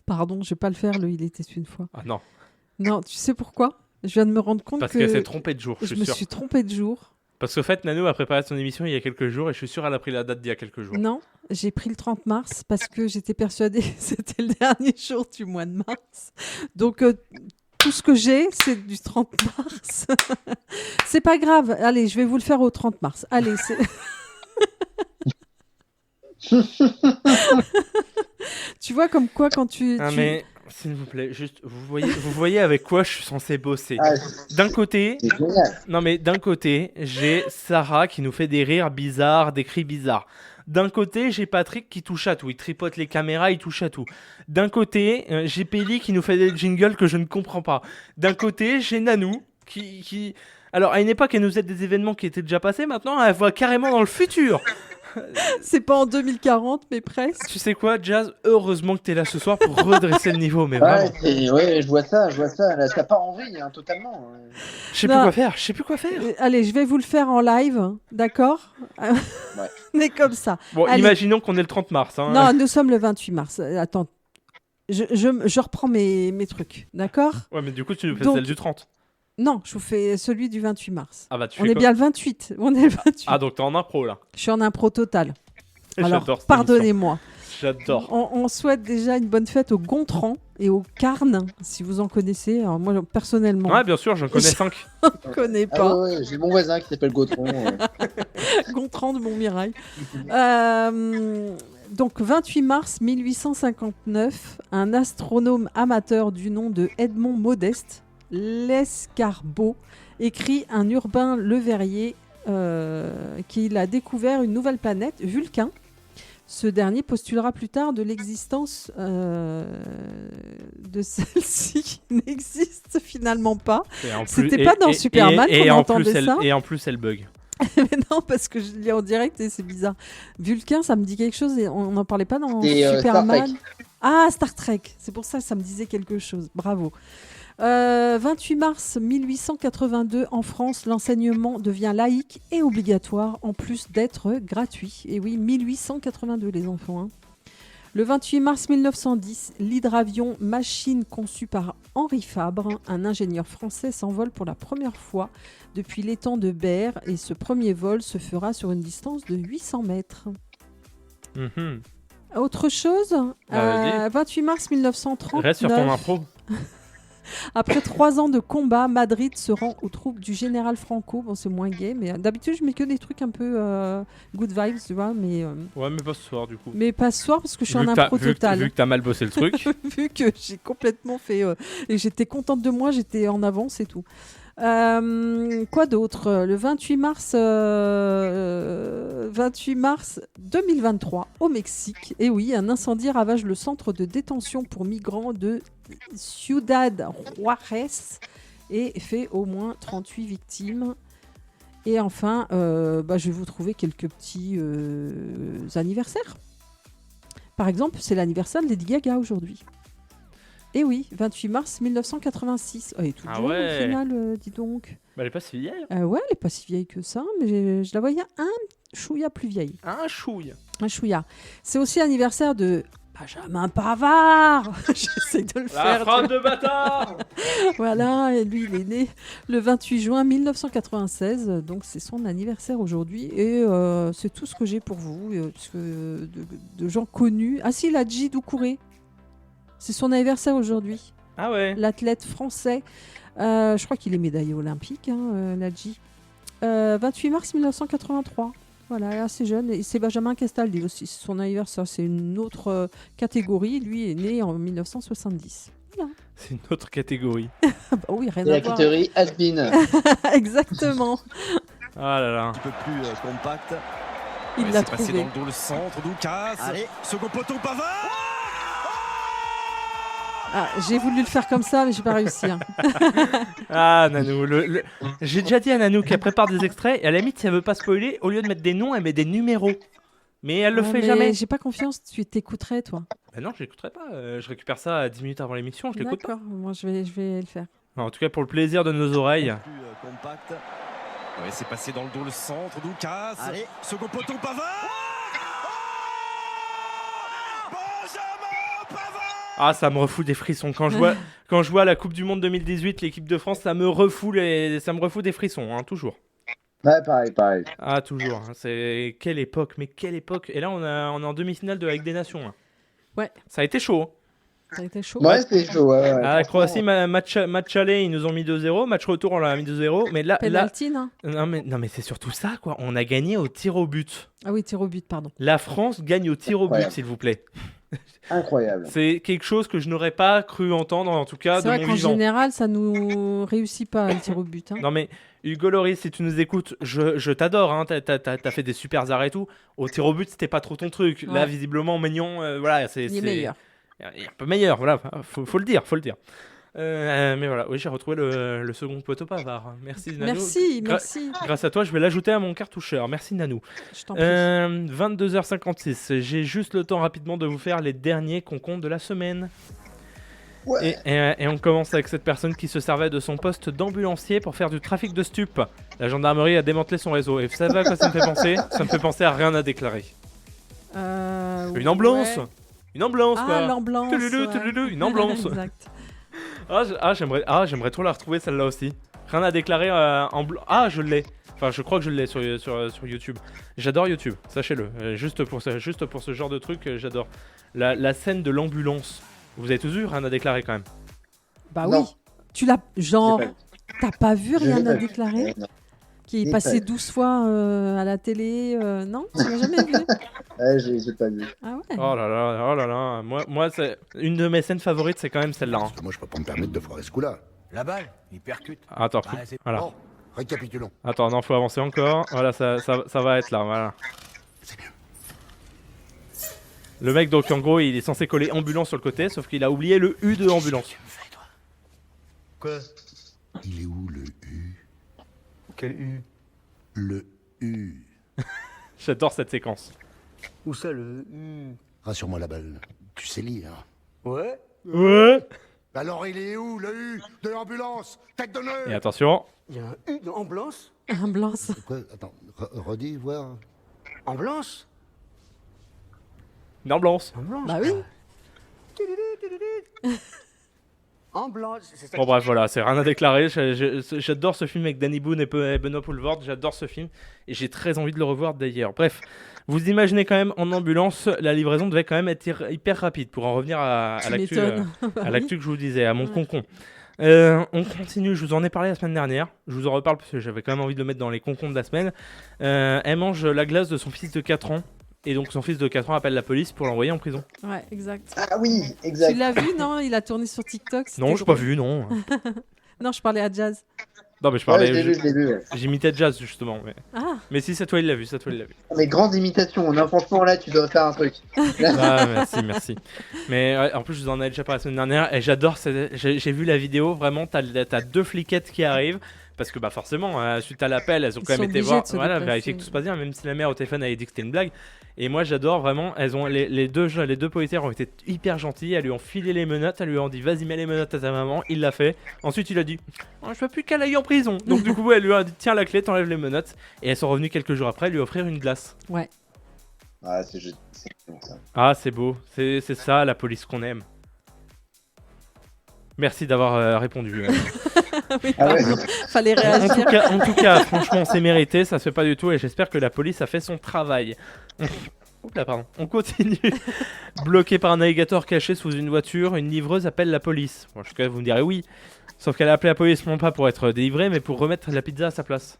Pardon, je vais pas le faire, Il était une fois. Ah non. Non, tu sais pourquoi ? Je viens de me rendre compte Parce qu'elle s'est trompée de jour, je suis sûr. Je me suis trompée de jour. Parce qu'au fait, Nanou a préparé son émission il y a quelques jours et je suis sûr qu'elle a pris la date d'il y a quelques jours. Non, j'ai pris le 30 mars parce que j'étais persuadée que c'était le dernier jour du mois de mars. Donc, tout ce que j'ai, c'est du 30 mars. C'est pas grave. Allez, je vais vous le faire au 30 mars. Allez, c'est... Tu vois comme quoi quand tu... Mais s'il vous plaît, juste vous voyez avec quoi je suis censé bosser. D'un côté, j'ai Sarah qui nous fait des rires bizarres, des cris bizarres. D'un côté, j'ai Patrick qui touche à tout, il tripote les caméras, il touche à tout. D'un côté, j'ai Péli qui nous fait des jingles que je ne comprends pas. D'un côté, j'ai Nanou qui... Alors, à une époque, elle nous aide des événements qui étaient déjà passés, maintenant, elle voit carrément dans le futur. C'est pas en 2040, mais presque. Tu sais quoi, Jazz, heureusement que t'es là ce soir pour redresser le niveau, mais vraiment. Ouais, je vois ça. Là, ça part en vrille, hein, totalement. Je sais plus quoi faire. Allez, je vais vous le faire en live, d'accord ? Ouais. On est comme ça. Bon, allez. Imaginons qu'on est le 30 mars. Hein. Non, nous sommes le 28 mars. Attends, je reprends mes trucs, d'accord ? Ouais, mais du coup, tu nous fais celle du 30. Non, je vous fais celui du 28 mars. Ah bah, tu On fais est quoi ? bien le 28. On est le 28. Ah, donc t'es en impro, là. Je suis en impro total. Alors, J'adore cette pardonnez-moi. J'adore. On souhaite déjà une bonne fête au Gontran et au Carne, si vous en connaissez. Alors moi, personnellement... Ouais, bien sûr, j'en connais 5. Je connais pas. Ah ouais, j'ai mon voisin qui s'appelle Gautron. Gontran de Montmirail. Donc, 28 mars 1859, un astronome amateur du nom de Edmond Modeste, Lescarbault, écrit un Urbain Le Verrier qu'il a découvert une nouvelle planète, Vulcain. Ce dernier postulera plus tard de l'existence de celle-ci qui n'existe finalement pas. C'était pas dans Superman qu'on entendait ça. Et en plus, elle bug. Mais non, parce que je lis en direct et c'est bizarre. Vulcain, ça me dit quelque chose et on n'en parlait pas dans C'est, Superman. Star Trek. Ah, Star Trek. C'est pour ça que ça me disait quelque chose. Bravo. 28 mars 1882, en France, l'enseignement devient laïque et obligatoire, en plus d'être gratuit. Et oui, 1882, les enfants. Hein. Le 28 mars 1910, l'hydravion, machine conçue par Henri Fabre, un ingénieur français, s'envole pour la première fois depuis l'étang de Berre et ce premier vol se fera sur une distance de 800 mètres. Mhm. Autre chose, vas-y. 28 mars 1939. Reste sur ton impro. Après 3 ans de combat, Madrid se rend aux troupes du général Franco. Bon, c'est moins gay, mais d'habitude, je mets que des trucs un peu good vibes, tu vois. Mais, Ouais, mais pas ce soir du coup. mais pas ce soir parce que je suis Vu en que t'as- impro vu que- total. Vu que t'as mal bossé le truc. Vu que j'ai complètement fait. Et j'étais contente de moi, j'étais en avance et tout. Quoi d'autre ? Le 28 mars 2023, au Mexique. Et oui, un incendie ravage le centre de détention pour migrants de Ciudad Juárez et fait au moins 38 victimes. Et enfin, je vais vous trouver quelques petits anniversaires. Par exemple, c'est l'anniversaire de Lady Gaga aujourd'hui. Et oui, 28 mars 1986. Elle est toute Ah jeune ouais. au final, dis donc. Bah, elle est pas si vieille. Ouais, elle est pas si vieille que ça, mais je la voyais un chouïa plus vieille. Un chouille. Un chouïa. C'est aussi l'anniversaire de Benjamin Pavard. J'essaie de le La faire. frappe de bâtard. Voilà, et lui, il est né le 28 juin 1996, donc c'est son anniversaire aujourd'hui. Et c'est tout ce que j'ai pour vous, parce que de gens connus. Ah si, Ladji Doucouré. C'est son anniversaire aujourd'hui. Ah ouais. L'athlète français. Je crois qu'il est médaillé olympique, Ladji. 28 mars 1983. Voilà, assez jeune. Et c'est Benjamin Castaldi aussi. C'est son anniversaire. C'est une autre catégorie. Lui est né en 1970. Voilà. C'est une autre catégorie. Bah oui, rien C'est à la voir. catégorie has-been. Exactement. Ah là là. Un petit peu plus compact. Il l'a C'est passé trouvé. dans le dos, le centre, Doukas. Allez. Second poteau, Pavard. Ah, j'ai voulu le faire comme ça, mais j'ai pas réussi. Hein. Ah, Nanou. J'ai déjà dit à Nanou qu'elle prépare des extraits et à la limite, si elle veut pas spoiler, au lieu de mettre des noms, elle met des numéros. Mais elle le Ouais, fait mais jamais. J'ai pas confiance. Tu t'écouterais, toi. Bah non, je l'écouterai pas. Je récupère ça à 10 minutes avant l'émission, je l'écoute pas. D'accord. Moi, je vais le faire. En tout cas, pour le plaisir de nos oreilles. Plus compact. Ouais, c'est passé dans le dos, le centre, Doukas. Allez. Second poteau, Pavard. Benjamin Pavard. Ah, ça me refout des frissons. Quand je vois la Coupe du Monde 2018, l'équipe de France, ça me refout des frissons, hein, toujours. Ouais, pareil. Ah, toujours. Hein. C'est quelle époque, mais quelle époque. Et là, on est en demi-finale de la Ligue des Nations. Hein. Ouais. Ça a été chaud. Hein. Ça a été chaud. Ouais, c'est chaud. Ouais, Ah, la Croatie, match aller, ils nous ont mis 2-0. Match retour, on leur a mis 2-0. Mais là, Penalty, non ? non mais c'est surtout ça, quoi. On a gagné au tir au but. Ah oui, tir au but, pardon. La France gagne au tir au but, Incroyable. s'il vous plaît. Incroyable. C'est quelque chose que je n'aurais pas cru entendre, en tout cas, C'est de vrai mon qu'en vivant. général, ça nous réussit pas le tir au but. Hein. Non mais Hugo Loris, si tu nous écoutes, je t'adore, hein, t'as fait des super arrêts et tout. Au tir au but, c'était pas trop ton truc. Ouais. Là, visiblement, Maignan, voilà, Il est meilleur. Il est un peu meilleur, voilà, faut le dire. Mais voilà, oui, j'ai retrouvé le second poteau Pavard. Merci Nanou. Merci. Grâce à toi, je vais l'ajouter à mon cartoucheur. Merci Nanou. Je t'en prie. 22h56, j'ai juste le temps rapidement de vous faire les derniers concombres de la semaine. Ouais. Et on commence avec cette personne qui se servait de son poste d'ambulancier pour faire du trafic de stupes. La gendarmerie a démantelé son réseau. Et vous savez à quoi ça me fait penser ? Ça me fait penser à rien à déclarer. Une ambulance ouais. Une ambulance quoi. Ah, l'ambulance. Ouais. Une ambulance. Exact. J'aimerais trop la retrouver celle-là aussi. Rien à déclarer Ah, je l'ai. Enfin, je crois que je l'ai sur YouTube. J'adore YouTube, sachez-le. Juste pour ce genre de truc, j'adore. La scène de l'ambulance. Vous avez tous vu Rien à déclarer quand même. Bah Non. oui. Tu l'as. Genre, J'ai pas vu. t'as pas vu Je Rien l'ai à pas vu. déclarer Non. Qui est J'ai passé pas 12 fois à la télé. Non Tu l'as jamais vu Ouais, j'ai pas vu. Ah ouais. Oh là là. Moi c'est une de mes scènes favorites, c'est quand même celle-là. Hein. Parce que moi, je peux pas me permettre de foirer ce coup-là. La balle, il percute. Attends, Bah, c'est voilà. bon. Récapitulons. Attends, non, faut avancer encore. Voilà, ça va être là, voilà. Le mec, donc, en gros, il est censé coller ambulance sur le côté, sauf qu'il a oublié le U de ambulance. Quoi? Il est où le U? Quel U? Le J'adore cette séquence. Où ça, le Rassure-moi, la balle. Tu sais lire. Ouais. Ouais. Alors, il est où, le U de l'ambulance? Tête de nœud. Et attention. Il y a un U en blanche. Un blanc. Quoi? Attends, redis, voir. En blanche. Une ambulance. En blanche. Bah oui. En blanche. C'est ça Bon bref voilà, c'est rien à déclarer. J'adore ce film avec Danny Boone et Benoît Poelvoorde. J'adore ce film et j'ai très envie de le revoir d'ailleurs. Bref, vous imaginez quand même en ambulance, la livraison devait quand même être hyper rapide pour en revenir à l'actu que je vous disais, à mon concon. On continue, je vous en ai parlé la semaine dernière. Je vous en reparle parce que j'avais quand même envie de le mettre dans les concons de la semaine. Elle mange la glace de son fils de 4 ans. Et donc son fils de 4 ans appelle la police pour l'envoyer en prison. Ouais, exact. Ah oui, exact. Tu l'as vu, non? Il a tourné sur TikTok. Non, je n'ai pas vu, non. Non, je parlais à Jazz. Non, mais je parlais. Ouais, je l'ai vu. Ouais. J'imitais Jazz, justement. Mais, mais si, c'est toi, il l'a vu. Mais grandes imitations, non, franchement, là, tu dois faire un truc. Merci. Mais ouais, en plus, je vous en ai déjà parlé la semaine dernière. Et j'adore. J'ai vu la vidéo. Vraiment, t'as 2 fliquettes qui arrivent. Parce que forcément, suite à l'appel, elles ont quand même été voir, vérifier que tout se passe bien, même si la mère au téléphone avait dit que c'était une blague. Et moi j'adore vraiment, les deux policiers ont été hyper gentils, elles lui ont filé les menottes, elles lui ont dit vas-y mets les menottes à ta maman, il l'a fait. Ensuite il a dit je veux plus qu'elle aille en prison. Donc du coup elle lui a dit tiens la clé, t'enlèves les menottes. Et elles sont revenues quelques jours après lui offrir une glace. Ouais. Ah c'est bon ça. Ah c'est beau, c'est ça la police qu'on aime. Merci d'avoir répondu. Oui, fallait réagir. En tout cas, franchement, c'est mérité, ça se fait pas du tout et j'espère que la police a fait son travail. On continue. Bloqué par un navigateur caché sous une voiture, une livreuse appelle la police. Bon, jusqu'à là, vous me direz oui. Sauf qu'elle a appelé la police non pas pour être délivrée, mais pour remettre la pizza à sa place.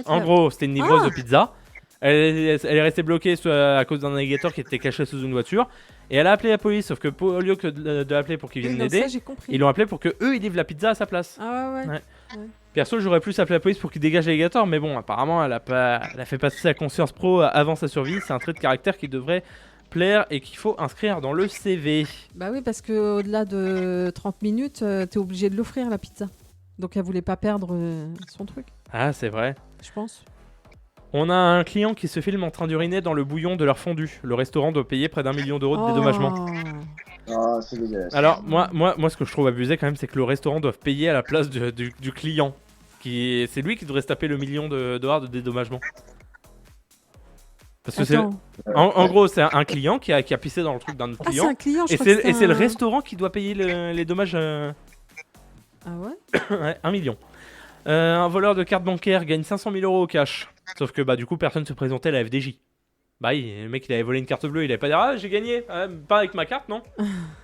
En gros, c'était une livreuse de pizza. Elle est restée bloquée à cause d'un navigateur qui était caché sous une voiture. Et elle a appelé la police, sauf que au lieu que de l'appeler pour qu'ils viennent l'aider, ils l'ont appelé pour que eux ils livrent la pizza à sa place. Ah ouais. Perso, j'aurais plus appelé la police pour qu'ils dégagent les navigateur, mais bon, apparemment, elle a fait passer sa conscience pro avant sa survie. C'est un trait de caractère qui devrait plaire et qu'il faut inscrire dans le CV. Bah oui, parce que au-delà de 30 minutes, t'es obligé de l'offrir la pizza. Donc elle voulait pas perdre son truc. Ah, c'est vrai. Je pense. On a un client qui se filme en train d'uriner dans le bouillon de leur fondue. Le restaurant doit payer près d'1 million d'euros de dédommagement. Ah, c'est dégueulasse. Alors, moi, ce que je trouve abusé quand même, c'est que le restaurant doit payer à la place du client. C'est lui qui devrait se taper le million de dollars de dédommagement. Parce que en gros, c'est un client qui a pissé dans le truc d'un autre client. C'est un client, et c'est le restaurant qui doit payer les dommages. Ah ouais Ouais, 1 million. Un voleur de carte bancaire gagne 500 000 euros au cash. Sauf que du coup, personne ne se présentait à la FDJ. Le mec, il avait volé une carte bleue, il avait pas dit j'ai gagné. Pas avec ma carte, non.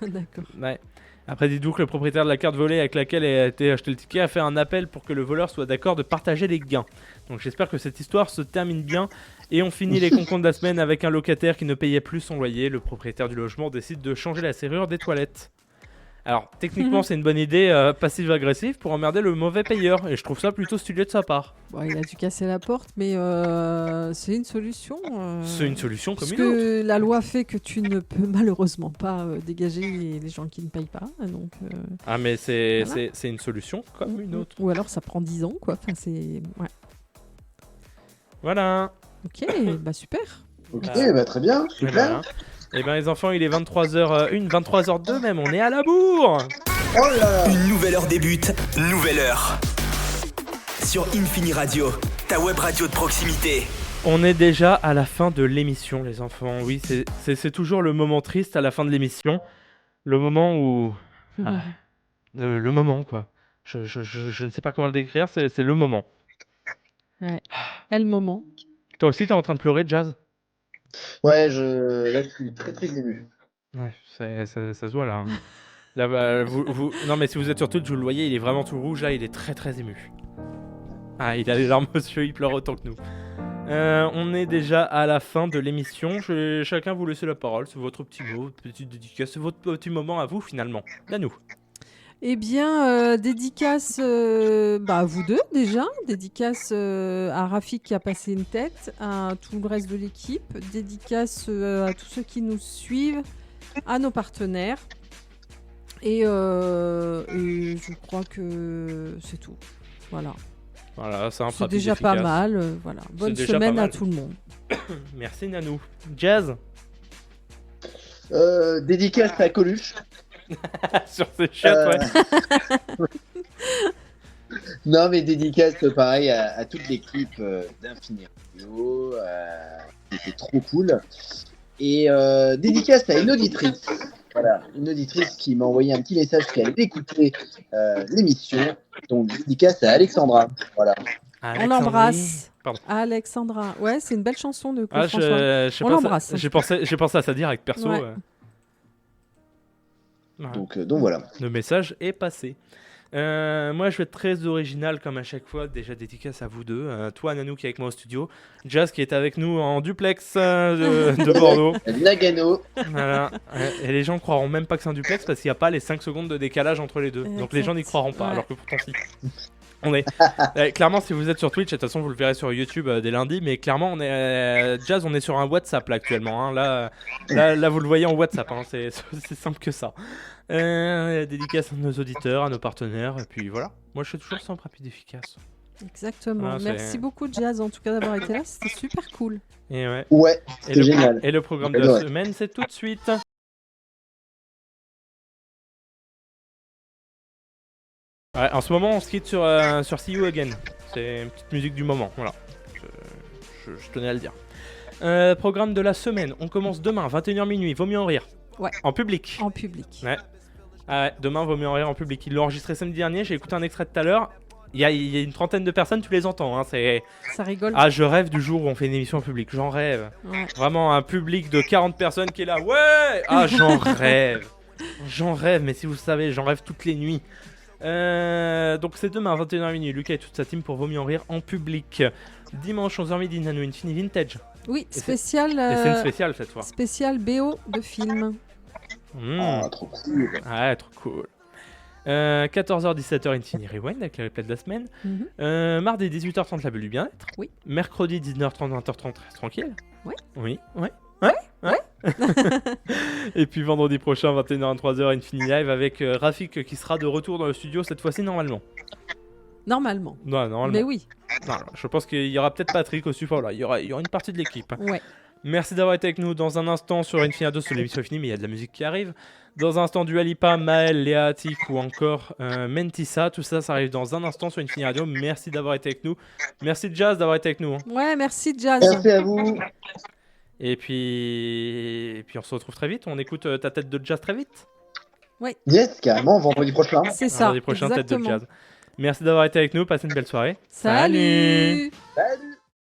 D'accord. Ouais. Après, dites-vous que le propriétaire de la carte volée avec laquelle a été acheté le ticket a fait un appel pour que le voleur soit d'accord de partager les gains. Donc j'espère que cette histoire se termine bien. Et on finit les concombres de la semaine avec un locataire qui ne payait plus son loyer. Le propriétaire du logement décide de changer la serrure des toilettes. Alors, techniquement, c'est une bonne idée passive-agressive pour emmerder le mauvais payeur. Et je trouve ça plutôt studieux de sa part. Bon, il a dû casser la porte, mais c'est une solution. C'est une solution comme une autre. Parce que autre. la loi fait que tu ne peux malheureusement pas dégager les gens qui ne payent pas. Donc, ah, mais c'est voilà. une solution comme une autre. Ou alors ça prend 10 ans, quoi. Enfin, c'est... Ouais. Voilà. Ok, bah super. Ok, bah très bien, super. Eh ben les enfants, il est 23h01, 23h02 même, on est à la bourre. Oh là. Une nouvelle heure débute, nouvelle heure. Sur Infini Radio, ta web radio de proximité. On est déjà à la fin de l'émission, les enfants. Oui, c'est toujours le moment triste à la fin de l'émission. Le moment où... le moment, quoi. Je ne sais pas comment le décrire, c'est le moment. Ouais, et le moment. Toi aussi, t'es en train de pleurer, Jazz? Ouais, là, je suis très très ému. Ouais, ça se voit, là. Hein. Là non, mais si vous êtes sur Twitch, vous le voyez, il est vraiment tout rouge, là, il est très très ému. Ah, il a les larmes aux yeux, il pleure autant que nous. On est déjà à la fin de l'émission. Je vais chacun vous laisser la parole. C'est votre petit mot, petite dédicace. C'est votre petit moment à vous, finalement. À nous. Eh bien, dédicace à vous deux, déjà. Dédicace à Rafik qui a passé une tête, à tout le reste de l'équipe. Dédicace à tous ceux qui nous suivent, à nos partenaires. Et je crois que c'est tout. Voilà. Voilà, ça C'est déjà pas mal. Voilà. Bonne semaine à tout le monde. Merci Nanou. Jazz. Dédicace à Coluche. Sur ces chiottes, ouais. Non, mais dédicace pareil à toute l'équipe d'Infini Radio. C'était trop cool. Et dédicace à une auditrice. Voilà, une auditrice qui m'a envoyé un petit message qu'elle écoutait l'émission. Donc, dédicace à Alexandra. Voilà. On l'embrasse. Alexandra. Ouais, c'est une belle chanson de Claude François. On l'embrasse. J'ai pensé à ça direct, perso. Ouais. Donc voilà. Le message est passé. Moi, je vais être très original comme à chaque fois. Déjà, dédicace à vous deux. Toi, Nanou, qui est avec moi au studio. Jazz, qui est avec nous en duplex de Bordeaux. Nagano. Voilà. Et les gens ne croiront même pas que c'est un duplex parce qu'il n'y a pas les 5 secondes de décalage entre les deux. Donc les gens n'y croiront pas, alors que pourtant si. On est clairement, si vous êtes sur Twitch, de toute façon vous le verrez sur YouTube dès lundi, mais clairement on est Jazz, on est sur un WhatsApp là actuellement. Hein. Là, vous le voyez en WhatsApp. Hein. C'est simple que ça. Dédicace à nos auditeurs, à nos partenaires, et puis voilà. Moi je suis toujours simple, rapide, efficace. Exactement. Merci beaucoup Jazz en tout cas d'avoir été là, c'était super cool. Et ouais, c'était génial. Et le programme de la semaine, c'est tout de suite. Ouais, en ce moment, on se quitte sur See You Again. C'est une petite musique du moment, voilà. Je tenais à le dire. Programme de la semaine, on commence demain, 21h minuit, Vaut mieux en rire. Ouais. En public. En public. Ouais. Demain, Vaut mieux en rire en public. Ils l'ont enregistré samedi dernier, j'ai écouté un extrait tout à l'heure. Il y a une trentaine de personnes, tu les entends. Hein, ça rigole. Ah, je rêve du jour où on fait une émission en public, j'en rêve. Ouais. Vraiment un public de 40 personnes qui est là, ouais. Ah, j'en rêve. J'en rêve, mais si vous savez, j'en rêve toutes les nuits. Donc c'est demain 21h minuit, Lucas et toute sa team pour Vaut mieux en rire en public. Dimanche 11h midi, Nano Infini Vintage. Oui, spécial. Et c'est une spéciale cette fois. Spécial BO de film. Trop cool. Ouais, trop cool. 14h-17h Infini Rewind avec les replays de la semaine. Mardi 18h30 la bulle du bien-être. Oui. Mercredi 19h30 20h30 reste tranquille. Ouais. Oui. Ouais. Et puis vendredi prochain 21h-23h Infini Live avec Rafik qui sera de retour dans le studio cette fois-ci normalement. Normalement. Non, normalement. Mais oui. Non, je pense qu'il y aura peut-être Patrick au support là. Il y aura une partie de l'équipe. Ouais. Merci d'avoir été avec nous dans un instant sur Infini Radio, sur l'émission est finie, mais il y a de la musique qui arrive. Dans un instant, Dua Lipa, Maël, Léa Attic ou encore Mentissa. Tout ça, ça arrive dans un instant sur Infini Radio. Merci d'avoir été avec nous. Merci Jazz d'avoir été avec nous. Ouais, merci Jazz. Merci à vous. Et puis on se retrouve très vite. On écoute ta tête de Jazz très vite. Oui. Yes, carrément, vendredi prochain. C'est ça. Vendredi prochain, exactement. tête de Jazz. Merci d'avoir été avec nous. Passez une belle soirée. Salut. Salut.